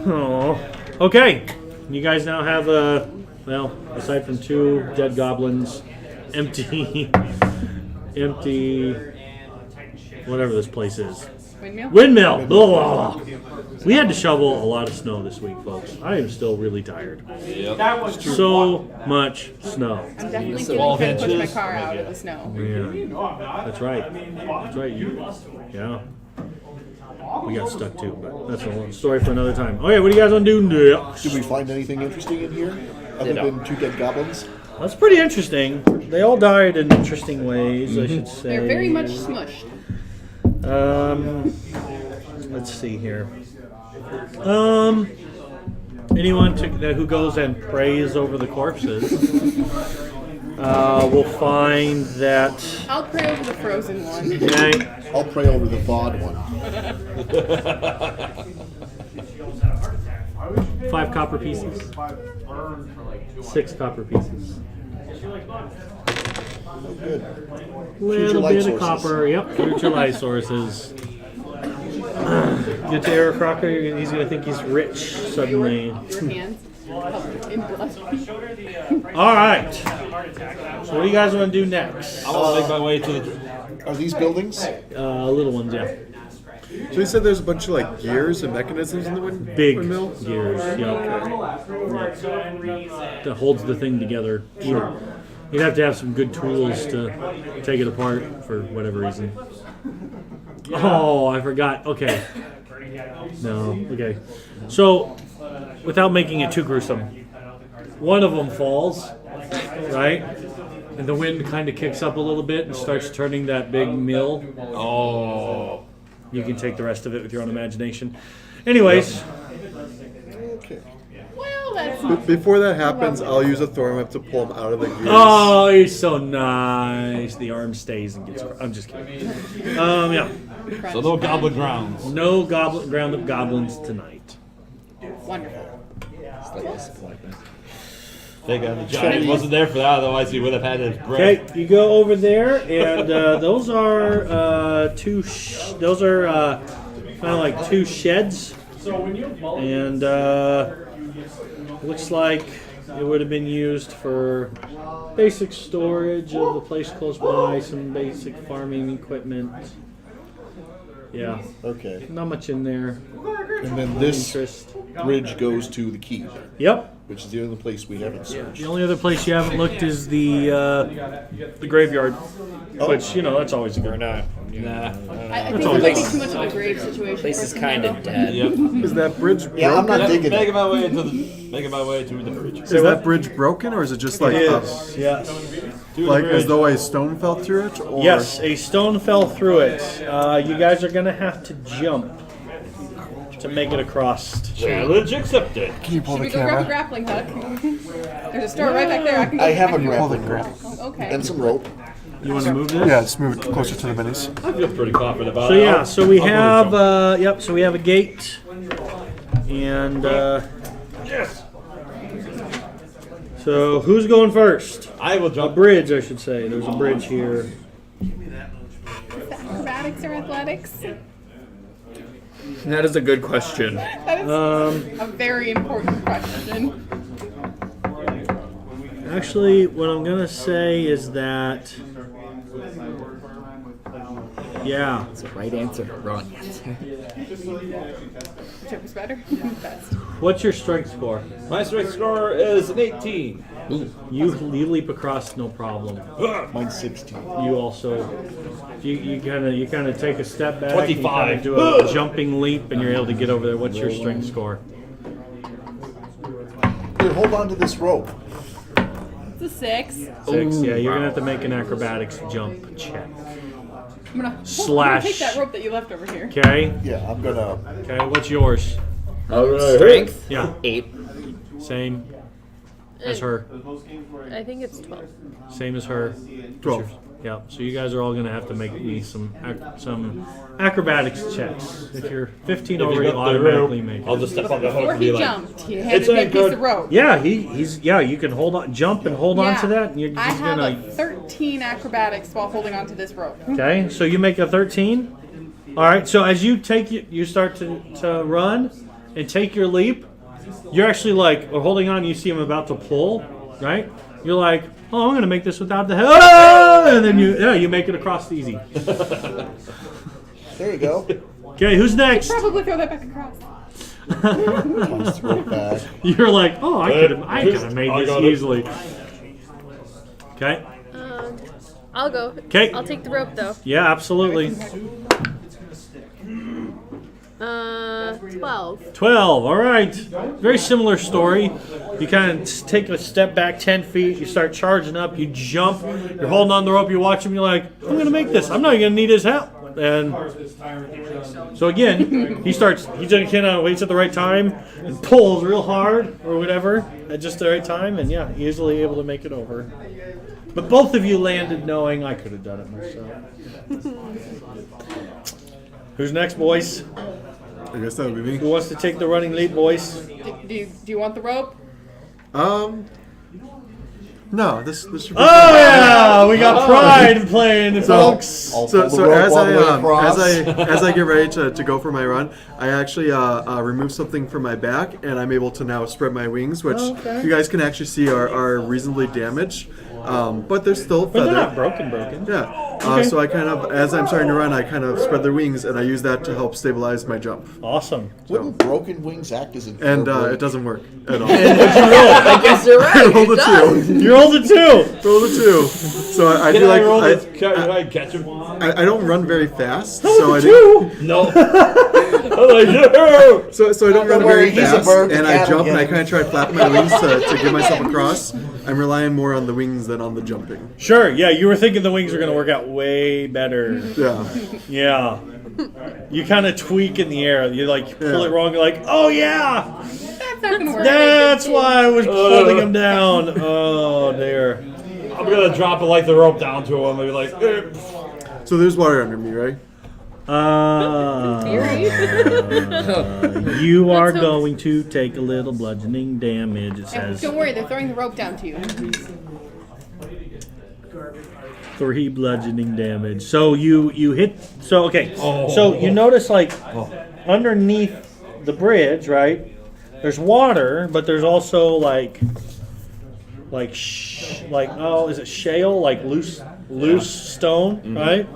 Oh. Okay. You guys now have well, aside from 2 dead goblins, empty, whatever this place is. Windmill. Ugh. We had to shovel a lot of snow this week, folks. I am still really tired. So much snow. I'm definitely feeling trying to push my car out of the snow. Yeah, that's right. That's right. Yeah. We got stuck too, but that's a story for another time. Okay, what do you guys want to do next? Did we find anything interesting in here other than 2 dead goblins? That's pretty interesting. They all died in interesting ways, I should say. They're very much smushed. Let's see here. Anyone who goes and prays over the corpses will find that. I'll pray over the frozen one. Okay. I'll pray over the thawed one. 5 copper pieces. 6 copper pieces. Oh, good. Little light bit of sources. copper. Yep, future light sources. Get to Eric Crocker, he's going to think he's rich suddenly. Your hands in blood. All right. So what do you guys want to do next? I want to make my way to the. Are these buildings? Little ones, yeah. So you said there's a bunch of like gears and mechanisms in the Big windmill? gears, yeah. That holds the thing together. Sure. You'd have to have some good tools to take it apart for whatever reason. Oh, I forgot. Okay. No, okay. So, without making it too gruesome, one of them falls, right? And the wind kind of kicks up a little bit and starts turning that big mill. Oh. You can take the rest of it with your own imagination. Anyways. Okay. Well, that's Before that happens, I'll use a thorn whip to pull him out of the gears. Oh, he's so nice. The arm stays and gets. I'm just kidding. Yeah. So no goblin grounds. No ground up goblins tonight. wonderful. Thank God the giant wasn't there for that, otherwise he would have had his bread. Okay, you go over there, and those are those are kind of like 2 sheds, and looks like it would have been used for basic storage of the place close by, some basic farming equipment. Yeah. Okay. Not much in there. And then this bridge goes to the keep. Yep. Which is the only place we haven't searched. The only other place you haven't looked is the graveyard, which that's always a good. Nah. I think there might be too much of a grave situation. Place is for us to kind of handle. dead. Yep. Is that bridge broken? Yeah, I'm not digging Making it. my way to the bridge. Is that bridge broken, or is it just like Yes. like as though a stone fell through it? Or? Yes, a stone fell through it. You guys are gonna have to jump to make it across. Challenge accepted. Can you pull Should the we go grab a camera? grappling hook? There's a store right back there. I can go. I have a can go grappling grab hook. it. Okay. And some rope. You want to move this? Yeah, just move it closer to the minis. I feel pretty confident about So it. yeah, so we I'll have go so we have a gate, and yes. so who's going first? I will A jump. bridge, I should say. There's a bridge here. Acrobatics or athletics? That is a good question. That is a very important question. Actually, what I'm gonna say is that Yeah. It's the right answer. Wrong answer. Whichever's better. Best. What's your strength score? My strength score is an 18. You leap across no problem. Mine's 16. You also you kind of take a step back. 25. And you kind of do a jumping leap, and you're able to get over there. What's your strength score? Here, hold on to this rope. It's a 6. 6. Yeah, you're gonna have to make an acrobatics jump check. I'm gonna Slash. take that rope that you left over here. Okay. Yeah, I'm gonna. Okay. What's yours? Strength? Yeah. 8. Same as her. I think it's 12. Same as her. 12. Yeah. So you guys are all gonna have to make me some acrobatics checks. If you're 15 over, you automatically make I'll it. just step on the hook Before and he be like, jumped, he had "It's to make a ain't piece good." of rope. Yeah, he's you can hold on, jump and hold on to that, and you're I just have gonna. a 13 acrobatics while holding on to this rope. Okay, so you make a 13. All right, so as you take it, you start to run and take your leap. You're actually like holding on. You see him about to pull, right? You're like, oh, I'm gonna make this without the help, and then you make it across easy. There you go. Okay, who's next? Probably throw that back across. Toss the rope back. You're like, oh, I could have made I this got it. easily. Okay. I'll go. 'Kay. I'll take the rope though. Yeah, absolutely. 12. 12. All right. Very similar story. You kind of take a step back 10 feet. You start charging up. You jump. You're holding on the rope. You watch him. You're like, I'm going to make this. I'm not going to need his help. And so again, he just kind of waits at the right time and pulls real hard or whatever at just the right time. And yeah, easily able to make it over. But both of you landed knowing I could have done it myself. Who's next, boys? I guess that would be Who me. wants to take the running lead, boys? Do you want the rope? No, this should be. Oh yeah, we got pride playing, folks. I'll So, pull the so rope as all the way across. I get ready to go for my run, I actually remove something from my back, and I'm able to now spread my wings, which you guys can actually see are reasonably damaged, but they're still But they're not feathered. broken. Yeah. Okay. So I kind of, as I'm starting to run, I kind of spread their wings, and I use that to help stabilize my jump. Awesome. Wouldn't broken wings act as an And air brake? it doesn't work at all. I guess you're right. I rolled a It does. 2. You rolled a 2. Rolled a 2. So I Can feel I like roll I, this? Can I catch him? I don't run very fast, That so I was a didn't. 2. No. I'm like, no. So I don't run Don't very worry, he's a fast, bird, the and I cat jump and I again. kind of try flapping my wings to get myself across. I'm relying more on the wings than on the jumping. Sure. Yeah, you were thinking the wings were going to work out way better. Yeah. Yeah. You kind of tweak in the air. You like pull it wrong. You're like, oh yeah. That's not gonna work. That's why I was holding him down. Oh dear. I'm gonna drop it like the rope down to him and be like, So there's water under me, right? You are hope- going to take a little bludgeoning damage. It And says don't worry, they're throwing the rope down to you. 3 bludgeoning damage. So you hit. So okay. Oh. So you notice like underneath the bridge, right? There's water, but there's also like oh, is it shale? Like loose stone, right?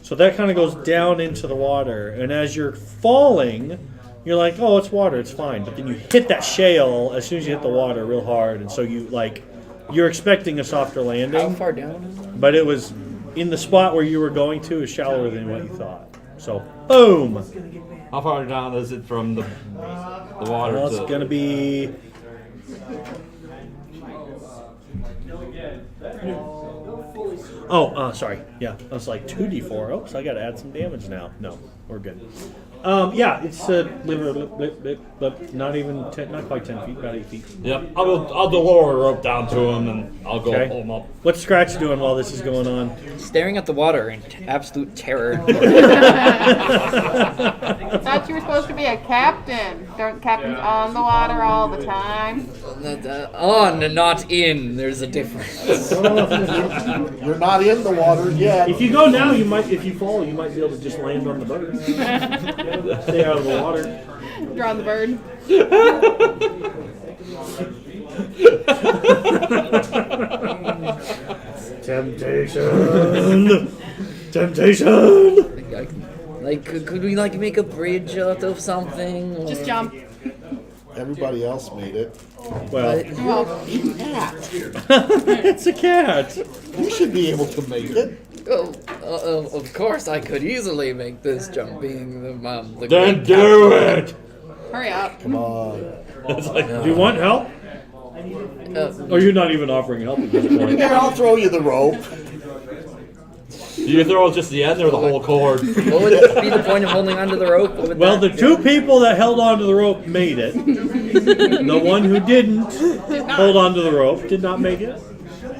So that kind of goes down into the water, and as you're falling, you're like, oh, it's water, it's fine. But then you hit that shale as soon as you hit the water real hard, and so you're expecting a softer landing. How far down is it? But it was in the spot where you were going to is shallower than what you thought. So, boom! how far down is it from the water Well, it's to... going to be... Oh, sorry. Yeah, I was like 2d4. Oops, I got to add some damage now. No, we're good. Yeah, it's not even 10, not quite 10 feet, about 8 feet. Yep, I'll lower the rope down to him and I'll go Okay. pull him up. What's Scratch doing while this is going on? Staring at the water in absolute terror. Thought you were supposed to be a captain. Aren't captains on the water all the time? On and not in. There's a difference. You're not in the water yet. If you go now, if you fall, you might be able to just land on the bird. Stay out of the water. Draw the bird. Temptation. Temptation. Like, could we like make a bridge out of something? Or... Just jump. Everybody else made it. Well, Well, it's a cat. You should be able to make it. Oh, of course, I could easily make this jump, being the Then great do captain. it. hurry up. Come on. It's like, do you want help? Or you're not even offering help at this point. Here, I'll throw you the rope. Do you throw just the end or the whole cord? What would be the point of holding onto the rope? What would Well, the that two do? people that held onto the rope made it. The one who didn't hold onto the rope did not make it.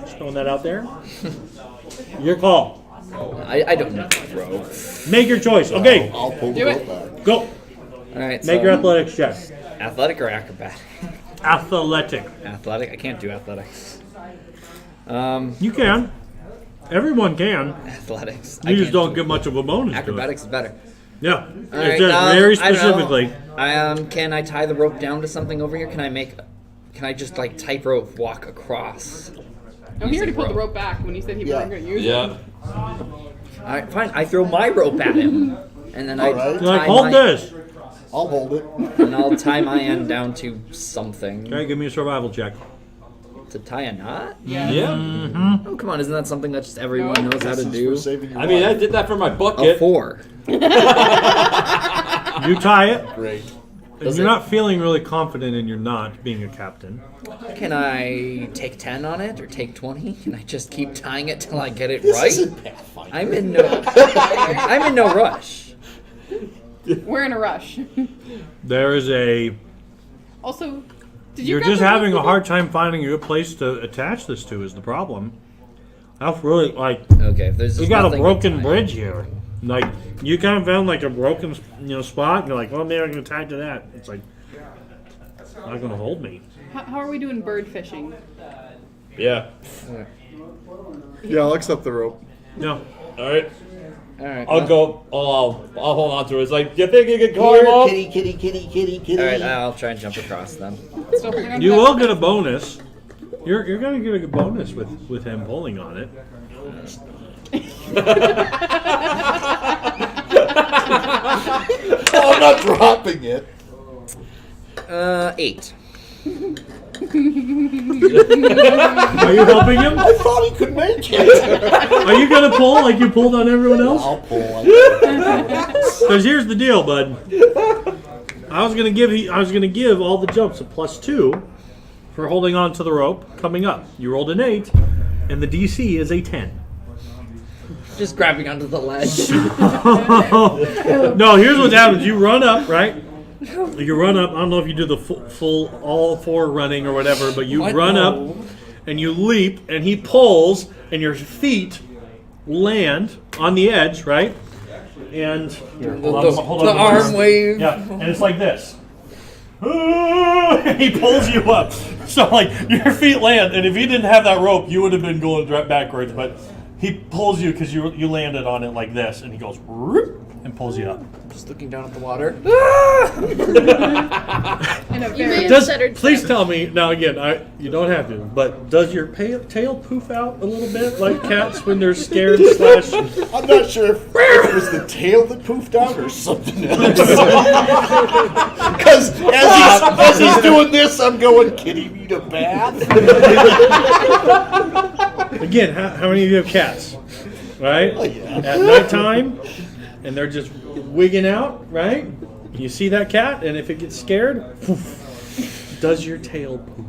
Just throwing that out there. Your call. I don't know the rope. Make your choice. Okay, I'll pull the Do rope it. back. go. All right. Make so, your athletics check. athletic or acrobatic? Athletic. Athletic. I can't do athletics. You can. Everyone can. Athletics. You just don't get much of a bonus. Acrobatics is better. To it. Yeah. All It right, says very I don't know. specifically. Can I tie the rope down to something over here? Can I just like tightrope walk across? Oh, he already pulled the rope back when he said he wasn't going to use it. Yeah. All right, fine. I throw my rope at him, and then I All right. tie You're like, hold my, this. I'll hold it. and I'll tie my end down to something. Okay, give me a survival check. To tie a knot? Yeah. Oh, come on! Isn't that something that just everyone No. knows how to This is do? for saving your I mean, I life. did that for my A bucket. 4. You tie it. Great. And Does you're it- not feeling really confident in your knot being a captain. Can I take 10 on it or take 20? Can I just keep tying it till I get it This right? isn't Pathfinder. I'm in no rush. We're in a rush. There is a. Also, did you You're grab just the rope having a with hard time finding a good place to attach this to is the problem. That's really like Okay, if there's we just got a nothing to broken tie. bridge here. Like you kind of found like a broken spot. And you're like, well, maybe I can tie to that. It's like not gonna hold me. How are we doing bird fishing? Yeah. Yeah, I'll accept the rope. No. All right. All right. I'll go. I'll hold on to it. It's like, you think you can climb Here, up? kitty, kitty, kitty, kitty, kitty. All right, I'll try and jump across then. Still holding on to You that? will get a bonus. You're gonna get a good bonus with him pulling on it. Oh, I'm not dropping it. 8. Are you helping him? I thought he could make it. Are you gonna pull like you pulled on everyone else? I'll pull. Because here's the deal, bud. I was gonna give all the jumps a +2 for holding on to the rope coming up. You rolled an 8, and the DC is a 10. Just grabbing onto the ledge. No, here's what happens. You run up, right? You run up. I don't know if you do the full all 4 running or whatever, but you run up and you leap, and he pulls, and your feet land on the edge, right? And here, hold on, The arm wave. Yeah, and it's like this. He pulls you up. So like your feet land, and if you didn't have that rope, you would have been going backwards. But he pulls you because you landed on it like this, and he goes whoop, and pulls you up. Just looking down at the water. In a You may very have shuddered. Please tell me now again. You don't have to, but does your tail poof out a little bit like cats when they're scared? Slash. I'm not sure if it was the tail that poofed out or something else. Because as he's doing this, I'm going, kitty, need a bath? Again, how many of you have cats? Right? Oh, yeah. At nighttime, and they're just wigging out, right? You see that cat, and if it gets scared, poof, does your tail poof?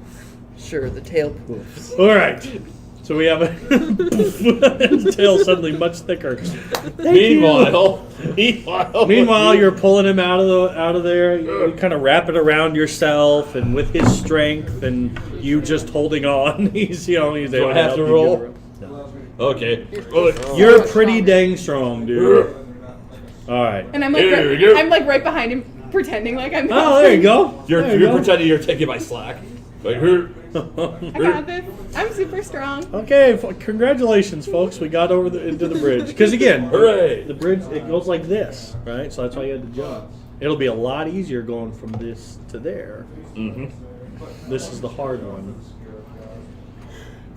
Sure, the tail poofs. All right. So we have a his tail suddenly much thicker. Meanwhile, you're pulling him out of there. You kind of wrap it around yourself, and with his strength, and you just holding on, he's Do I able have help to you roll? get around. Okay. You're pretty dang strong, dude. All right. And I'm like, Here you go. I'm like right behind him, pretending like I'm. Oh, there you go. You're There you go. pretending you're taking my slack. Like, here. I got this. I'm super strong. Okay, congratulations, folks. We got into the bridge. Because again, Hooray. the bridge, it goes like this, right? So that's why you had to jump. It'll be a lot easier going from this to there. Mm-hmm. This is the hard one.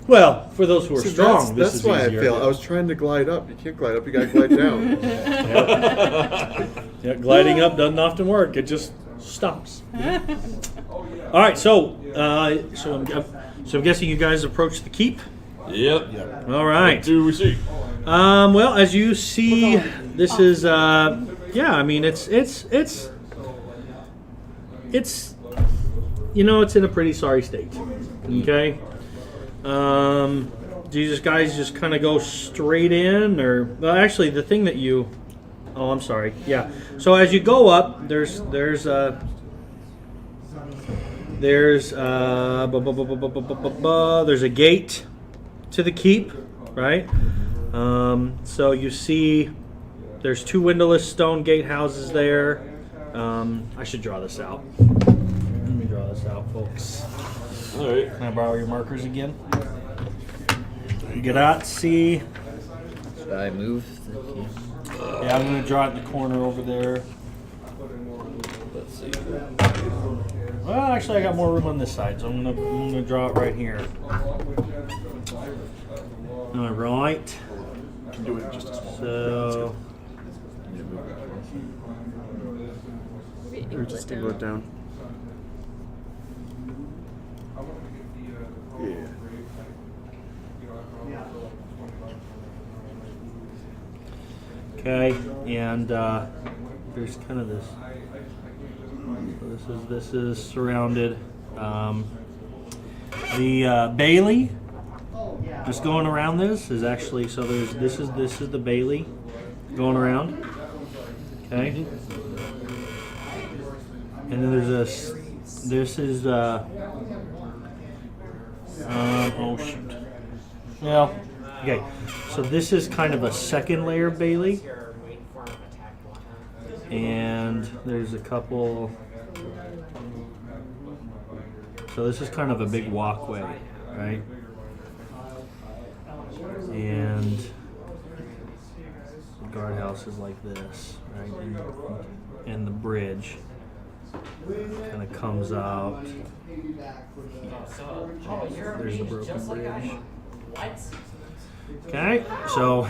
Well, for those who are See, strong, that's this is why easier. I fail. I was trying to glide up. You can't glide up. You gotta glide down. Yeah, gliding up doesn't often work. It just stops. All right, so I'm guessing you guys approach the keep. Yep. All right. What do we see? Well, as you see, this is yeah. I mean, it's it's in a pretty sorry state. Okay. Do you guys just kind of go straight in, or well, actually, the thing that you. Oh, I'm sorry. Yeah. So as you go up, there's a gate to the keep, right? So you see there's 2 windowless stone gatehouses there. I should draw this out. Let me draw this out, folks. All right. Can I borrow your markers again? Grazie. Should I move the key? Yeah, I'm going to draw it in the corner over there. Let's see. Well, actually, I got more room on this side, so I'm gonna draw it right here. All right. You can do it in just a small. So Or just to go down. Yeah. okay, and there's kind of this. So this is surrounded. The Bailey, just going around this is actually so. This is the Bailey going around. Okay. And then there's this is oh shoot. Well, okay. So this is kind of a second layer Bailey. And there's a couple. So this is kind of a big walkway, right? And the guardhouse is like this, right? And the bridge kind of comes out. There's the broken bridge. Okay, so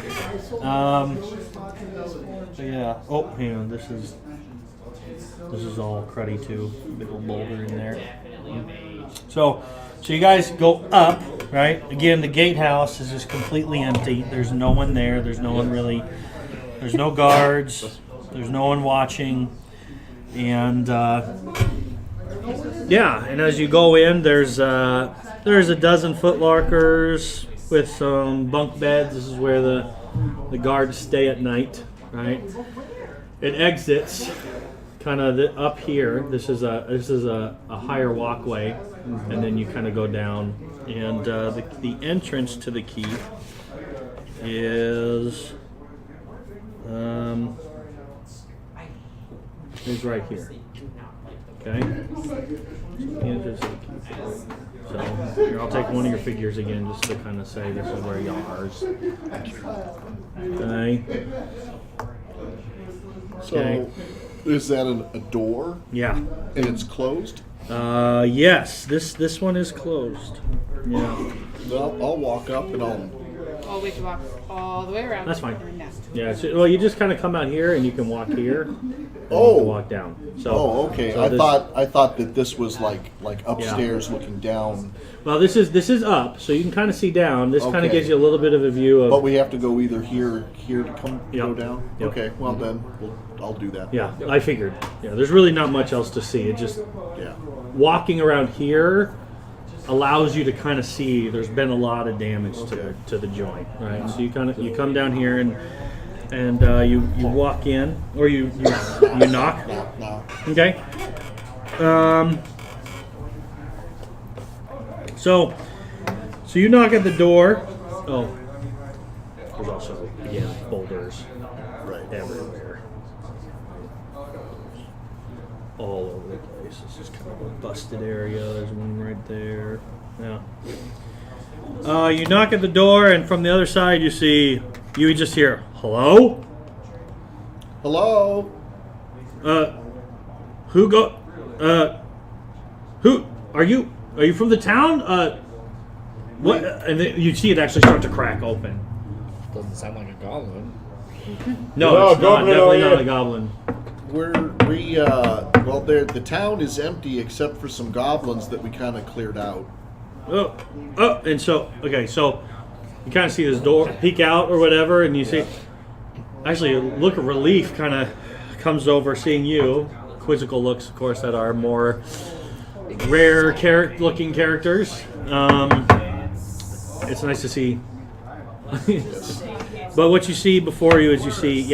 yeah. Oh, hang on. This is all cruddy too. Big old boulder in there. So you guys go up, right? Again, the gatehouse is just completely empty. There's no one there. There's no one really. There's no guards. There's no one watching. And yeah, and as you go in, there's a dozen footlockers with some bunk beds. This is where the guards stay at night, right? It exits kind of up here. This is a higher walkway, and then you kind of go down, and the entrance to the keep is right here. Okay. The entrance to the keep. So here, I'll take one of your figures again, just to kind of say this is where y'all are. Okay. So, Okay. is that a door? Yeah. And it's closed? Yes. This one is closed. Yeah. Well, I'll walk up and I'll. Oh, we should walk all the way around. That's fine. No. Yeah. So, well, you just kind of come out here, and you can walk here. And Oh. You can walk down. So. Oh, okay. so I this- thought that this was like upstairs looking down. Well, this is up, so you can kind of see down. This kind of Okay. gives you a little bit of a view of. But we have to go either here to come go Yep. down. Yep. Okay. Well then, I'll do that. Yeah, I figured. Yeah, there's really not much else to see. It just Yeah. walking around here allows you to kind of see. There's been a lot of damage to the joint, right? So you come down here and you walk in, or you knock. No. Okay. So you knock at the door. Oh, there's also again boulders Right. everywhere, all over the place. This is kind of a busted area. There's one right there. Yeah. You knock at the door, and from the other side, you just hear hello. Hello. Who are you? Are you from the town? What? And then you see it actually start to crack open. Doesn't sound like a goblin. No, No, it's not. goblin Definitely over not a here. goblin. Well, the town is empty except for some goblins that we kind of cleared out. And so so you kind of see this door peek out or whatever, and you see actually a look of relief kind of comes over seeing you. Quizzical looks, of course, that are more rare looking characters. It's nice to see. But what you see before you is you see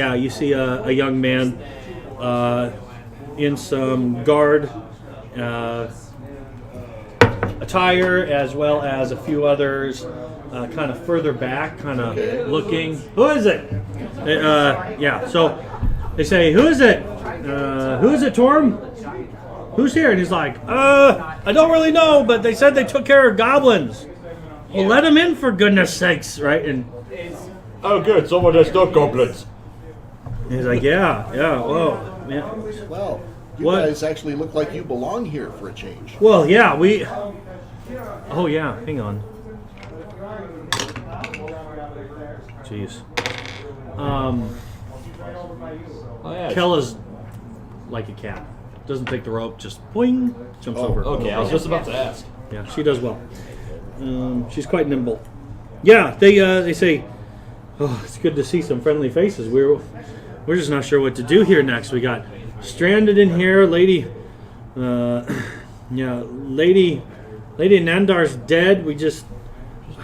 a young man in some guard attire, as well as a few others kind of further back, kind of looking. Who is it? So they say, who is it? Who is it, Torm? Who's here? And he's like, I don't really know, but they said they took care of goblins. Well, let them in for goodness sakes, right? And Oh, good. Someone has no goblins. he's like, yeah, whoa, man. Well, you What? guys actually look like you belong here for a change. Well, yeah, we. Oh yeah, hang on. Jeez. Oh, yeah. Kella's like a cat. Doesn't take the rope, just boing, jumps over. Okay, I was just about to ask. Yeah, she does well. She's quite nimble. Yeah, they say, oh, it's good to see some friendly faces. We're just not sure what to do here next. We got stranded in here, Lady Nandar's dead. We just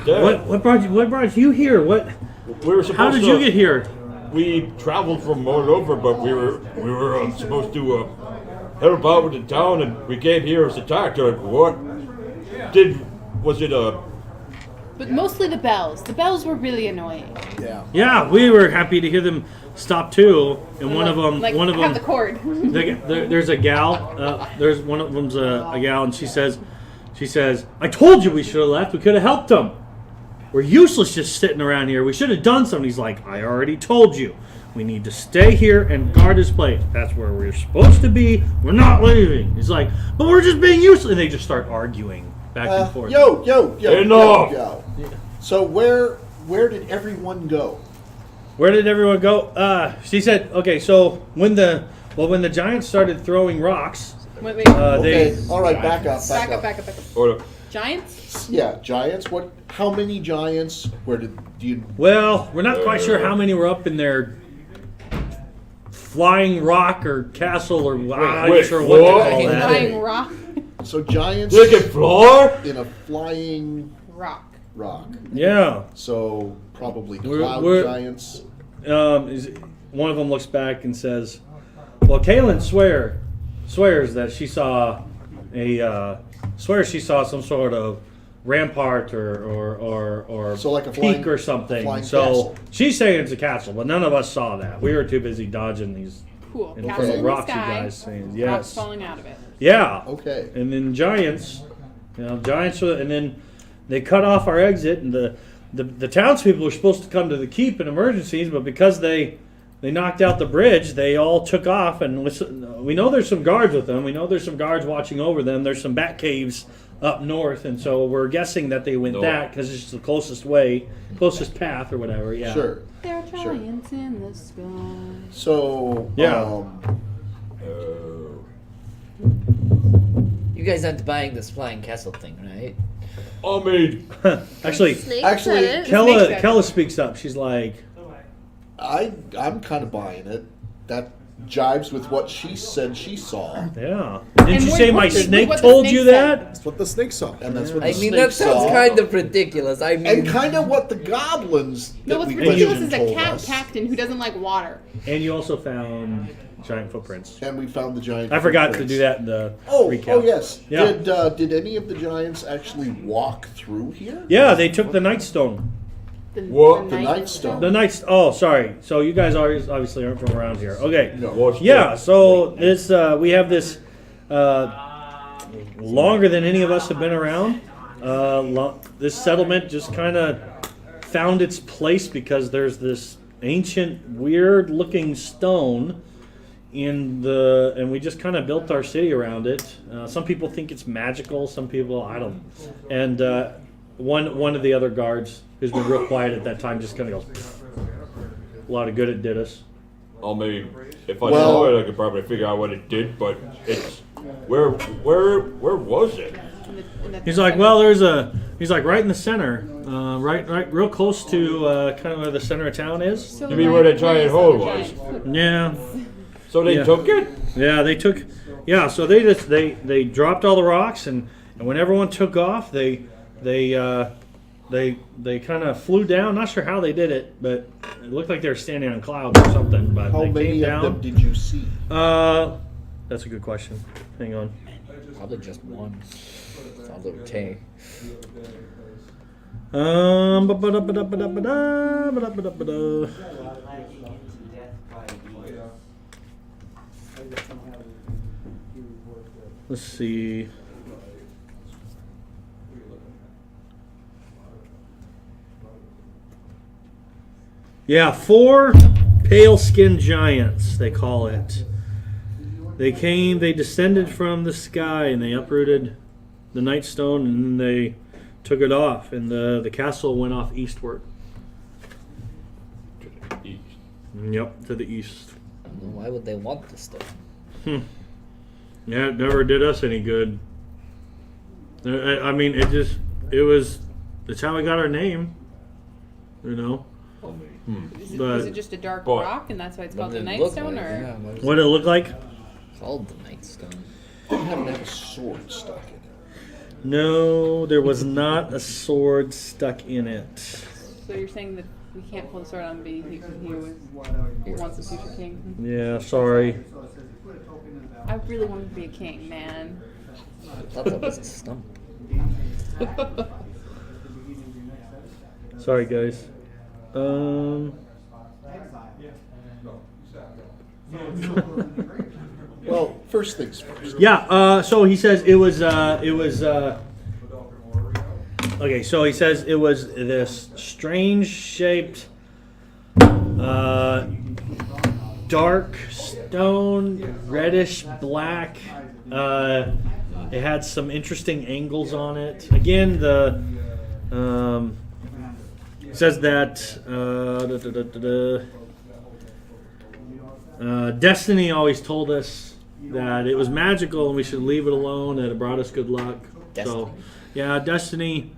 Dead. what brought you here? What? We were supposed How did you get here? We traveled from all over, but we were supposed to help out with the town, and we came here as attacked. Was it a? But mostly the bells. The bells were really annoying. Yeah. Yeah, we were happy to hear them stop too. And one of them, have the cord. there's a gal. There's one of them's a gal, and she says, I told you we should have left. We could have helped them. We're useless just sitting around here. We should have done something. He's like, I already told you. We need to stay here and guard this place. That's where we're supposed to be. We're not leaving. He's like, but we're just being useless. And they just start arguing back and forth. Yo. Enough. Yo. So where did everyone go? Where did everyone go? She said, okay, so when the Giants started throwing rocks, Wait. Okay. All right. Back up. Back up. Or Giants? Yeah, giants. What? How many giants? Where do you? well, we're not quite sure how many were up in their flying rock or castle or I'm not wait, sure what what? to call that. Flying rock. So giants they can fly? in a flying Rock. rock. Yeah. So probably We're- cloud we're- giants. One of them looks back and says, well, Kaylin swears that she saw some sort of rampart or So like a peak flying- or something. flying So castle. she's saying it's a castle, but none of us saw that. We were too busy dodging these Cool. and Castle from in the the rocks, you sky. guys saying Rocks yes. falling out of it. Yeah. Okay. And then giants, and then they cut off our exit, and the townspeople were supposed to come to the keep in emergencies, but because they knocked out the bridge, they all took off. And we know there's some guards with them. We know there's some guards watching over them. There's some bat caves up north, and so we're guessing that they went that because it's the closest path or whatever. Yeah. Sure. There are giants in the sky. So Yeah. You guys aren't buying this flying castle thing, right? I mean, Actually, Snake Actually, said it. Kella speaks up. She's like, I'm kind of buying it. That jives with what she said she saw. yeah. Didn't you what- say my what did- snake what the told snake you said? that? That's what the snake saw. And that's what I the mean, snake that sounds saw. kind of ridiculous. I mean, And kind of what the goblins No, that what's we ridiculous is questioned a told cat us. captain who doesn't like water. And you also found giant footprints. And we found the giant. I forgot to footprints. do that in the Oh, recap. oh yes. Yeah. Did any of the giants actually walk through here? Yeah, they took the Nightstone. What? The Nightstone. The Night. Oh, sorry. So you guys obviously aren't from around here. Okay. No. what's Yeah. So this we have this longer than any of us have been around. This settlement just kind of found its place because there's this ancient, weird-looking stone and we just kind of built our city around it. Some people think it's magical. Some people I don't. And one of the other guards who's been real quiet at that time just kind of goes. A lot of good it did us. Oh, maybe if I Well- saw it, I could probably figure out what it did. But it's where was it? He's like, well, he's like right in the center, right, real close to kind of where the center of town is. So You mean where the like, giant where's hole the was? giant- Yeah, So they Yeah. took it. yeah, they took, yeah. So they dropped all the rocks, and when everyone took off, they kind of flew down. Not sure how they did it, but it looked like they were standing on clouds or something. But How they many came of down. them did you see? That's a good question. Hang on. Probably just one. Sounds like Tay. Ba-ba-da-ba-da-ba-da-ba-da, let's see. Yeah, 4 pale-skinned giants, they call it. They came, they descended from the sky, and they uprooted the Nightstone, and they took it off, and the castle went off eastward. East. Yep, to the east. Why would they want this stuff? Yeah, it never did us any good. I mean, it's how we got our name, you know. Is it just a dark But- rock, and that's why it's What called the did it look Nightstone, like? or? Yeah, what is What did it look like? it called the Nightstone? Didn't happen to have a sword stuck in it. No, there was not a sword stuck in it. So you're saying that we can't pull the sword on me? He wants a future king. Yeah, sorry. I really wanted to be a king, man. I thought that was a stump. Sorry, guys. Well, first things first. Yeah, so he says it was okay, so he says it was this strange shaped dark stone, reddish black. It had some interesting angles on it. Again, the it says that Destiny always told us that it was magical and we should leave it alone, that it brought us good luck. So, Destiny. yeah, Destiny.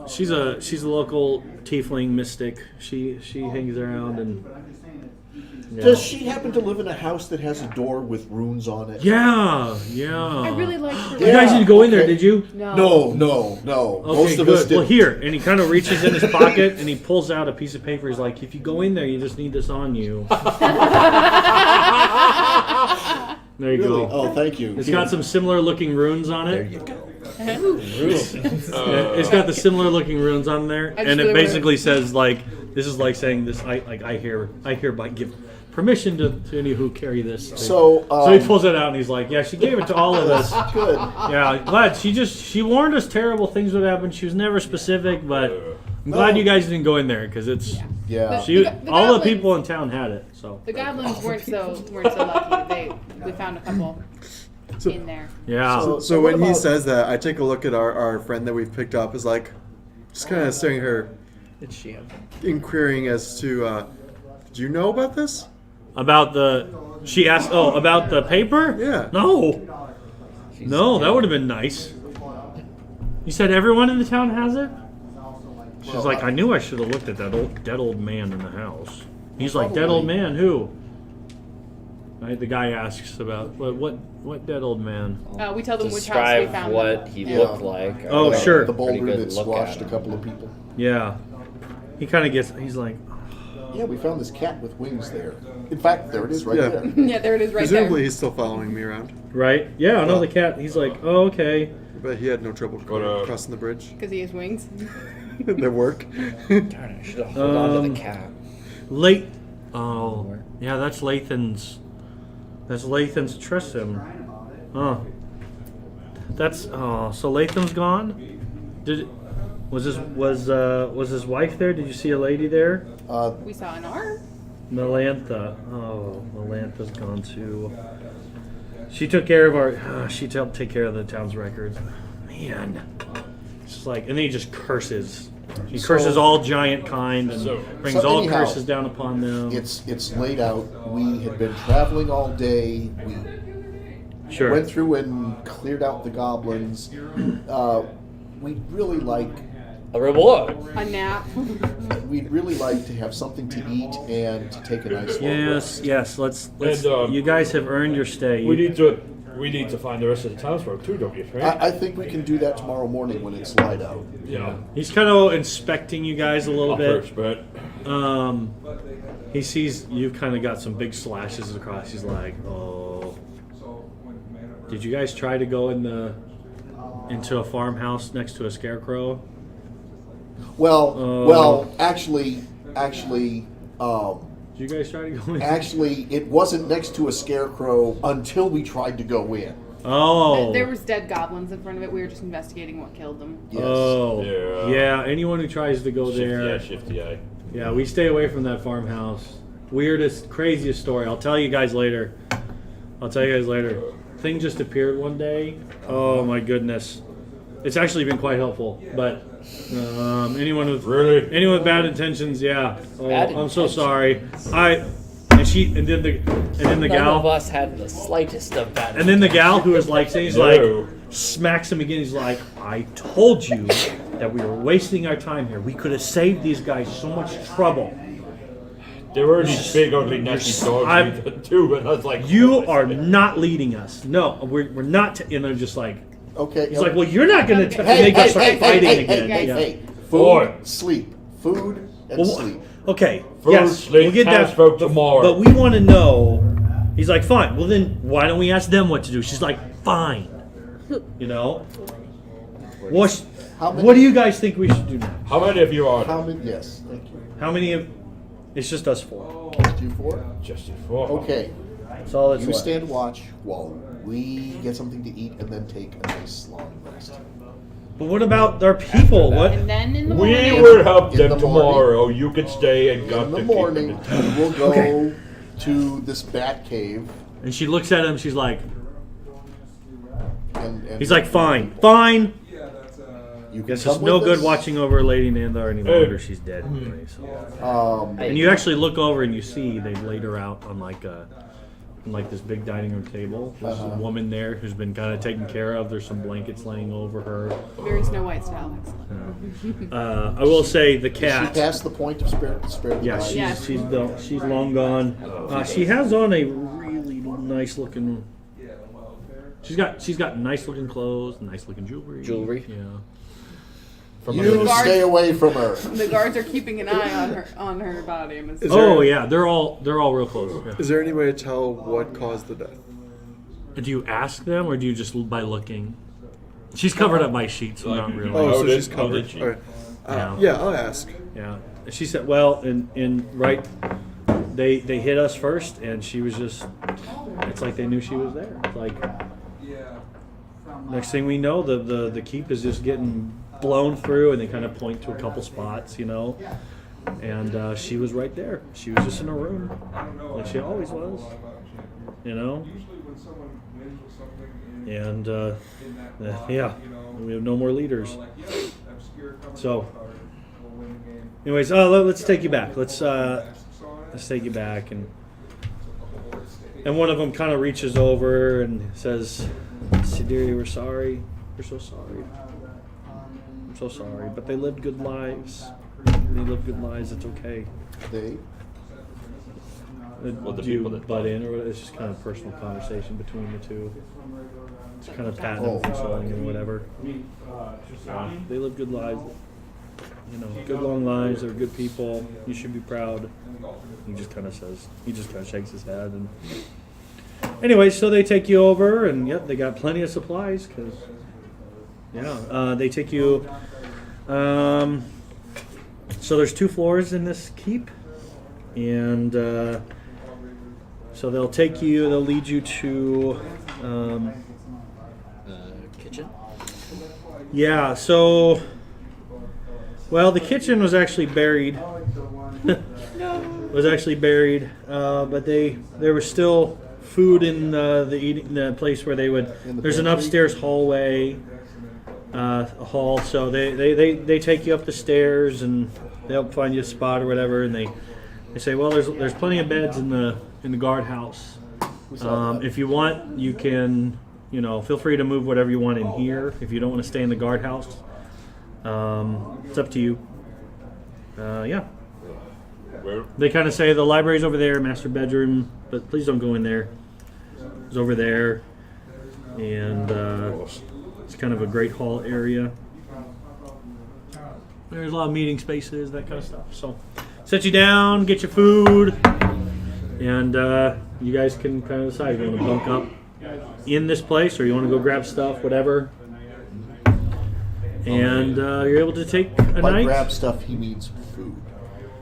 She's a local tiefling mystic. She hangs around and. Yeah. Does she happen to live in a house that has a door with runes on it? Yeah. I really liked her. You guys didn't go in there, okay. did you? No. Okay, Most of good. us did. Well, here, and he kind of reaches in his pocket and he pulls out a piece of paper. He's like, "If you go in there, you just need this on you." There you Really? go. Oh, thank you. It's got some similar looking runes on There it. you go. It's got the similar looking runes on there, I just and it really basically says like, "This is like saying this. I hereby give permission to any who carry this." So, So he pulls it out and he's like, "Yeah, she gave it to all of us." good. Yeah, glad she warned us terrible things would happen. She was never specific, but I'm glad you guys didn't go in there because it's Yeah. she. The All the goblins- people in town had it. So The goblins weren't so lucky. We found a couple in there. yeah, So what when he about- says that, I take a look at our friend that we've picked up. Is like, just kind of staring at her, Did she have? inquiring as to, do you know about this? about the she asked. Oh, about the paper? Yeah. No, that would have been nice. You said everyone in the town has it. She's like, I knew I should have looked at that dead old man in the house. He's like, dead old man, who? Right, the guy asks about what dead old man? We tell them which house we Describe found what them. he Yeah. looked like. Oh, sure. The Pretty boulder good that look squashed at a him. couple of people. Yeah. He kind of gets. He's like, Yeah, we found this cat with wings there. In fact, there it is right Yeah. there. Yeah, there it is, right Presumably, there. he's still following me around, right? Yeah, I know the cat. He's like, oh, okay. but he had no trouble crossing the bridge. Because he has wings. They work. Darn it, I should have held on to the cat. Late. Oh, yeah, that's Lathan's. That's Lathan's Tristan. Huh. That's so Lathan's gone. Was his wife there? Did you see a lady there? We saw an R. Melantha. Oh, Melantha's gone too. She took care of our. She helped take care of the town's records. Man, just like, and then he just curses. He curses all giant kind and brings So all anyhow, curses down upon them. It's laid out. We had been traveling all day. We Sure. went through and cleared out the goblins. We'd really like A reward. A nap. we'd really like to have something to eat and to take a nice long Yes, rest. yes. Let's. And, you guys have earned your stay. We need to find the rest of the townsfolk too, don't you think? I think we can do that tomorrow morning when it's light out. Yeah. He's kind of inspecting you guys a little bit. First, but He sees you've kind of got some big slashes across. He's like, "Oh, did you guys try to go into a farmhouse next to a scarecrow?" Well, actually, Did you guys try to go in? actually, it wasn't next to a scarecrow until we tried to go in. Oh. There was dead goblins in front of it. We were just investigating what killed them. Yes. Oh. Yeah. Yeah. Anyone who tries to go there. Shifty eye. Yeah, we stay away from that farmhouse. Weirdest, craziest story. I'll tell you guys later. Thing just appeared one day. Oh my goodness. It's actually been quite helpful. But anyone with bad intentions, yeah. Oh, Bad I'm so intentions. sorry. And then the None gal of us had the slightest of that. and then the gal who was like saying, he's No. like smacks him again. He's like, I told you that we were wasting our time here. We could have saved these guys so much trouble. There were these big ugly nasty dogs too, and I was like, You are not leading us. No, we're not. And they're just like, Okay. he's like, well, you're not going to Hey, make hey, us start hey, fighting hey, again. hey, Yeah. hey. Four. Food, sleep. Food and Well, sleep. okay. Food, yes, sleep, we'll get that. townsfolk tomorrow. But we want to know. He's like, fine. Well, then why don't we ask them what to do? She's like, fine. You know. What do you guys think we should do now? how many of you are there? How many? Yes. Thank you. How many of? It's just us four. Just you four. Just four. Okay. That's all that's You left. stand watch while we get something to eat and then take a nice long rest. But what about our people? What? And then in the We morning, will help In them the morning. tomorrow. You can stay and gun In the to morning, keep them. we will go to this bat cave. And she looks at him. She's like, And he's like, fine, fine. You can Guess come it's no with good us. watching over Lady Nandar any longer. She's dead. Anyway, so. And you actually look over and you see they've laid her out on like this big dining room table. There's a woman there who's been kind of taken care of. There's some blankets laying over her. very Snow White style. Excellent. I will say the She cat. passed the point of spare the Yeah, night. Yes. she's long gone. She has on a really nice looking. She's got nice looking clothes, nice looking jewelry. Jewelry. Yeah. You stay away from her. The guards are keeping an eye on her body. I'm assuming. Oh yeah, they're all real close. Yeah. Is there any way to tell what caused the death? Do you ask them, or do you just by looking? She's covered up by sheets, so not really. Oh, How so did- she's how covered. did she- All right. Yeah. Yeah, I'll ask. Yeah. She said, well, they hit us first, and she was just. It's like they knew she was there. It's like next thing we know, the keep is just getting blown through, and they kind of point to a couple spots, you know. And she was right there. She was just in a room, like she always was, you know. And yeah, we have no more leaders. So, anyways, let's take you back. Let's take you back, and one of them kind of reaches over and says, "Sidiri, we're sorry. We're so sorry. I'm so sorry. But they lived good lives. They lived good lives. It's okay." They. Well, the Do you people that butt in, or what? It's just kind of personal conversation between the two. It's kind of patting and consoling and whatever. They live good lives. You know, good long lives. They're good people. You should be proud. He just kind of shakes his head. And anyway, so they take you over, and yep, they got plenty of supplies. They take you. So there's 2 floors in this keep, and so they'll lead you to. Kitchen. Yeah, so. Well, the kitchen was actually buried. But there was still food in the place where they would. There's an pantry? upstairs hallway. hall. So they take you up the stairs and they help find you a spot or whatever, and they say, well, there's plenty of beds in the guardhouse. If you want, you can, feel free to move whatever you want in here. If you don't want to stay in the guardhouse, it's up to you. Yeah. They kind of say the library's over there, master bedroom, but please don't go in there. It's over there, and it's kind of a great hall area. There's a lot of meeting spaces, that kind of stuff. So, set you down, get your food, and you guys can kind of decide if you want to bunk up in this place or you want to go grab stuff, whatever. And you're able to take a By night. grab stuff, he means food.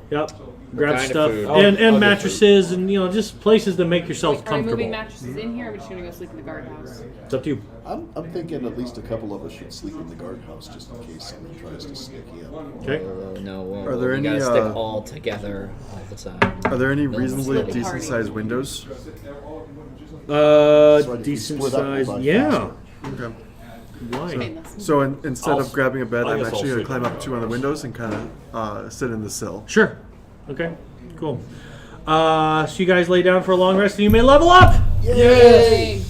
Yep. Grab kind of stuff food? and mattresses and just places to make yourself Are we comfortable. moving mattresses in here, or are we just gonna go sleep in the guardhouse? It's up to you. I'm thinking at least a couple of us should sleep in the guardhouse just in case someone tries to sneak in. Okay. No, Are there we any, gotta stick all together all the time. Are there any Build reasonably split decent party. sized windows? So I can Decent split up size. by Yeah. faster. Okay. Why? Painless. So instead of grabbing a bed, I I'm guess I'll actually going to sleep climb up to one of the windows and kind of sit in the sill. Sure. Okay. Cool. So you guys lay down for a long rest, and you may level up. Yay!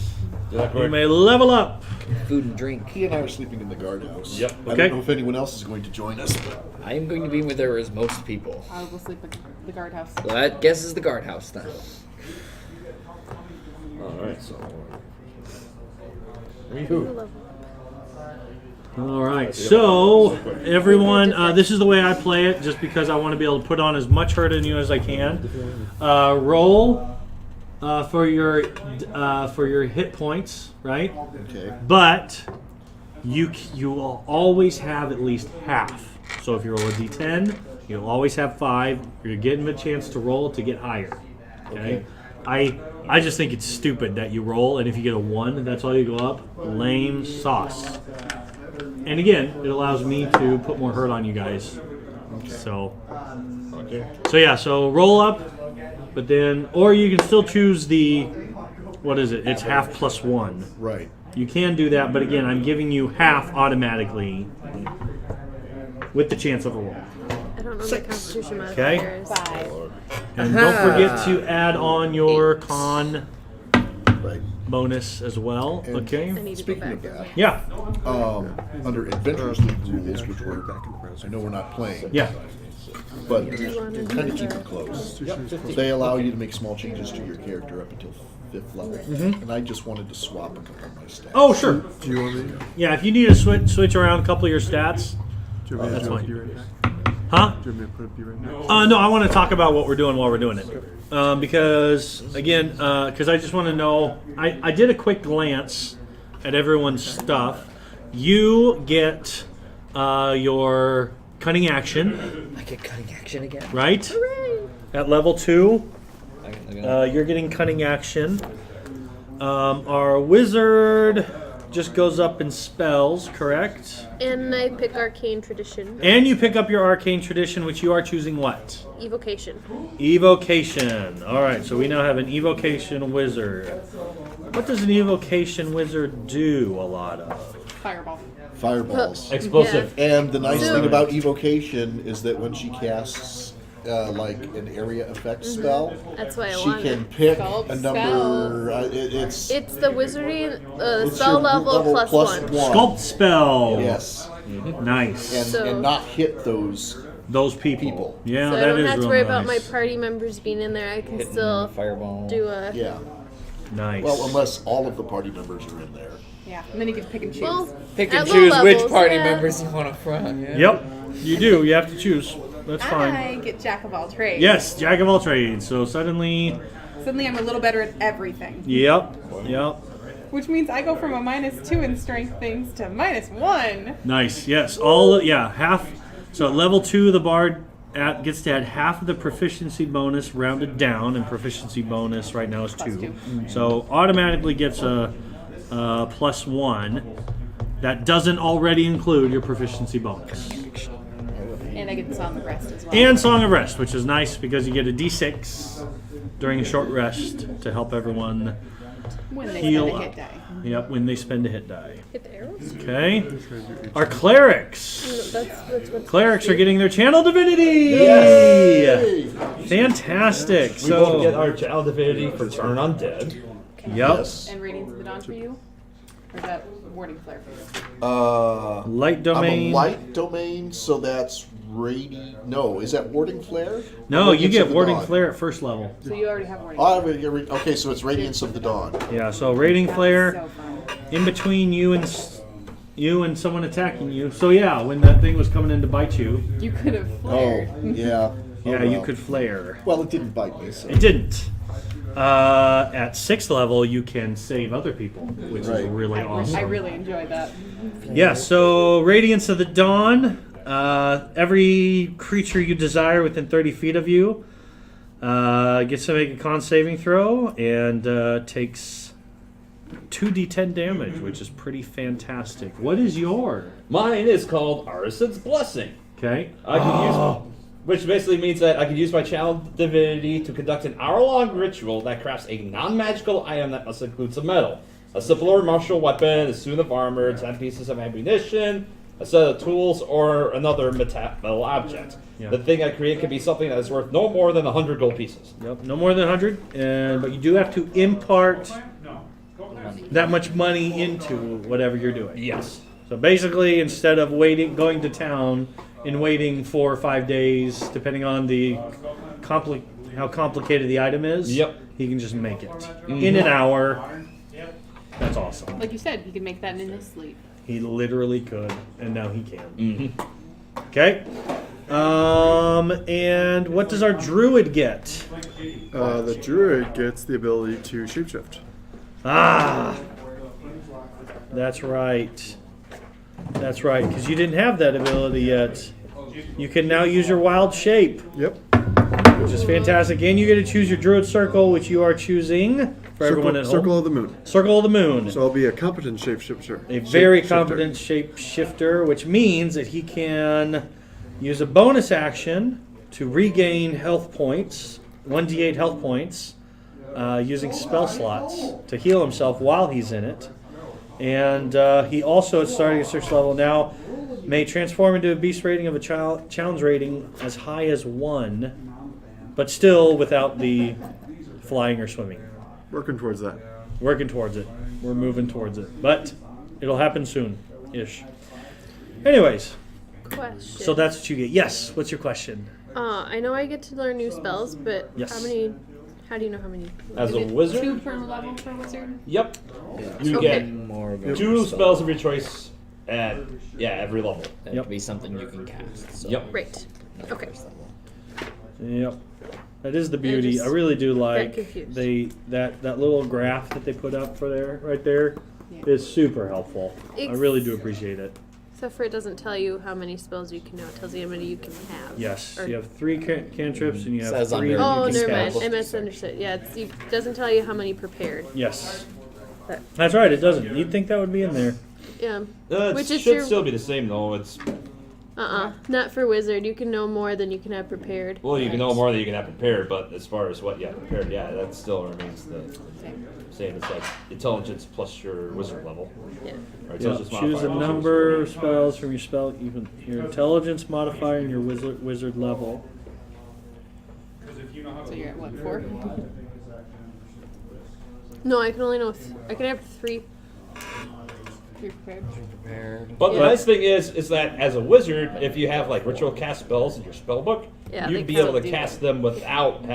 You may level up. Food and drink. He and I are sleeping in the guardhouse. Yep. I Okay. don't know if anyone else is going to join us, but I am going to be where there is most people. I'll go sleep in the guardhouse. So that guess is the guardhouse then. Alright, so. All right. So everyone, this is the way I play it, just because I want to be able to put on as much hurt on you as I can. Roll for your hit points, right? okay. But you will always have at least half. So if you roll a d10, you'll always have 5. You're getting a chance to roll to get higher. Okay. I just think it's stupid that you roll, and if you get a 1, that's all you go up. Lame sauce. And again, it allows me to put more hurt on you guys. So yeah, so roll up, but then, or you can still choose the, what is it? It's half plus 1. Right. You can do that, but again, I'm giving you half automatically with the chance of a roll. I don't know my constitution Okay. modifiers. 5. And don't forget to add on your con Right. bonus as well. And I Okay. need to go Speaking back. of that, Yeah. under Adventurers League rules, which we're I know we're not playing, Yeah. but Do you want to kind of do keep the- it close. They allow you to make small changes to your character up until 5th level, and I just wanted to swap a couple of my stats. Oh, sure. Do you want me? Yeah, if you need to switch around a couple of your stats, Do you want me that's to fine. be right back? huh? Do you want me to put up you right now? No, I want to talk about what we're doing while we're doing it. Because, again, because I just want to know, I did a quick glance at everyone's stuff. You get your cunning action, I get cutting action again. right? At level 2, I you're getting cunning action. Our wizard just goes up in spells, correct? And I pick arcane tradition, And you pick up your arcane tradition, which you are choosing what? evocation. Evocation. All right, so we now have an evocation wizard. What does an evocation wizard do a lot of? Fireball. Fireballs. Explosive. And the nice So- thing about evocation is that when she casts like an area effect spell, That's why I she want can it. pick Sculpt a number. It's It's the wizardry it's spell your level plus plus 1. Sculpt spell. Yes, Nice. and, So- and not hit those. Those people. Yeah, So I that don't is have to real worry about my nice. party members being in there. I can still fireball. do a. Yeah. Nice. Well, unless all of the party members are in there. Yeah, and then you can pick and choose. Well, Pick at and low choose which levels, party yeah. members you want to front. Yeah. Yep, you do. You have to choose. That's fine. I get jack of all trades. Yes, jack of all trades. So suddenly, Suddenly I'm a little better at everything. yep. Which means I go from a -2 in strength things to -1. Nice. Yes. Half. So at level 2, the bard gets to add half of the proficiency bonus rounded down, and proficiency bonus right now is 2. So automatically gets a +1. That doesn't already include your proficiency bonus. And I get the Song of Rest as well. And Song of Rest, which is nice because you get a D6 during a short rest to help everyone When they heal spend a up. hit die. Yep, when they spend a hit die. Hit the arrows? Okay. Our clerics. No, that's what's Clerics are getting their channel divinity. Yes. Fantastic. We So both get our child divinity for turn undead. Yep. Yes. And Radiance of the Dawn for you? Or is that Warding Flare for you? Light I'm domain. a light domain, so that's No, is that Warding Flare? No, you Radiance get of the Warding Dawn. Flare at first level. So you already have Warding Oh, Flare. okay, so it's Radiance of the Dawn. Yeah, so Raiding That's Flare so fun. in between you and someone attacking you. So yeah, when that thing was coming in to bite you, You could have Oh, flared. yeah. yeah, Oh, you well. could flare. Well, it didn't bite me, so. It didn't. At 6th level, you can save other people, which is Right. really awesome. I really enjoyed that. Yeah, so Radiance of the Dawn. Every creature you desire within 30 feet of you gets to make a con saving throw and takes 2d10 damage, which is pretty fantastic. What is your? Mine is called Artisan's Blessing. Okay. I can use, which basically means that I can use my channel divinity to conduct an hour-long ritual that crafts a non-magical item that must include some metal. A simpler martial weapon, a suit of armor, 10 pieces of ammunition, a set of tools, or another metal object. Yeah. The thing I create can be something that is worth no more than 100 gold pieces. Yep, no more than 100, but you do have to impart that much money into whatever you're doing. Yes. So basically, instead of going to town and waiting 4 or 5 days, depending on the how complicated the item is, Yep. he can just make it in an hour. That's awesome. Like you said, he could make that in his sleep. He literally could, and now he can. Mm-hmm. Okay. And what does our druid get? The druid gets the ability to shapeshift. Ah, that's right. That's right, because you didn't have that ability yet. You can now use your wild shape, Yep. which is fantastic. And you get to choose your druid circle, which you are choosing for everyone at home. Circle of the moon. Circle of the moon. So I'll be a competent shapeshifter. A very Shapeshifter. competent shapeshifter, which means that he can use a bonus action to regain health points, 1d8 health points, using spell slots to heal himself while he's in it. And he also, at starting at 6th level now, may transform into a beast rating of a challenge rating as high as 1, but still without the flying or swimming. Working towards that. Working towards it. We're moving towards it. But it'll happen soon-ish. Anyways, Question. so that's what you get. Yes, what's your question? I know I get to learn new spells, but Yes. how do you know how many? As Is a it wizard? 2 per level per wizard? Yep. You Okay. get More of a 2 spells of your choice at every level. That Yep. would be something you can cast. So Yep. Right. not the Okay. first level. Yep. That is the beauty. just I really do like confused. that little graph that they put up for there, right there, Yeah. is super helpful. I Ex- really do appreciate it. Except for it doesn't tell you how many spells you can know. It tells you how many you can have. Yes, Or- you have 3 cantrips and you have Says 3. under- Oh, you can never mind. spell. I misunderstood. Yeah, it doesn't tell you how many prepared. Yes. But- That's right, it doesn't. You'd think that would be in there. Yeah. It Which is should your- still be the same though. It's Not for wizard. You can know more than you can have prepared. well, you can know more than you can have prepared, but as far as what you have prepared, yeah, that still remains the same. It's like intelligence plus your wizard level. Yeah. Or Yeah, intelligence choose modifier a plus your number wizard of spells from your spell, even your intelligence modifier and your wizard level. So you're at what, 4? No, I can only know. I can have 3. 3 prepared? Prepared. But the Yeah. nice thing is that as a wizard, if you have like ritual cast spells in your spell book, Yeah, they you'd be can able to do cast them without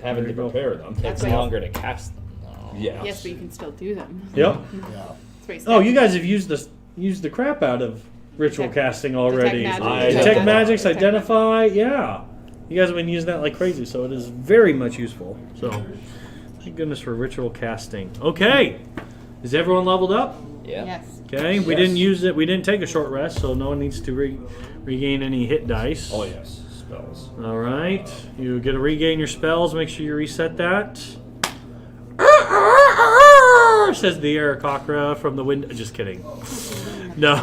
having to prepare them. Takes That's longer to cast them, though. Yeah. Yes, but you can still do them. Yep. That's what he Oh, said. you guys have used the crap out of ritual Detect- casting already. Detect magic. Detect Yeah. magics, Detect identify, yeah. You guys have been using that like crazy, so it is very much useful. So, thank goodness for ritual casting. Okay, is everyone leveled up? Yeah. Yes. Okay, we Yes. didn't use it. We didn't take a short rest, so no one needs to regain any hit dice. Oh yes, spells. All right, you get to regain your spells. Make sure you reset that. Says the Aarakocra from the window. Just kidding. No,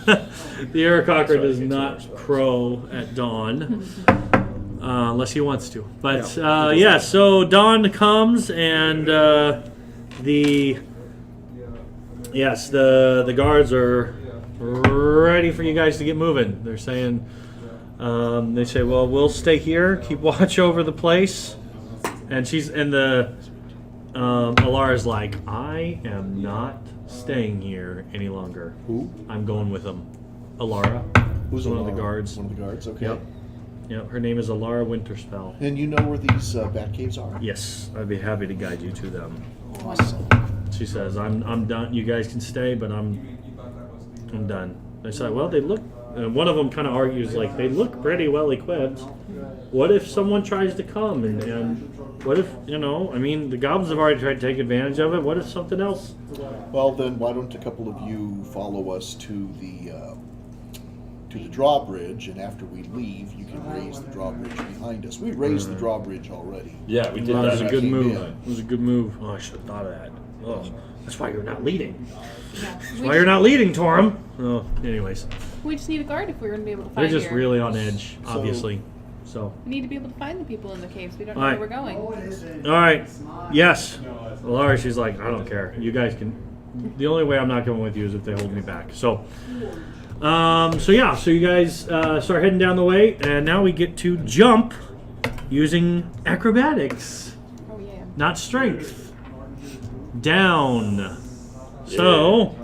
the Aarakocra does not crow at dawn. Unless he wants to. But yeah, so dawn comes and the guards are ready for you guys to get moving. They're saying, they say, well, we'll stay here, keep watch over the place. And Alara's like, I am not staying here any longer. Who? I'm going with them. Alara. Who's one of the Alara? guards? One of the guards. Okay. Yep. Her name is Alara Winterspell. And you know where these bat caves are? Yes, I'd be happy to guide you to them. Awesome. She says, I'm done. You guys can stay, but I'm done. I say, well, they look. One of them kind of argues like they look pretty well equipped. What if someone tries to come and what if the goblins have already tried to take advantage of it. What if something else? Well, then why don't a couple of you follow us to the drawbridge, and after we leave, you can raise the drawbridge behind us. We raised the drawbridge already. Yeah, we did That was that. a good Came move. in. It was a good move. Oh, I should have thought of that. Oh, that's why you're not leading. Yeah. That's why you're not leading, Torum. Oh, anyways, We just need a guard if we're going to be able to they're find just here. really on edge, obviously. So. We need to be able to find the people in the caves. We don't know All right. where we're going. All right. Yes. Laura, she's like, I don't care. You guys can. The only way I'm not going with you is if they hold me back. So, so you guys start heading down the way, and now we get to jump using acrobatics, Oh, yeah. not strength. Down. So,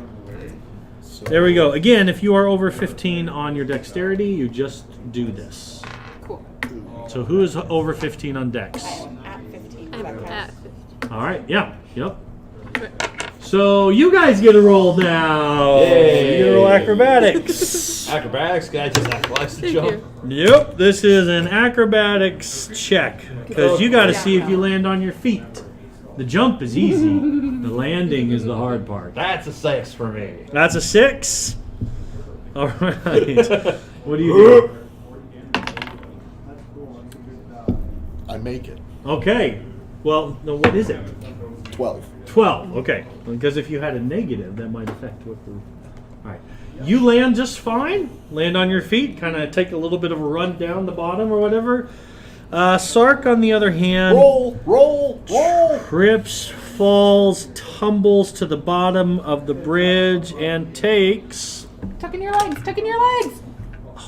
there we go. Again, if you are over 15 on your dexterity, you just do this. Cool. So who is over 15 on dex? At 15. I'm at 50. All right. Yeah. Yep. So you guys get a roll now. Yay. You get a roll acrobatics. Acrobatics, guy just athletics to Thank jump. you. Yep. This is an acrobatics check because you got to see if you land on your feet. The jump is easy. The landing is the hard part. That's a 6 for me. That's a 6. All right. What do you do? I make it. Okay. Well, no, what is it? 12. 12. Okay. Because if you had a negative, that might affect what the. All right. You land just fine. Land on your feet. Kind of take a little bit of a run down the bottom or whatever. Sark, on the other hand, Roll! trips, falls, tumbles to the bottom of the bridge, and takes. Tuck in your legs. Tuck in your legs.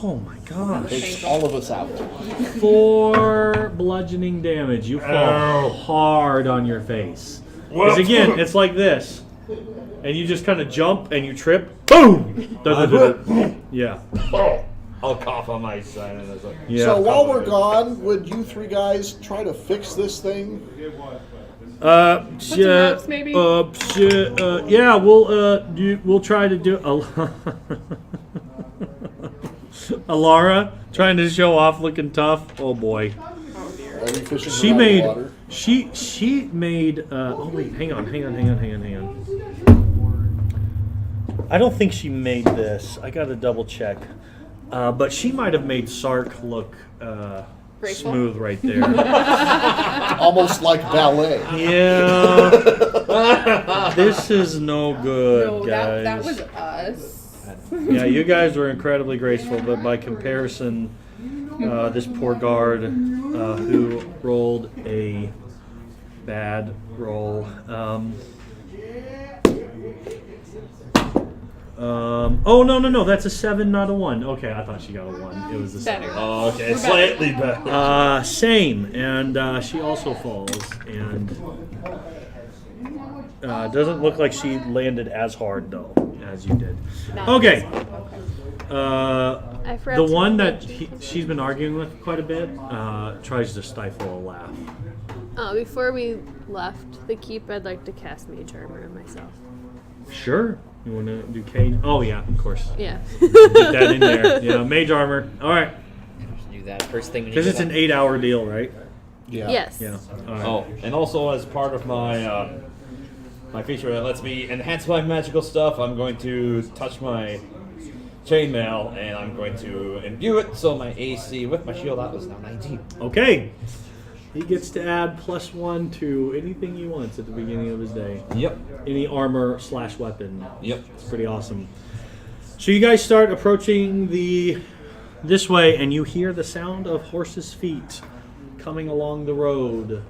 Oh my gosh. Takes all of us out. 4 bludgeoning damage. You fall hard on your face. Because again, it's like this. And you just kind of jump and you trip. Boom! Yeah. I'll cough on my side. And it's like, Yeah. So while we're gone, would you three guys try to fix this thing? some ropes, maybe? Yeah, we'll try to do. Alara trying to show off, looking tough. Oh boy. Are we fishing She around made. the water? She made. Oh wait, hang on. I don't think she made this. I got to double check. But she might have made Sark look Graceful? smooth right there. Almost like ballet. Yeah. This is no good, No, guys. that was us. Yeah, you guys were incredibly graceful, but by comparison, this poor guard who rolled a bad roll. Oh no, that's a 7, not a 1. Okay, I thought she got a 1. It was a 7. Better. oh, okay, slightly better. Same, and she also falls, and doesn't look like she landed as hard though as you did. Okay. I forgot The to one make that it. she's been arguing with quite a bit tries to stifle a laugh. Before we left the keep, I'd like to cast Mage Armor on myself. Sure. You want to do Cage? Oh yeah, of course. Yeah. Get that in there. Yeah, Mage Armor. All right. Do that first thing when you Because get it's an up. 8-hour deal, right? Yeah. Yes. Yeah. All right. Oh, and also as part of my my feature that lets me enhance my magical stuff, I'm going to touch my chainmail and I'm going to imbue it. So my AC with my shield out is now 19. Okay. He gets to add +1 to anything he wants at the beginning of his day. Yep. Any armor/weapon. Yep. It's pretty awesome. So you guys start approaching this way, and you hear the sound of horses' feet coming along the road.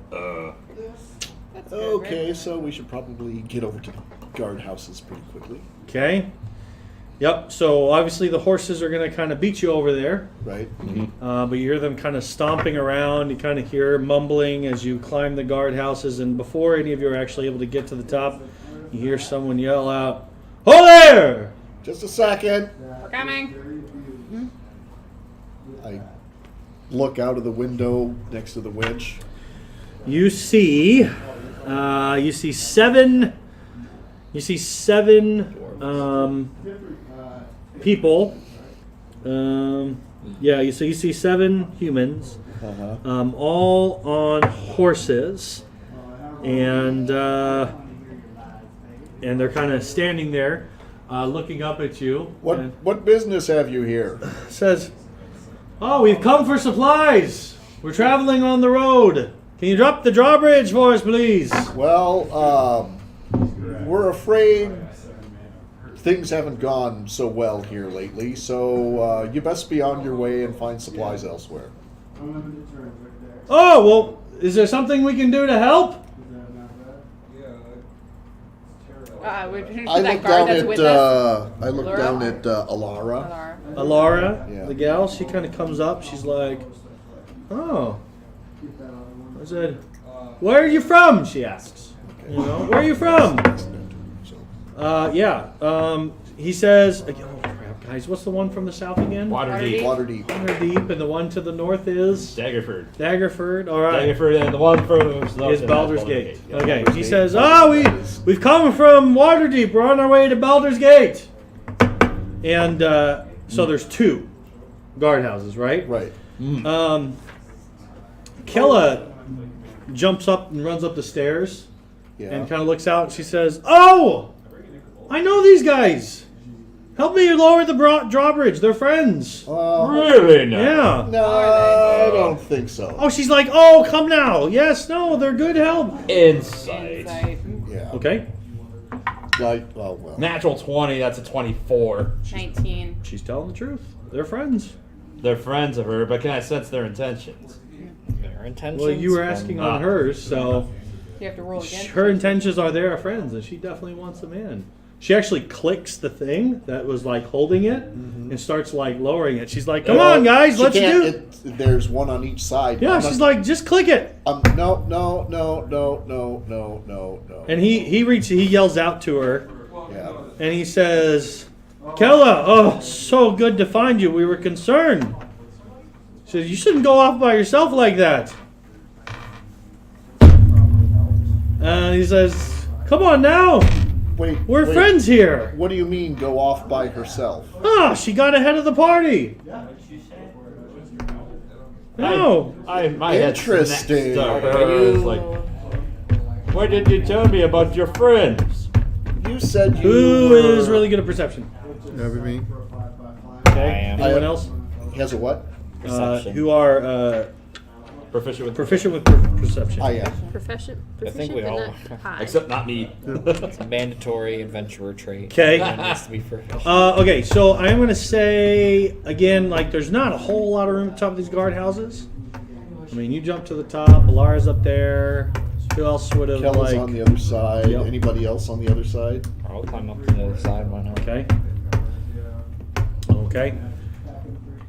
That's good, Okay, right? so we should probably get over to the guardhouses pretty quickly, Okay. Yep. So obviously the horses are going to kind of beat you over there, right? but you hear them kind of stomping around. You kind of hear mumbling as you climb the guardhouses, and before any of you are actually able to get to the top, you hear someone yell out, "Ho there!" Just a second. We're coming. I look out of the window next to the winch. You see seven. You see seven people. You see seven humans, all on horses, and they're kind of standing there, looking up at you. And What business have you here? says, "Oh, we've come for supplies. We're traveling on the road. Can you drop the drawbridge for us, please?" Well, we're afraid things haven't gone so well here lately, so you best be on your way and find supplies elsewhere. Oh, well, is there something we can do to help? We're to I that look guard down that's at with us. Alara. Alara. Alara, Yeah. the gal, she kind of comes up. She's like, "Oh." I said, "Where are you from?" She asks. You know, "Where are you from?" He says, "Oh crap, guys, what's the one from the south again?" Waterdeep. Waterdeep. Waterdeep, and the one to the north is Daggerford. Daggerford. All right. Daggerford, and the one from Is Baldur's Gate. Yeah, Okay, Baldur's he Gate. says, we've come from Waterdeep. We're on our way to Baldur's Gate." And so there's two guardhouses, right? Right. Kella jumps up and runs up the stairs Yeah. and kind of looks out, and she says, "Oh, I know these guys. Help me lower the drawbridge. They're friends." Really? No. Yeah. No, I don't think so. Oh, she's like, "Oh, come now. Yes, no, they're good help." Insight. Yeah. Okay. Well. Natural 20, that's a 24. 19. She's telling the truth. They're friends. They're friends of her, but can I sense their intentions? Their intentions. Well, you were asking on hers, so You have to roll again. her intentions are they are friends, and she definitely wants them in. She actually clicks the thing that was like holding it and starts like lowering it. She's like, "Come on, guys, She let's can't- do it." There's one on each side. Yeah, she's like, "Just click it." No. And he yells out to her, Yeah. and he says, "Kella, oh, so good to find you. We were concerned." She says, "You shouldn't go off by yourself like that." And he says, "Come on now. Wait. We're friends here." What do you mean, go off by herself? Ah, she got ahead of the party. No. My head's Interesting. next to her. I was like, why did you tell me about your friends? You said you Who were... is really good at perception? That'd be me. Okay. am. Anyone else? He has a what? Perception. Who are Proficient with perception? I am. Proficient think we but all not high. Except not me. It's a mandatory adventurer trait. Okay. Everyone needs to be proficient. Okay, so I'm going to say, again, like, there's not a whole lot of room at the top of these guardhouses. I mean, you jump to the top, Alara's up there. Who else would have, Kella's like... on the other side. Yep. Anybody else on the other side? I'll climb up to the other side. Why not? Okay. Okay.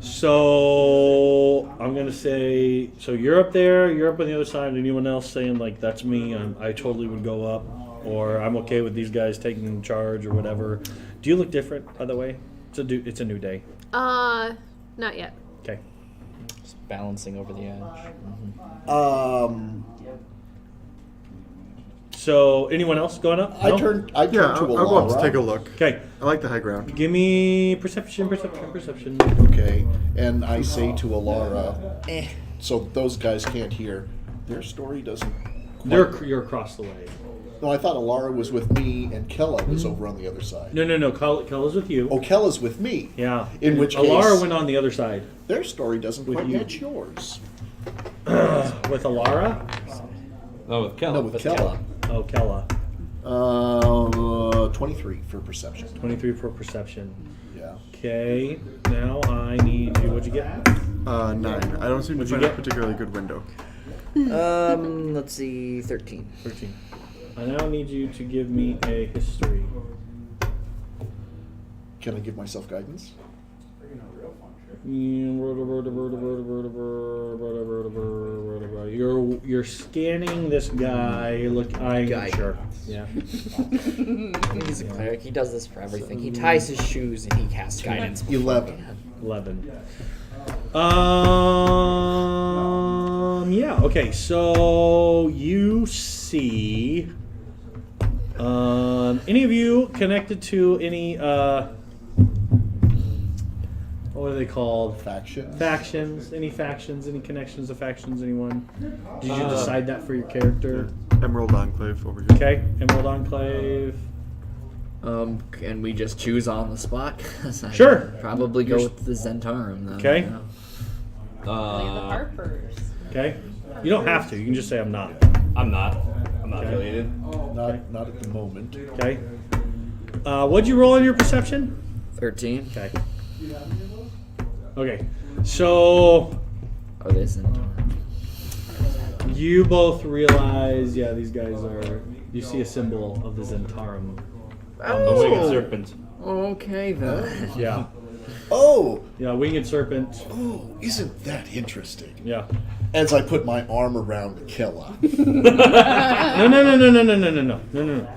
So I'm gonna say, so you're up there, you're up on the other side. Anyone else saying like that's me? I totally would go up, or I'm okay with these guys taking charge or whatever. Do you look different, by the way? It's a new day. Not yet. Okay. Just balancing over the edge. So anyone else going up? I No? turn to I'll go up to Alara. take a look. Okay. I like the high ground. Give me perception. Okay, and I say to Alara, so those guys can't hear. Their story doesn't. You're across the way. No, I thought Alara was with me and Kella was over on the other side. No. Kella's with you. Oh, Kella's with me. Yeah. In which Alara case, went on the other side. their story doesn't With quite you. match yours. With Alara? No, with Kella. No, with Kella. Oh, Kella. 23 for perception. 23 for perception. Yeah. Okay, now I need to. What'd you get? 9. I don't seem to What'd you find a get? particularly good window. Let's see, 13. 13. I now need you to give me a history. Can I give myself guidance? You're scanning this guy. Look, Sure. Yeah. He's a cleric. He does this for everything. He ties his shoes and he casts guidance. 11. 11. Yeah. Okay. So you see, any of you connected to any what are they called? Factions? Factions. Any factions? Any connections to factions? Anyone? Did you decide that for your character? Emerald Enclave over here. Okay. Emerald Enclave. Can we just choose on the spot? 'Cause I'd Sure. Probably go with the Zentarum then. Okay. Yeah. The Harpers. Okay. You don't have to. You can just say I'm not. I'm not affiliated. Not at the moment. Okay. What'd you roll on your perception? 13. Okay. Okay. So Oh, they Zentarum. you both realize, yeah, these guys are. You see a symbol of the Zentarum. The winged serpent. Okay then. Yeah. Oh! Yeah, winged serpent. Oh, isn't that interesting? Yeah. As I put my arm around Kella. No.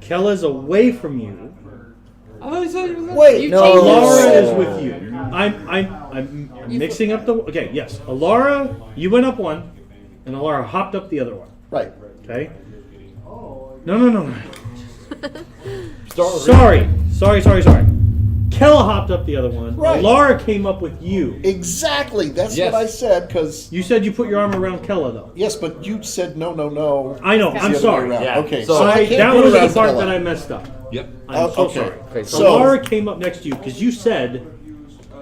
Kella's away from you. Wait! No. Alara is with you. I'm mixing up the. Okay, yes. Alara, you went up one, and Alara hopped up the other one. Right. Okay. No. Sorry. Kella hopped up the other one. Right. Alara came up with you. Exactly. That's Yes. what I said, because... You said you put your arm around Kella, though. Yes, but you said no. I know. It's I'm the other sorry. way around. Yeah. Okay, So so I can't That put was around the part Kella. that I messed up. Yep. I'm so okay. sorry. Okay, So- Alara came up next to you because you said.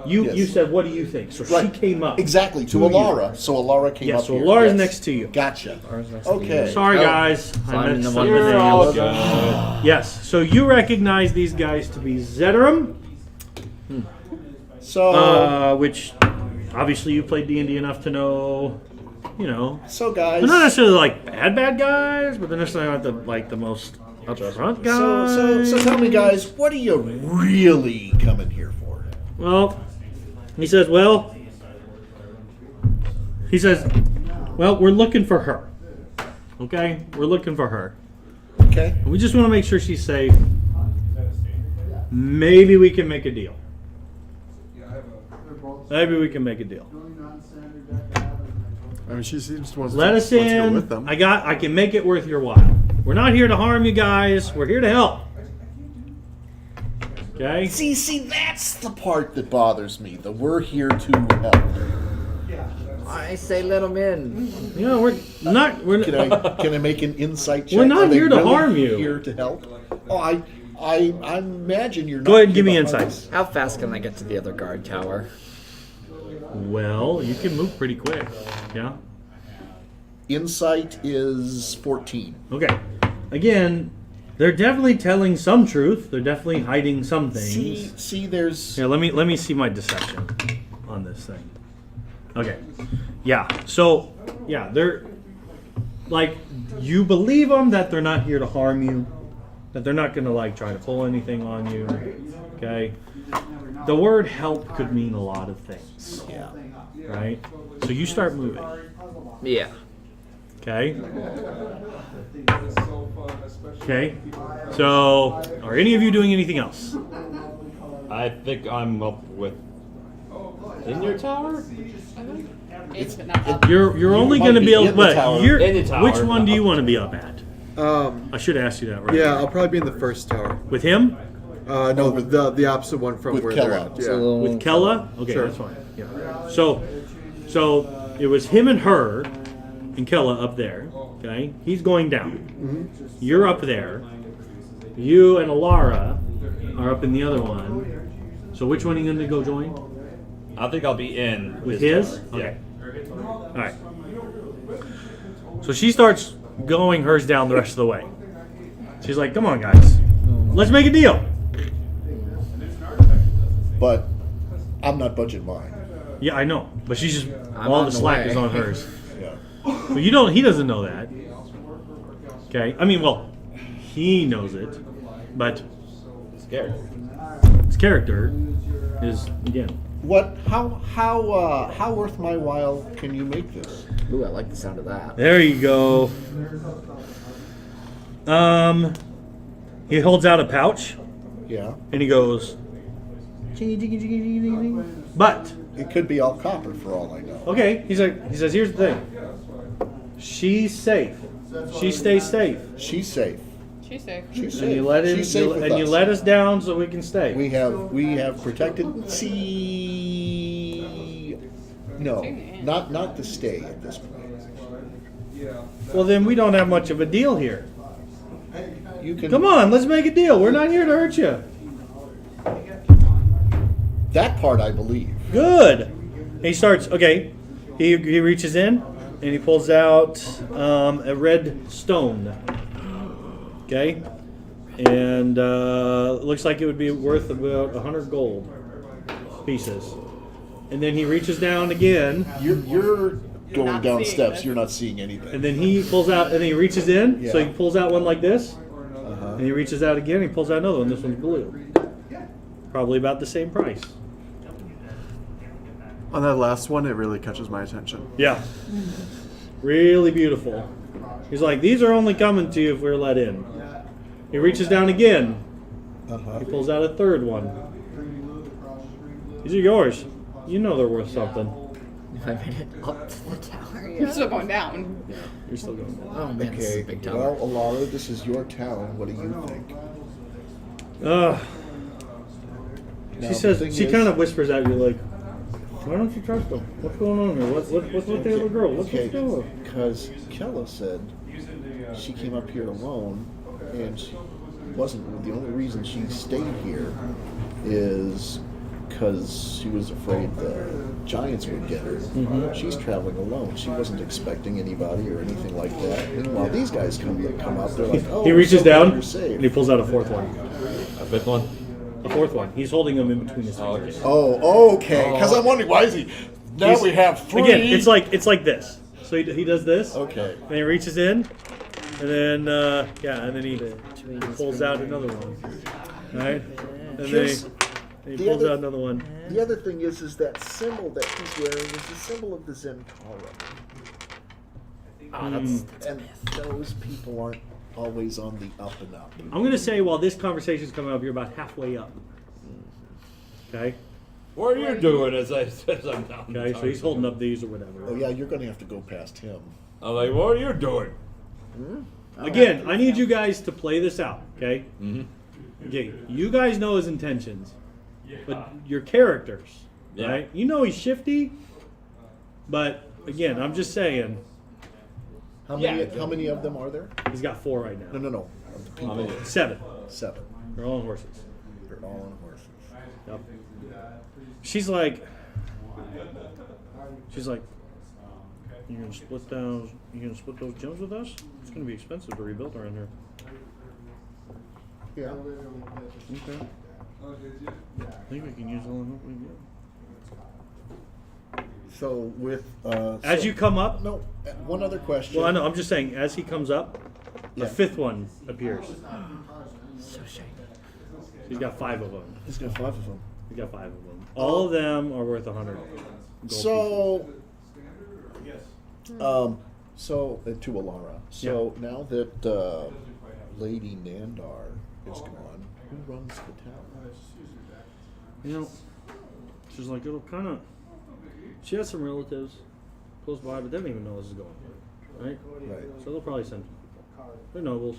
You Yes. said, what do you think? So Right. she came up. Exactly, to you. Alara. So Alara came Yeah, up so here. Alara's Yes. next to you. Gotcha. next Okay. Sorry, Oh. guys. I I'm messed the up one the with name. all the- Yes, so you recognize these guys to be Zetarum, So, which obviously you played D&D enough to know, so guys. they're not necessarily like bad guys, but they're necessarily not the most upfront guys. So tell me, guys, what are you really coming here for? Well, he says, well, we're looking for her. Okay? We're looking for her. Okay. We just want to make sure she's safe. Maybe we can make a deal. Maybe we can make a deal. I mean, she seems to want Let us to go in. with them. I can make it worth your while. We're not here to harm you guys. We're here to help. Okay? See, that's the part that bothers me. The we're here to help. I say let them in. We're not. Can I make an insight check? We're not Are they here to really harm you. Here to help. Oh, I imagine you're. Go not ahead and give me here to harm insights. How fast can I get to the other guard tower? Well, you can move pretty quick. Yeah. Insight is 14. Okay. Again, they're definitely telling some truth. They're definitely hiding some things. See, there's. Here, let me see my deception on this thing. Okay. Yeah. So, yeah, they're like you believe them that they're not here to harm you, that they're not going to try to pull anything on you. Okay. The word help could mean a lot of things. Yeah. Right? So you start moving. Yeah. Okay. Okay. So, are any of you doing anything else? I think I'm up with. In your tower? It's not up. You're only might going to be be able. in the tower. In the tower. Which one do you want to be up at? Um, I should have asked you that, right? yeah, I'll probably be in the first tower. With him? No, the opposite one from with where Kella. they're at. Yeah. So With Kella? Okay, Sure. that's fine. Yeah. So it was him and her and Kella up there. Okay, he's going down. You're up there. You and Alara are up in the other one. So which one are you going to go join? I think I'll be in. With his his? tower. Okay. All right. So she starts going hers down the rest of the way. She's like, "Come on, guys, let's make a deal." But I'm not budging mine. Yeah, I know, but she's just I'm all on the the slack way. is on hers. Yeah. But you don't. He doesn't know that. Okay. I mean, well, he knows it, but Scared. his character is again. What? How worth my while can you make this? Ooh, I like the sound of that. There you go. He holds out a pouch Yeah. and he goes, "Jingy, jingy, jingy, jingy, jingy." But It could be all copper for all I know. okay, he says, here's the thing. She's safe. She stays safe. She's safe. She's safe. She's safe. And you let She's safe with you us. let us down so we can stay. We have protected. See, no, not to stay at this point. Well, then we don't have much of a deal here. You can. Come on, let's make a deal. We're not here to hurt you. That part I believe. Good. And he starts. Okay, he reaches in and he pulls out a red stone. Okay, and looks like it would be worth about 100 gold pieces. And then he reaches down again, You're going not down seeing steps. this. You're not seeing anything. and then he pulls out, and then he reaches in. So Yeah. he pulls out one like this, Uh-huh. and he reaches out again. And he pulls out another one. This one's blue. Probably about the same price. On that last one, it really catches my attention. Yeah. Really beautiful. He's like, these are only coming to you if we're let in. He reaches down again. Uh-huh. He pulls out a third one. These are yours. You know they're worth something. If I made it up to the tower. You're still going down. You're still going down. Oh man, this is Okay. a big tower. Well, Alara, this is your town. What do you think? Now, Now, she says, the thing she is- kind of whispers at you like, why don't you trust them? What's going on here? What's with the other girl? What's Okay, going on? because Kella said she came up here alone, and she wasn't. The only reason she stayed here is because she was afraid the giants would get her. Mm-hmm. She's traveling alone. She wasn't expecting anybody or anything like that. Meanwhile, these guys come out. They're like, "Oh, He we're reaches so glad down you're safe." and he pulls out a fourth one. A fifth one. A fourth one. He's holding them in between his fingers. Oh, okay. Because I'm wondering why is he? Now He's- we have three. Again, it's like this. So he does this. Okay. And he reaches in, and then and then he pulls out another one. Right? And then Here's he the pulls other- out another one. The other thing is that symbol that he's wearing is the symbol of the Zentara. Oh, that's And those people aren't always on the up and up. I'm gonna say while this conversation's coming up, you're about halfway up. Okay. What are you doing as I'm down? Okay. So he's holding up these or whatever. Oh yeah, you're going to have to go past him. I'm like, what are you doing? Again, I need you guys to play this out. Okay. Mm-hmm. Okay. You guys know his intentions, but your characters, Yeah. right? You know he's shifty, but again, I'm just saying How many of them are there? he's got 4 right now. No. Of the people. 7. 7. They're all on horses. They're all on horses. Yep. She's like, you're gonna split those gems with us? It's gonna be expensive to rebuild around here. Yeah. Okay. I think we can use all the help we get. So with As you come up, no, one other question. well, I know. I'm just saying, as he comes up, the Yeah. 5th one appears. so shiny. He's got 5 of them. He's got 5 of them. He's got 5 of them. All of them are worth 100 gold pieces. So to Alara. So now that Lady Nandar is gone, who runs the town? You know, she's like, it'll kind of. She has some relatives close by, but they don't even know this is going on, right? Right. So they'll probably send people. They're nobles.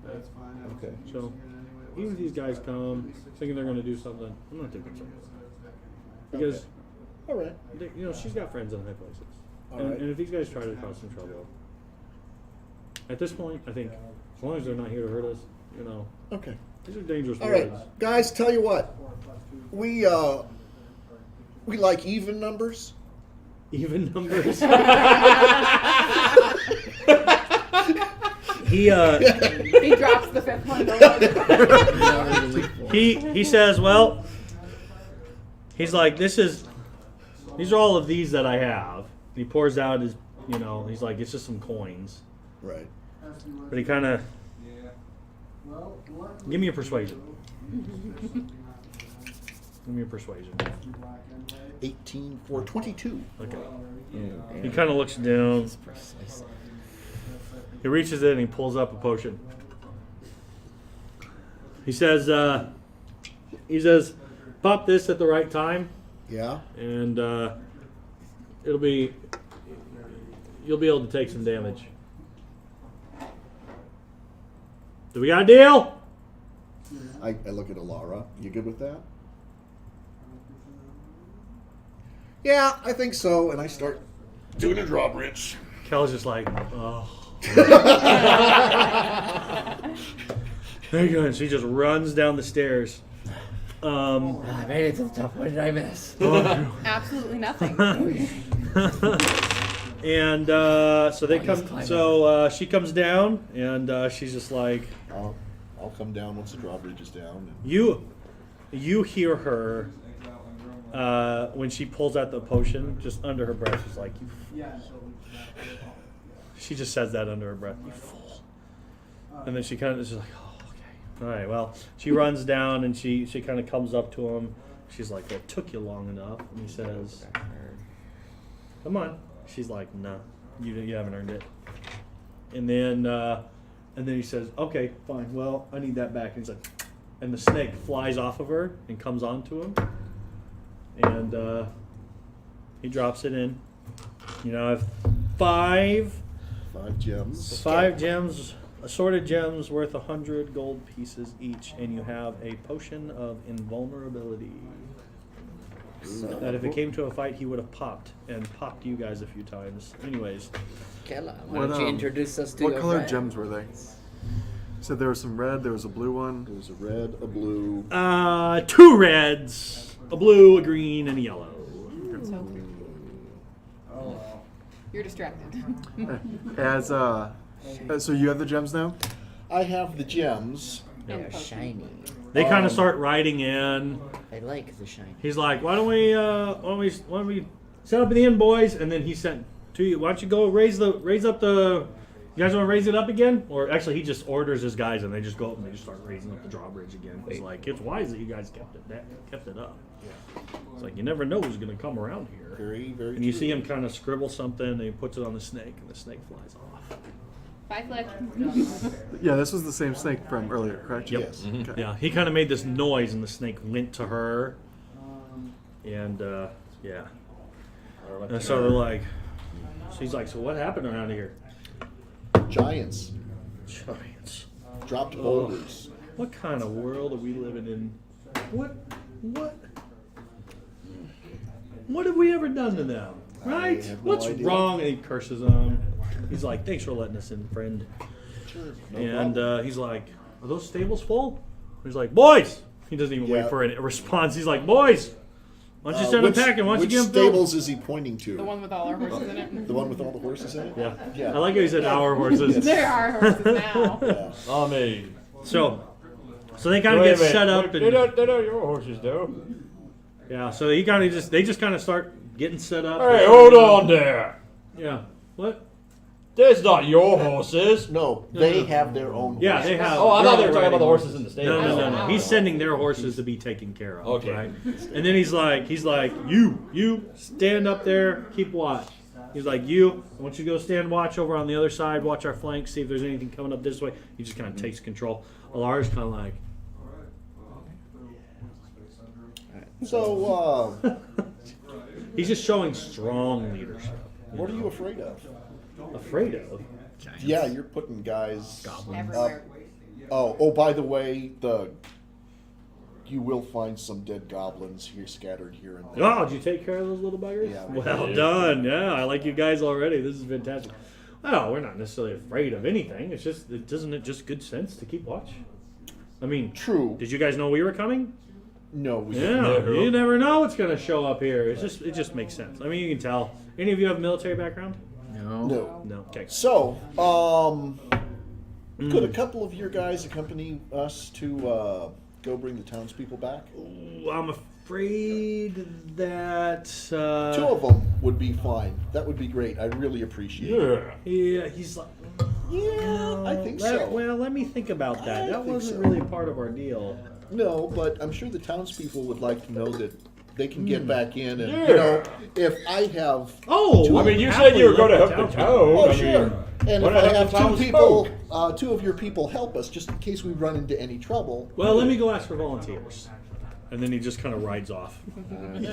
Okay. So even if these guys come thinking they're going to do something, I'm not too concerned. Because, Okay. All right. she's got friends in high places. All And, right. and if these guys try to cause some trouble, at this point, I think, as long as they're not here to hurt us, Okay. these are dangerous All right, words. guys. Tell you what, we like even numbers. Even numbers. he He drops the 5th one. he says, well, he's like, these are all of these that I have. And he pours out his you know, he's like, it's just some coins. Right. But he kind of, give me a persuasion. Give me a persuasion. 18 for 22. Okay. He kind of looks down. He reaches in and he pulls up a potion. He says, pop this at the right time, Yeah. and you'll be able to take some damage. Do we got a deal? I look at Alara. You good with that? Yeah, I think so. And I start doing a drawbridge. Kel's just like, oh. There you go. And she just runs down the stairs. I made it to the top. What did I miss? Absolutely nothing. And so they come. So she comes down, and she's just like, I'll come down once the drawbridge is down. you hear her when she pulls out the potion, just under her breath. She's like, you fool. She just says that under her breath, you fool. And then she kind of is just like, oh, okay. All right, well, she runs down and she kind of comes up to him. She's like, well, it took you long enough. And he says, come on. She's like, no, you haven't earned it. And then he says, okay, fine. Well, I need that back. And he's like, and the snake flies off of her and comes onto him. And he drops it in. You know, I have 5 gems. 5 gems, assorted gems worth 100 gold pieces each, and you have a potion of invulnerability. That if it came to a fight, he would have popped you guys a few times. Anyways, Kella, why don't you introduce us to your What color friend? gems were they? You said there was some red, there was a blue one. There was a red, a blue. 2 reds, a blue, a green, and a yellow. So, you're distracted. So you have the gems now? I have the gems. They're shiny. They kind of start riding in. I like the shiny. He's like, why don't we set up the inn, boys? And then he sent to you. Why don't you go raise up the? You guys want to raise it up again? Or actually, he just orders his guys, and they just go up and they just start raising up the drawbridge again. It's like, it's wise that you guys kept it up. Yeah. It's like you never know who's going to come around here. Very, very. And you true. see him kind of scribble something, and he puts it on the snake, and the snake flies off. Bye, Flick. Yeah, this was the same snake from earlier, correct? Yep. Yes. Okay. Yeah, he kind of made this noise, and the snake went to her, and yeah. And so they're like, she's like, so what happened around here? Giants. Giants. Dropped boulders. What kind of world are we living in? What have we ever done to them? Right? have no What's idea. wrong? And he curses them. He's like, thanks for letting us in, friend. Sure. No And problem. he's like, are those stables full? He's like, boys! He doesn't even Yeah. wait for a response. He's like, boys! Why don't you send which, them packing? Why don't you which give them Bill? stables is he pointing to? The one with all our horses in it. The one with all the horses in it? Yeah. Yeah. I like how he said our horses. There are horses now. Yeah. I mean, So they kind of get set up. They And, know your horses do. yeah, so they just kind of start getting set up. Hey, hold on there. Yeah. What? There's not your horses. No, they have their own. Yeah, horses. they have. Oh, I thought they they're were talking about the riding horses in the stable. No. He's sending their horses to be taken care of. Okay. Right? And then he's like, you stand up there, keep watch. He's like, I want you to go stand watch over on the other side, watch our flanks, see if there's anything coming up this way. He just kind of takes control. Alar's kind of like, So, he's just showing strong leadership. what are you afraid of? Afraid of? Yeah, you're putting guys Everywhere. Oh, by the way, you will find some dead goblins here scattered here and there. Oh, did you take care of those little buggers? Yeah. Well done. Yeah, I like you guys already. This is fantastic. Well, we're not necessarily afraid of anything. It's just, doesn't it just good sense to keep watch? I mean, True. did you guys know we were coming? No, we Yeah, you never know what's going to show up here. It just makes sense. I mean, you can tell. Any of you have military background? No. No. No. Okay. So, could a couple of your guys accompany us to go bring the townspeople back? Ooh, I'm afraid that Two of them would be fine. That would be great. I really appreciate it. Yeah, he's like, Yeah, I think so. Well, let me think about that. I That think wasn't so. really part of our deal. No, but I'm sure the townspeople would like to know that they can get back in, and Yeah. you know, if I have Oh, I mean, you said you were going to help the town. oh I sure, mean, and why if not I have have the two townsfolk? people, two of your people help us, just in case we run into any trouble. Well, let me go ask for volunteers. And then he just kind of rides off and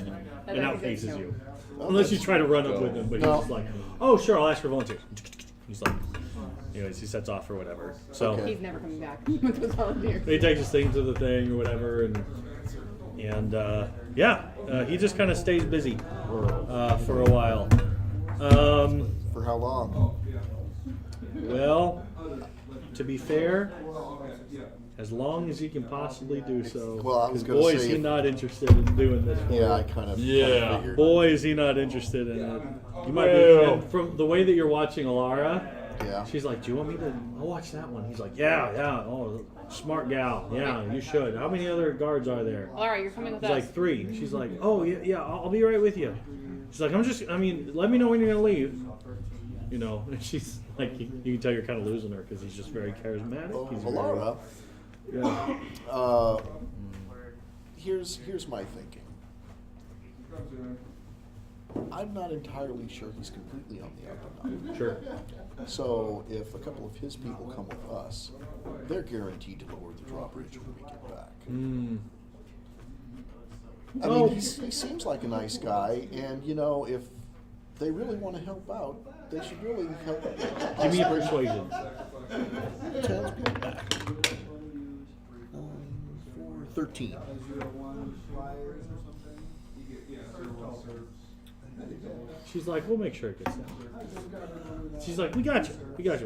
outfaces you. Unless you try to run up with him, but he's No. just like, oh, sure, I'll ask for volunteers. He's like, anyways, he sets off or whatever. So Okay. He's never coming back with those volunteers. he takes his thing to the thing or whatever, and he just kind of stays busy for a while. For how long? Well, to be fair, as long as he can possibly do so. Well, I was 'Cause gonna boy, say is he if- not interested in doing this. For Yeah, you. I kind of Yeah. figured. Boy, is he not interested in it. You might Well. be, from the way that you're watching Alara, Yeah. she's like, do you want me to I'll watch that one? He's like, yeah, oh, smart gal. Yeah, you should. How many other guards are there? All right, you're coming with He's us. like 3. She's like, oh, yeah, I'll be right with you. She's like, let me know when you're going to leave. You know, and she's like, you can tell you're kind of losing her because he's just very charismatic. Oh, He's very- Alara, yeah. here's my thinking. I'm not entirely sure he's completely on the up and up. Sure. So if a couple of his people come with us, they're guaranteed to lower the drawbridge when we get back. I Oh. mean, he seems like a nice guy, and you know, if they really want to help out, they should really help out. Give me a persuasion. Townspeople back. 13. She's like, we'll make sure it gets done. She's like, we got you.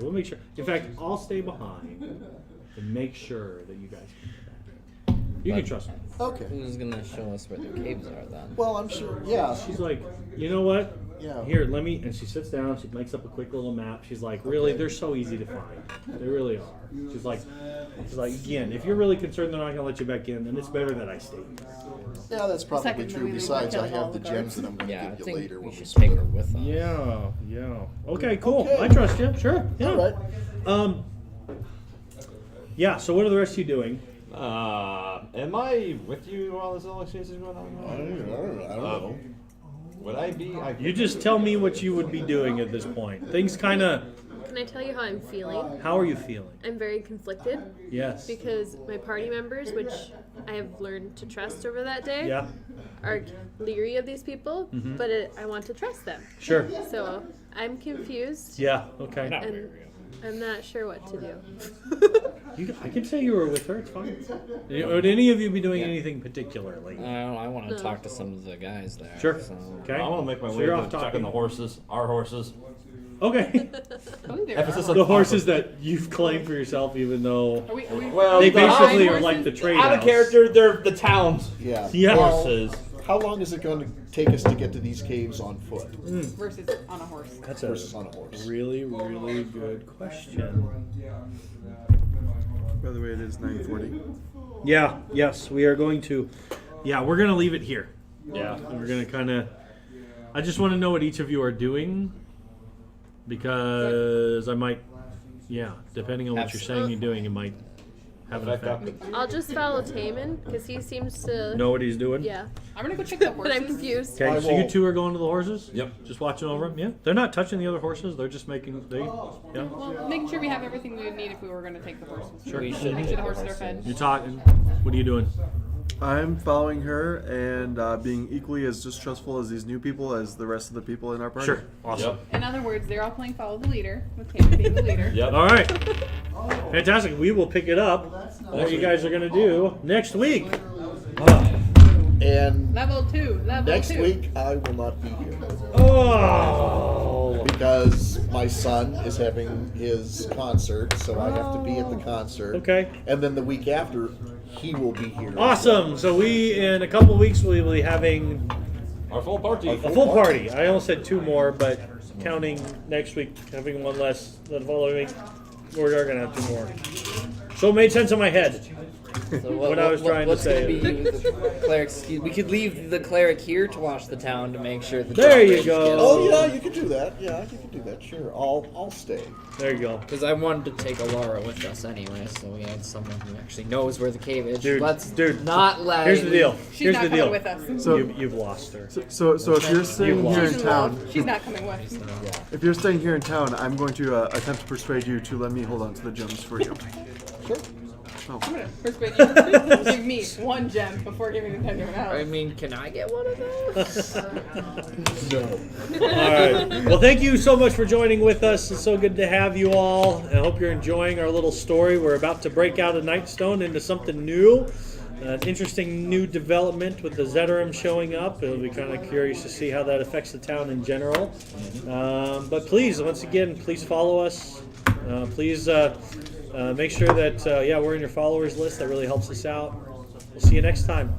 We'll make sure. In fact, I'll stay behind and make sure that you guys can get back. You can trust me. Okay. Who's gonna show us where the caves are then? Well, I'm sure. Yeah. She's like, you know what? Yeah. Here, let me. And she sits down. She makes up a quick little map. She's like, really, they're so easy to find. They really are. She's like, again, if you're really concerned they're not gonna let you back in, then it's better that I stay. Yeah, that's probably Second, true. we Besides, I kill all have the the gems guards. that I'm going to Yeah, I give you think later we when we should split take her it. with us. Yeah. Okay, cool. Okay. I trust you. Sure. Yeah. All right. Yeah. So what are the rest of you doing? Am I with you while this all exchange is going on? I don't know. Would I be? You just tell me what you would be doing at this point. Things kind of. Can I tell you how I'm feeling? How are you feeling? I'm very conflicted Yes. because my party members, which I have learned to trust over that day, Yeah. are leery of these people, Mhm. but I want to trust them. Sure. So I'm confused. Yeah. Okay. And I'm not sure what to do. I can say you were with her. It's fine. Would any of you be doing anything particularly? I want to No. talk to some of the guys there. Sure. So. Okay. I want to make my So way you're to off checking talking. the horses, our horses. Okay. Emphasis on The horses that you've claimed for yourself, even though Well, they the basically horses- are like the trade Out of house. character, they're the town's Yeah. Yeah. horses. How long is it going to take us to get to these caves on foot? Versus on a horse. That's versus on a horse. really, really good question. By the way, it is 9:40. Yeah. Yes, we are going to. Yeah, we're going to leave it here. Yeah. And we're going to kind of. I just want to know what each of you are doing, because I might. Yeah, depending on what you're saying you're doing, it might have an effect. I'll just follow Taman because he seems to Know what he's doing? Yeah. I'm gonna go check the But I'm horses. confused. Okay, so you two are going to the horses? Yep. Just watching over them? Yeah. They're not touching the other horses. They're just making. Yeah. Well, making sure we have everything we would need if we were gonna take the horses. Sure. We should Make sure the horses are fed. You're talking. What are you doing? I'm following her and being equally as distrustful as these new people as the rest of the people in our party. Sure. Awesome. In other words, they're all playing follow the leader, with Taman being the leader. Yep. All right. Fantastic. We will pick it up. What you guys are going to do next week. And Level 2. Level next 2. week, I will not be here. Oh. Because my son is having his concert, so I have to be at the concert. Okay. And then the week after, he will be here. Awesome. So we, in a couple weeks, we will be having Our full party. a full party. I almost said 2 more, but counting next week, having 1 less the following week, we are going to have 2 more. So it made sense in my head. So What I was trying to what's say gonna be with the clerics? We could leave the cleric here to watch the town to make sure the There you drawbridge go. gets- Oh yeah, you could do that. Yeah, you could do that. Sure, I'll stay. There you go. Because I wanted to take Alara with us anyway, so we had someone who actually knows where the cave is. Dude, Let's dude, not let. Here's the deal. She's Here's not the coming deal. with us. So- You've lost her. So if you're staying lost. here in She's town, She's not coming with. if you're staying here in town, I'm going to attempt to persuade you to let me hold on to the gems for you. Sure. Oh. I'm gonna persuade you to give me one gem before giving the 10 to an I else. mean, can I get one of those? All right. Well, thank you so much for joining with us. It's so good to have you all. I hope you're enjoying our little story. We're about to break out of Nightstone into something new. An interesting new development with the Zeterim showing up. It'll be kind of curious to see how that affects the town in general. But please, once again, please follow us. Please make sure that we're in your followers list. That really helps us out. We'll see you next time.